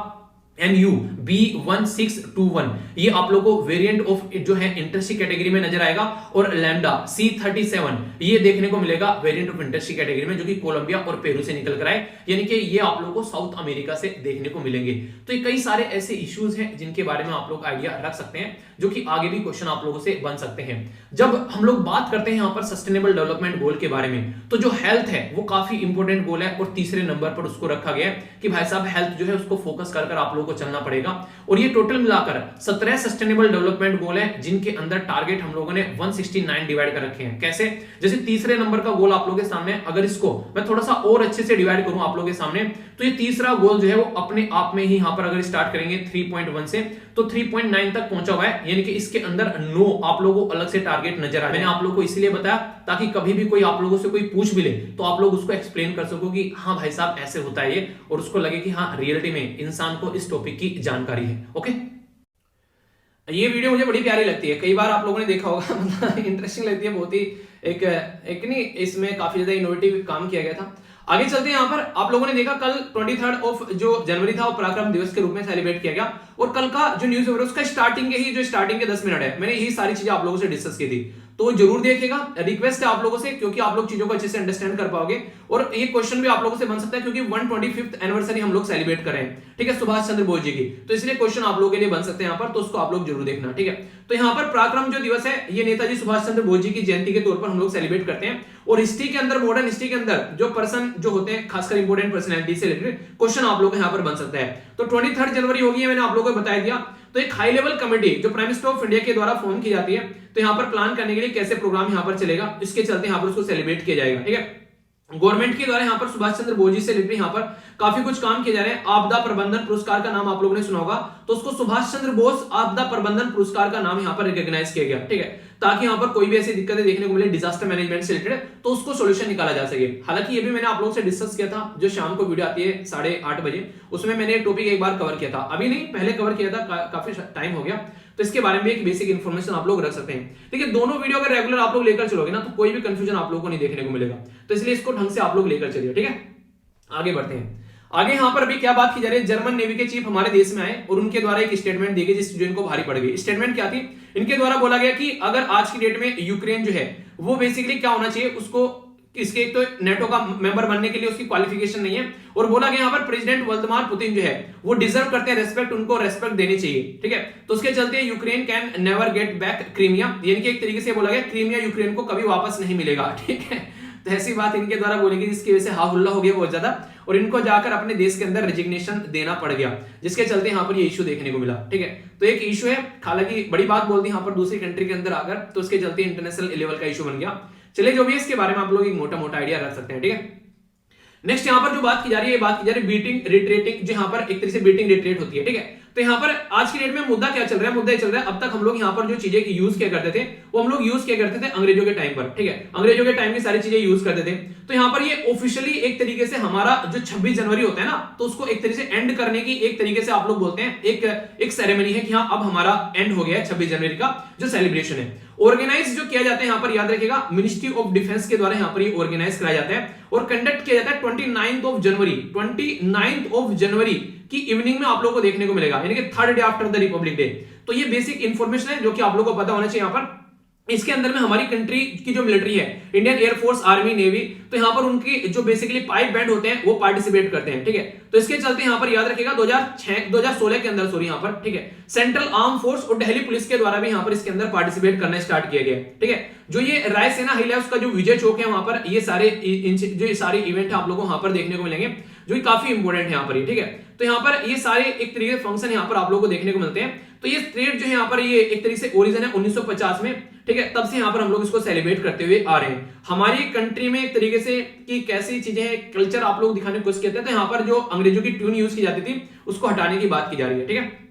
NU B1621 ये आप लोगों को वेरिएंट ऑफ जो है इंटरसी कैटेगरी में नजर आएगा, और लैम्डा C37 ये देखने को मिलेगा वेरिएंट ऑफ इंटरसी कैटेगरी में, जो कि कोलंबिया और पेरू से निकल कर आए, यानी कि ये आप लोगों को साउथ अमेरिका से देखने को मिलेंगे। तो ये कई सारे ऐसे इश्यूज हैं जिनके बारे में आप लोग आइडिया रख सकते हैं, जो कि आगे भी क्वेश्चन आप लोगों से बन सकते हैं। जब हम लोग बात करते हैं यहां पर सस्टेनेबल डेवलपमेंट गोल के बारे में, तो जो हेल्थ है वो काफी इंपॉर्टेंट गोल है, और तीसरे नंबर पर उसको रखा गया है कि भाई साहब हेल्थ जो है उसको फोकस कर आप लोगों को चलना पड़ेगा। और ये टोटल मिलाकर 17 सस्टेनेबल डेवलपमेंट गोल है, जिनके अंदर टारगेट हम लोगों ने 169 डिवाइड कर रखे हैं। कैसे? जैसे तीसरे नंबर का गोल आप लोगों के सामने, अगर इसको मैं थोड़ा सा और अच्छे से डिवाइड करूं आप लोगों के सामने, तो ये तीसरा गोल जो है वो अपने आप में ही यहां पर अगर स्टार्ट करेंगे 3.1 से, तो 3.9 तक पहुंचा हुआ है, यानी कि इसके अंदर 9 आप लोगों को अलग से टारगेट नजर आए। मैंने आप लोगों को इसलिए बताया ताकि कभी भी कोई आप लोगों से कोई पूछ भी ले तो आप लोग उसको एक्सप्लेन कर सको कि हाँ भाई साहब ऐसे होता है ये, और उसको लगे कि हाँ रियलिटी में इंसान को इस टॉपिक की जानकारी है। ओके, ये वीडियो मुझे बड़ी प्यारी लगती है, कई बार आप लोगों ने देखा होगा, मतलब इंटरेस्टिंग लगती है, बहुत ही एक नहीं, इसमें काफी ज्यादा इनोवेटिव काम किया गया था। आगे चलते हैं। यहाँ पर आप लोगों ने देखा कल 23 ऑफ जो जनवरी था वो पराक्रम दिवस के रूप में सेलिब्रेट किया गया, और कल का जो न्यूज पेपर उसका स्टार्टिंग के 10 मिनट है, मैंने यही सारी चीजें आप लोगों से डिस्कस की थी, तो जरूर देखिएगा। रिक्वेस्ट है आप लोगों से, क्योंकि आप लोग चीजों को अच्छे से अंडरस्टैंड कर पाओगे, और ये क्वेश्चन भी आप लोगों से बन सकता है क्योंकि 125th एनिवर्सरी हम लोग सेलिब्रेट कर रहे हैं, ठीक है, सुभाष चंद्र बोस जी की, तो इसलिए क्वेश्चन आप लोगों के लिए बन सकते हैं यहाँ पर, तो उसको आप लोग जरूर देखना, ठीक है। तो यहाँ पर पराक्रम जो दिवस है ये नेताजी सुभाष चंद्र बोस जी की जयंती के तौर पर हम लोग सेलिब्रेट करते हैं, और हिस्ट्री के अंदर, मॉडर्न हिस्ट्री के अंदर जो पर्सन जो होते हैं, खासकर इंपोर्टेंट पर्सनैलिटी से रिलेटेड क्वेश्चन आप लोग यहाँ पर बन सकता है। तो 23 जनवरी होगी, मैंने आप लोगों को बता दिया। तो एक हाई लेवल कमेटी जो प्राइम मिनिस्टर ऑफ इंडिया के द्वारा फॉर्म की जाती है, तो यहाँ पर प्लान करने के लिए कैसे प्रोग्राम यहाँ पर चलेगा, इसके चलते यहाँ पर उसको सेलिब्रेट किया जाएगा, ठीक है। गवर्नमेंट के द्वारा यहाँ पर सुभाष चंद्र बोस जी से रिलेटेड यहाँ पर काफी कुछ काम किए जा रहे हैं। आपदा प्रबंधन पुरस्कार का नाम आप लोगों ने सुना होगा, तो उसको सुभाष चंद्र बोस आपदा प्रबंधन पुरस्कार का नाम यहाँ पर रिकॉग्नाइज किया गया, ठीक है, ताकि यहाँ पर कोई भी ऐसी दिक्कतें देखने को मिले डिजास्टर मैनेजमेंट से रिलेटेड, तो उसको सोल्यूशन निकाला जा सके। हालांकि ये भी मैंने आप लोगों से डिस्कस किया था, जो शाम को वीडियो आती है 8:30 बजे, उसमें मैंने टॉपिक एक बार कवर किया था, अभी नहीं पहले कवर किया था, काफी टाइम हो गया, तो इसके बारे में एक बेसिक इन्फॉर्मेशन आप लोग रख सकते हैं। ठीक है, दोनों वीडियो अगर रेगुलर आप लोग लेकर चलोगे ना, तो कोई भी कंफ्यूजन आप लोगों को नहीं देखने को मिलेगा, तो इसलिए इसको ढंग से आप लोग लेकर चलिए, ठीक है। आगे बढ़ते हैं। आगे यहाँ पर अभी क्या बात की जा रही है, जर्मन नेवी के चीफ हमारे देश में आए और उनके द्वारा एक स्टेटमेंट दी गई जिस स्टूडेंट को भारी पड़ गई। स्टेटमेंट क्या थी, इनके द्वारा बोला गया कि अगर आज की डेट में यूक्रेन जो है वो बेसिकली क्या होना चाहिए, उसको इसके एक तो नेटो का मेंबर बनने के लिए उसकी क्वालिफिकेशन नहीं है, और बोला गया यहाँ पर प्रेसिडेंट व्लादिमीर पुतिन जो है वो डिजर्व करते हैं रेस्पेक्ट, उनको रेस्पेक्ट देनी चाहिए, ठीक है। तो उसके चलते Ukraine can never get back Crimea, यानी कि एक तरीके से बोला गया क्रीमिया यूक्रेन को कभी वापस नहीं मिलेगा, ठीक है। तो ऐसी बात इनके द्वारा बोली गई जिसकी वजह से हाहुल्ला हो गया बहुत ज्यादा, और इनको जाकर अपने देश के अंदर रेजिग्नेशन देना पड़ गया, जिसके चलते यहाँ पर ये इशू देखने को मिला, ठीक है। तो एक इशू है, हालांकि बड़ी बात बोलती है यहाँ पर दूसरी कंट्री के अंदर आकर, तो उसके चलते इंटरनेशनल लेवल का इशू बन गया। चलिए जो भी इसके बारे में आप लोग एक मोटा मोटा आइडिया रख सकते हैं, ठीक है। नेक्स्ट यहाँ पर जो बात की जा रही है, बात की जा रही है बीटिंग रिट्रेटिंग, जो यहाँ पर एक तरह से बीटिंग रिट्रेट होती है, ठीक है। तो यहाँ पर आज की डेट में मुद्दा क्या चल रहा है, मुद्दा ये चल रहा है, अब तक हम लोग यहाँ पर जो चीजें यूज किया करते थे वो हम लोग यूज किया करते थे अंग्रेजों के टाइम पर, ठीक है, अंग्रेजों के टाइम की सारी चीजें यूज करते थे। तो यहाँ पर ये ऑफिशियली एक तरीके से हमारा जो 26 जनवरी होता है ना, तो उसको एक तरीके से एंड करने की एक तरीके से आप लोग बोलते हैं, एक सेरेमनी है कि हाँ अब हमारा एंड हो गया है 26 जनवरी का जो सेलिब्रेशन है। ऑर्गेनाइज जो किया जाता है यहाँ पर याद रखिएगा, मिनिस्ट्री ऑफ डिफेंस के द्वारा यहाँ पर ये ऑर्गेनाइज कराया जाता है और कंडक्ट किया जाता है 29 ऑफ जनवरी की इवनिंग में आप लोगों को देखने को मिलेगा, यानी कि 3rd day after the Republic day. तो ये बेसिक इंफॉर्मेशन है जो कि आप लोगों को पता होना चाहिए। यहाँ पर इसके अंदर में हमारी कंट्री की जो मिलिट्री है, इंडियन एयरफोर्स, आर्मी, नेवी, तो यहाँ पर उनकी जो बेसिकली पाइप बैंड होते हैं वो पार्टिसिपेट करते हैं, ठीक है। तो इसके चलते यहाँ पर याद रखिएगा 2016 के अंदर, सॉरी यहाँ पर, ठीक है, सेंट्रल आर्म फोर्स और दिल्ली पुलिस के द्वारा भी यहाँ पर इसके अंदर पार्टिसिपेट करना स्टार्ट किया गया, ठीक है। जो ये रायसेना हिल है उसका जो विजय चौक है वहां पर ये सारे इवेंट आप लोगों को वहां पर देखने को मिलेंगे, जो कि काफी इंपॉर्टेंट है यहाँ पर, ठीक है। तो यहाँ पर ये सारे एक तरीके से फंक्शन यहाँ पर आप लोगों को देखने को मिलते हैं। तो ये ट्रेड जो है यहाँ पर ये एक तरीके से ओरिजिन है 1950 में, ठीक है, तब से यहाँ पर हम लोग इसको सेलिब्रेट करते हुए आ रहे हैं। हमारी कंट्री में एक तरीके से कि कैसी चीजें हैं, कल्चर आप लोग दिखाने की कोशिश करते हैं, तो यहाँ पर जो अंग्रेजों की ट्यून यूज की जाती थी उसको हटाने की बात की जा रही है, ठीक है।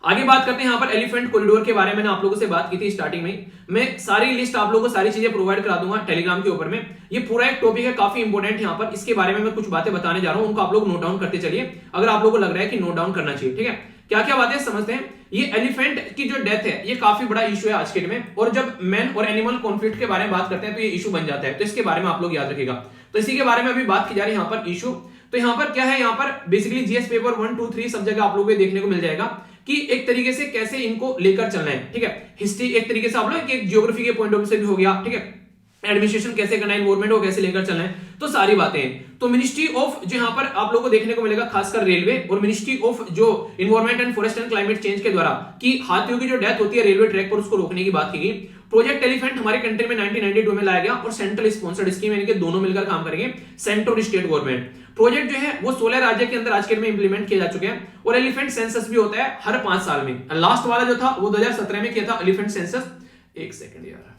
आगे बात करते हैं यहाँ पर एलिफेंट कॉरिडोर के बारे में, मैंने आप लोगों से बात की थी स्टार्टिंग में। मैं सारी लिस्ट आप लोगों को सारी चीजें प्रोवाइड करा दूंगा टेलीग्राम के ऊपर में। ये पूरा एक टॉपिक है, काफी इंपॉर्टेंट यहाँ पर, इसके बारे में मैं कुछ बातें बताने जा रहा हूं, उनको आप लोग नोट डाउन करते चलिए अगर आप लोगों को लग रहा है कि नोट डाउन करना चाहिए, ठीक है। क्या क्या बातें समझते हैं। ये एलिफेंट की जो डेथ है ये काफी बड़ा इशू है आज के डेट में, और जब मैन और एनिमल कॉन्फ्लिक्ट के बारे में बात करते हैं तो ये इशू बन जाता है, तो इसके बारे में आप लोग याद रखिएगा। तो इसी के बारे में अभी बात की जा रही है यहाँ पर इशू। तो यहाँ पर क्या है, यहाँ पर बेसिकली जीएस पेपर 1, 2, 3 सब जगह आप लोगों को देखने को मिल जाएगा कि एक तरीके से कैसे इनको लेकर चलना है, ठीक है। हिस्ट्री एक तरीके से आप लोग एक ज्योग्राफी के पॉइंट ऑफ व्यू से भी हो गया, ठीक है। एडमिनिस्ट्रेशन कैसे करना है, इन्वायरमेंट को कैसे लेकर चलना है, तो सारी बातें हैं। तो मिनिस्ट्री ऑफ जो यहाँ पर आप लोगों को देखने को मिलेगा खासकर रेलवे और मिनिस्ट्री ऑफ जो environment and forest and climate change के द्वारा कि हाथियों की जो डेथ होती है रेलवे ट्रैक पर उसको रोकने की बात की गई। प्रोजेक्ट एलिफेंट हमारे कंट्री में 1992 में लाया गया और सेंट्रल स्पॉन्सर्ड स्कीम, यानी कि दोनों मिलकर काम करेंगे, सेंट्रल और स्टेट गवर्नमेंट। प्रोजेक्ट जो है वो 16 राज्य के अंदर आज के में इंप्लीमेंट किया जा चुके हैं और एलिफेंट सेंसस भी होता है हर 5 साल में। लास्ट वाला जो था वो 2017 में किया था एलिफेंट सेंसस, एक सेकंड यार,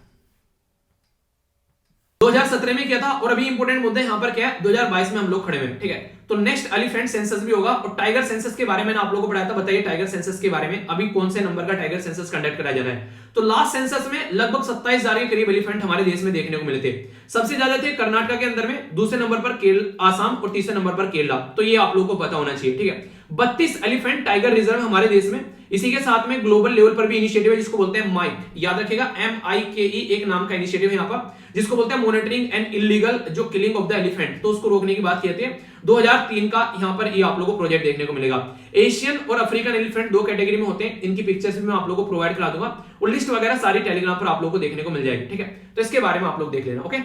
2017 में किया था। और अभी इंपोर्टेंट मुद्दा यहां पर क्या है, 2022 में हम लोग खड़े हुए हैं, ठीक है। तो नेक्स्ट एलिफेंट सेंसस भी होगा और टाइगर सेंसस के बारे में आप लोगों को पढ़ाया था। बताइए टाइगर सेंसस के बारे में अभी कौन से नंबर का टाइगर सेंसस कंडक्ट कराया जाना है। तो लास्ट सेंसस में लगभग 27,000 के करीब एलिफेंट हमारे देश में देखने को मिले थे। सबसे ज्यादा थे कर्नाटक के अंदर में, दूसरे नंबर पर आसाम और तीसरे नंबर पर केरला। तो ये आप लोगों को पता होना चाहिए, ठीक है। 32 एलिफेंट टाइगर रिजर्व हमारे देश में। इसी के साथ में ग्लोबल लेवल पर भी इनिशिएटिव है जिसको बोलते हैं माइक, याद रखिएगा MIKE एक नाम का इनिशिएटिव है यहाँ पर, जिसको बोलते हैं मॉनिटरिंग एंड इलीगल जो किलिंग ऑफ द एलिफेंट, तो उसको रोकने की बात की जाती है। 2003 का यहाँ पर ये आप लोगों को प्रोजेक्ट देखने को मिलेगा। एशियन और अफ्रीकन एलिफेंट दो कैटेगरी में होते हैं, इनकी पिक्चर्स भी मैं आप लोगों को प्रोवाइड करा दूंगा और लिस्ट वगैरह सारी टेलीग्राम पर आप लोगों को देखने को मिल जाएगी, ठीक है। तो इसके बारे में आप लोग देख लेना, ओके।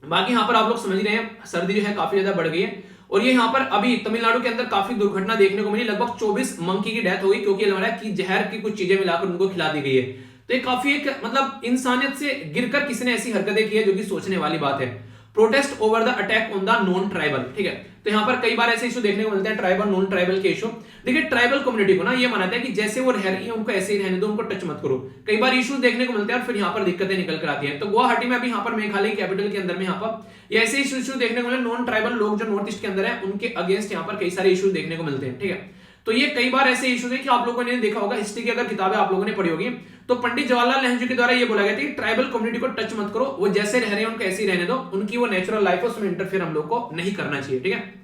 बाकी यहाँ पर आप लोग समझ रहे हैं सर्दी जो है काफी ज्यादा बढ़ गई है और ये यहाँ पर अभी तमिलनाडु के अंदर काफी दुर्घटना देखने को मिली। लगभग 24 मंकी की डेथ हो गई क्योंकि लग रहा है कि जहर की कुछ चीजें मिलाकर उनको खिला दी गई है। तो ये काफी एक मतलब इंसानियत से गिरकर किसी ने ऐसी हरकतें की है जो कि सोचने वाली बात है। Protest over the attack on the non tribal, ठीक है। तो यहाँ पर कई बार ऐसे इशू देखने को मिलते हैं, ट्राइबल नॉन ट्राइबल के इशू। देखिए ट्राइबल कम्युनिटी को ना ये मानता है कि जैसे वो रह रही है उनको ऐसे ही रहने दो, उनको टच मत करो। कई बार इशू देखने को मिलते हैं और फिर यहाँ पर दिक्कतें निकल कर आती हैं। तो गुवाहाटी में अभी यहाँ पर मेघालय कैपिटल के अंदर में यहाँ पर ऐसे इशू देखने को मिले, नॉन ट्राइबल लोग जो नॉर्थ ईस्ट के अंदर है उनके अगेंस्ट यहाँ पर कई सारे इशू देखने को मिलते हैं, ठीक है। तो ये कई बार ऐसे इशू है कि आप लोगों ने देखा होगा, हिस्ट्री की अगर किताबें आप लोगों ने पढ़ी होगी तो पंडित जवाहरलाल नेहरू के द्वारा ये बोला गया था कि ट्राइबल कम्युनिटी को टच मत करो, वो जैसे रह रहे हैं उनको ऐसे ही रहने दो, उनकी वो नेचुरल लाइफ है उसमें इंटरफेयर हम लोग को नहीं करना चाहिए, ठीक है।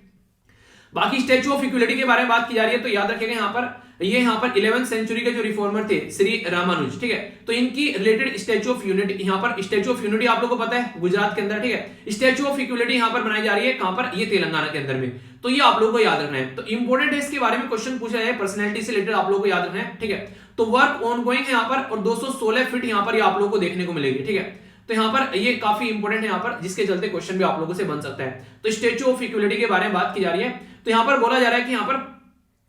बाकी स्टैच्यू ऑफ इक्वलिटी के बारे में बात की जा रही है तो याद रखिएगा यहाँ पर ये यहाँ पर 11वीं सेंचुरी के जो रिफॉर्मर थे श्री रामानुज, ठीक है। तो इनकी रिलेटेड स्टैच्यू ऑफ यूनिटी, यहाँ पर स्टैच्यू ऑफ यूनिटी आप लोगों को पता है गुजरात के अंदर, ठीक है। स्टैच्यू ऑफ इक्वलिटी यहाँ पर बनाई जा रही है कहां पर, ये तेलंगाना के अंदर में। तो ये आप लोगों को याद रखना है। तो इंपोर्टेंट है, इसके बारे में क्वेश्चन पूछा जाए पर्सनैलिटी से रिलेटेड आप लोगों को याद रखना है, ठीक है। तो वर्क ऑन गोइंग है यहाँ पर और 216 फीट यहाँ पर आप लोगों को देखने को मिलेगी, ठीक है। तो यहाँ पर ये काफी इंपोर्टेंट है यहाँ पर, जिसके चलते क्वेश्चन भी आप लोगों से बन सकता है। तो स्टैच्यू ऑफ इक्वलिटी के बारे में बात की जा रही है। तो यहाँ पर बोला जा रहा है कि यहाँ पर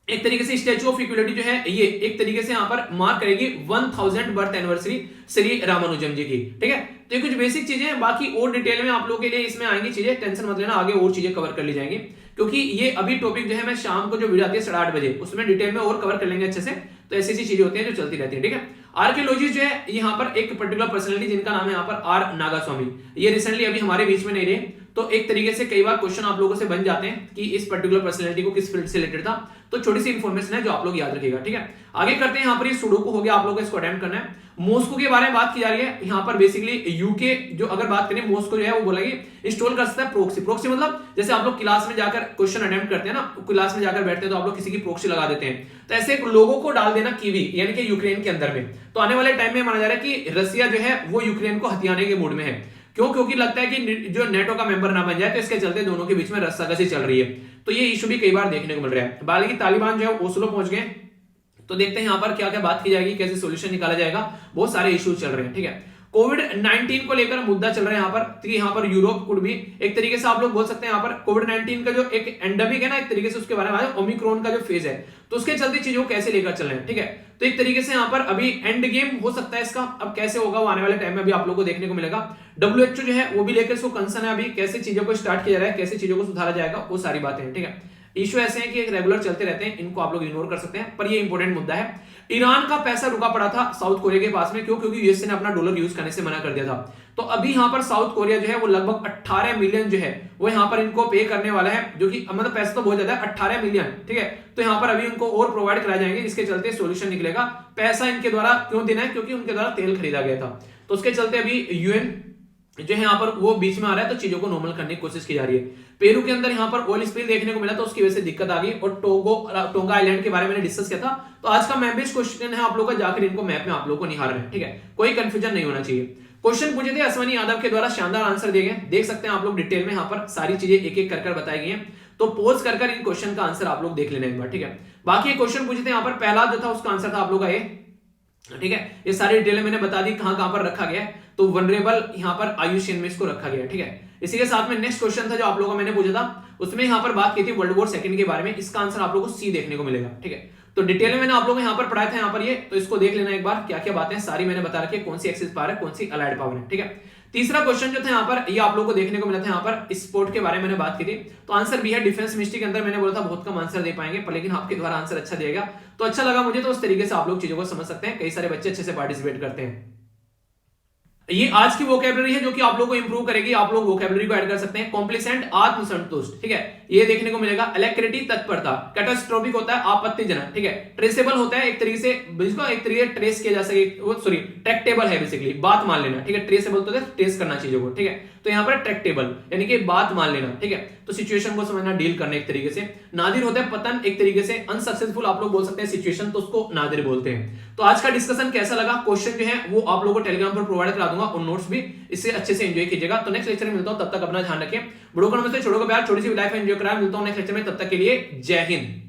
एक तरीके से स्टैच्यू ऑफ इक्वलिटी जो है ये एक तरीके से यहाँ पर मार्क करेगी 1000 बर्थ एनिवर्सरी श्री रामानुजम जी की, ठीक है। तो ये कुछ बेसिक चीजें हैं, बाकी और डिटेल में आप लोगों के लिए इसमें आएंगी चीजें, टेंशन मत लेना, आगे और चीजें कवर कर ली जाएंगी क्योंकि ये अभी टॉपिक जो है मैं शाम को जो वीडियो आती है 8:30 बजे उसमें डिटेल में और कवर कर लेंगे अच्छे से। तो ऐसी ऐसी चीजें होती हैं जो चलती रहती है, ठीक है। आर्कियोलॉजी जो है यहाँ पर एक पर्टिकुलर पर्सनैलिटी जिनका नाम है यहाँ पर आर नागास्वामी, ये रिसेंटली अभी हमारे बीच में नहीं रहे, तो एक तरीके से कई बार क्वेश्चन आप लोगों से बन जाते हैं कि इस पर्टिकुलर पर्सनैलिटी को किस फील्ड से रिलेटेड था। तो छोटी सी इंफॉर्मेशन है जो आप लोग याद रखिएगा, ठीक है। आगे करते हैं, यहाँ पर ये सुडोकू हो गया, आप लोगों को इसको अटेम्प्ट करना है। मॉस्को के बारे में बात की जा रही है यहाँ पर, बेसिकली यूके जो अगर बात करें मॉस्को जो है वो बोला इंस्टॉल कर सकता है प्रोक्सी। प्रोक्सी मतलब जैसे आप लोग क्लास में जाकर क्वेश्चन अटेम्प्ट करते हैं ना, क्लास में जाकर बैठते हैं तो आप लोग किसी की प्रोक्सी लगा देते हैं, तो ऐसे लोगों को डाल देना कीवी यानी कि यूक्रेन के अंदर में। तो आने वाले टाइम में माना जा रहा है कि रसिया जो है वो यूक्रेन को हथियाने के मूड में है। क्यों? क्योंकि लगता है कि जो नेटो का मेंबर ना बन जाए, तो इसके चलते दोनों के बीच में रस्साकसी चल रही है। तो ये इशू भी कई बार देखने को मिल रहा है। बाकी तालिबान जो है ओस्लो पहुंच गए, तो देखते हैं यहाँ पर क्या क्या बात की जाएगी, कैसे सोल्यूशन निकाला जाएगा, बहुत सारे इश्यूज चल रहे हैं, ठीक है। कोविड-19 को लेकर मुद्दा चल रहा है यहाँ पर, तो यहाँ पर यूरोप कुड भी एक तरीके से आप लोग बोल सकते हैं यहाँ पर कोविड-19 का जो एक एंडेमिक है ना, एक तरीके से उसके बारे में ओमिक्रॉन का जो फेज है, तो उसके चलते चीजों को कैसे लेकर चल रहे हैं, ठीक है। तो एक तरीके से यहाँ पर अभी एंड गेम हो सकता है इसका, अब कैसे होगा वो आने वाले टाइम में अभी आप लोगों को देखने को मिलेगा। WHO जो है वो भी लेकर इसको कंसर्न है, अभी कैसे चीजों को स्टार्ट किया जा रहा है, कैसे चीजों को सुधारा जाएगा, वो सारी बातें हैं, ठीक है। इशू ऐसे हैं कि एक रेगुलर चलते रहते हैं, इनको आप लोग इग्नोर कर सकते हैं, पर ये इंपॉर्टेंट मुद्दा है। ईरान का पैसा रुका पड़ा था साउथ कोरिया के पास में, क्यों? क्योंकि यूएसए ने अपना डॉलर यूज करने से मना कर दिया था। तो अभी यहाँ पर साउथ कोरिया जो है वो लगभग 18 मिलियन जो है वो यहाँ पर इनको पे करने वाला है, जो कि मतलब पैसा तो बहुत ज्यादा है, 18 मिलियन, ठीक है। तो यहाँ पर अभी उनको और प्रोवाइड कराए जाएंगे, जिसके चलते सोल्यूशन निकलेगा। पैसा इनके द्वारा क्यों देना है? क्योंकि उनके द्वारा तेल खरीदा गया था, तो उसके चलते अभी यूएन जो है यहाँ पर वो बीच में आ रहा है, तो चीजों को नॉर्मल करने की कोशिश की जा रही है। पेरू के अंदर यहाँ पर ऑयल स्पिल देखने को मिला, तो उसकी वजह से दिक्कत आ गई। और टोंगा आइलैंड के बारे में डिस्कस किया था। तो आज का मैप बेस्ड क्वेश्चन है आप लोगों का, जाकर इनको मैप में आप लोगों को निहार रहे हैं, ठीक है, कोई कंफ्यूजन नहीं होना चाहिए। क्वेश्चन पूछे थे अश्वनी यादव के द्वारा, शानदार आंसर दिए गए, देख सकते हैं आप लोग डिटेल में यहाँ पर सारी चीजें एक एक कर बताई गई हैं। तो पॉज कर इन क्वेश्चन का आंसर आप लोग देख लेना एक बार, ठीक है। बाकी क्वेश्चन पूछे थे यहाँ पर, पहला जो था उसका आंसर था आप लोग का ये, ठीक है। ये सारी डिटेल मैंने बता दी कहां पर रखा गया है, तो वनरेबल यहाँ पर आयुष्यन में इसको रखा गया है, ठीक है। इसी के साथ में नेक्स्ट क्वेश्चन था जो आप लोगों का मैंने पूछा था, उसमें यहाँ पर बात की थी वर्ल्ड वॉर सेकंड के बारे में, इसका आंसर आप लोगों को सी देखने को मिलेगा, ठीक है। तो डिटेल में मैंने आप लोगों को यहाँ पर पढ़ाया था यहाँ पर ये, तो इसको देख लेना एक बार, क्या क्या बातें सारी मैंने बता रखी है, कौन सी एक्सिस पावर है, कौन सी अलाइड पावर है, ठीक है। तीसरा क्वेश्चन जो था यहाँ पर, ये आप लोगों को देखने को मिला था यहाँ पर स्पोर्ट के बारे में मैंने बात की थी, तो आंसर भी है डिफेंस मिनिस्ट्री के अंदर। मैंने बोला था बहुत कम आंसर दे पाएंगे, पर लेकिन आपके द्वारा आंसर अच्छा दिएगा तो अच्छा लगा मुझे, तो उस तरीके से आप लोग चीजों को समझ सकते हैं, कई सारे बच्चे अच्छे से पार्टिसिपेट करते हैं। ये आज की वोकैबुलरी है जो कि आप लोगों को इंप्रूव करेगी, आप लोग वोकैबुलरी को ऐड कर सकते हैं। कॉम्प्लिसेंट आत्मसंतुष्ट, ठीक है, ये देखने को मिलेगा। अलैक्रिटी तत्परता, कैटास्ट्रोफिक होता है आपत्तिजनक, ठीक है। ट्रेसेबल होता है एक तरीके से, जिसको एक तरीके से ट्रेस किया जा सके, वो सॉरी ट्रैक्टेबल है बेसिकली, बात मान लेना, ठीक है। ट्रेसेबल तो ट्रेस करना चीजों को, ठीक है, तो यहाँ पर ट्रैक्टेबल यानी कि बात मान लेना, ठीक है। तो सिचुएशन को समझना, डील करना एक तरीके से। नादिर होता है पतन, एक तरीके से अनसक्सेसफुल आप लोग बोल सकते हैं सिचुएशन, तो उसको नादिर बोलते हैं। तो आज का डिस्कशन कैसा लगा, क्वेश्चन जो है वो आप लोगों को टेलीग्राम पर प्रोवाइड करा दूंगा और नोट्स भी, इससे अच्छे से एंजॉय कीजिएगा। तो नेक्स्ट लेक्चर में मिलता हूं, तब तक अपना ध्यान रखें, बड़ों को नमस्ते, छोड़ों को प्यार, छोटी सी लाइफ एंजॉय करा, मिलता हूं नेक्स्ट लेक्चर में, तब तक के लिए जय हिंद।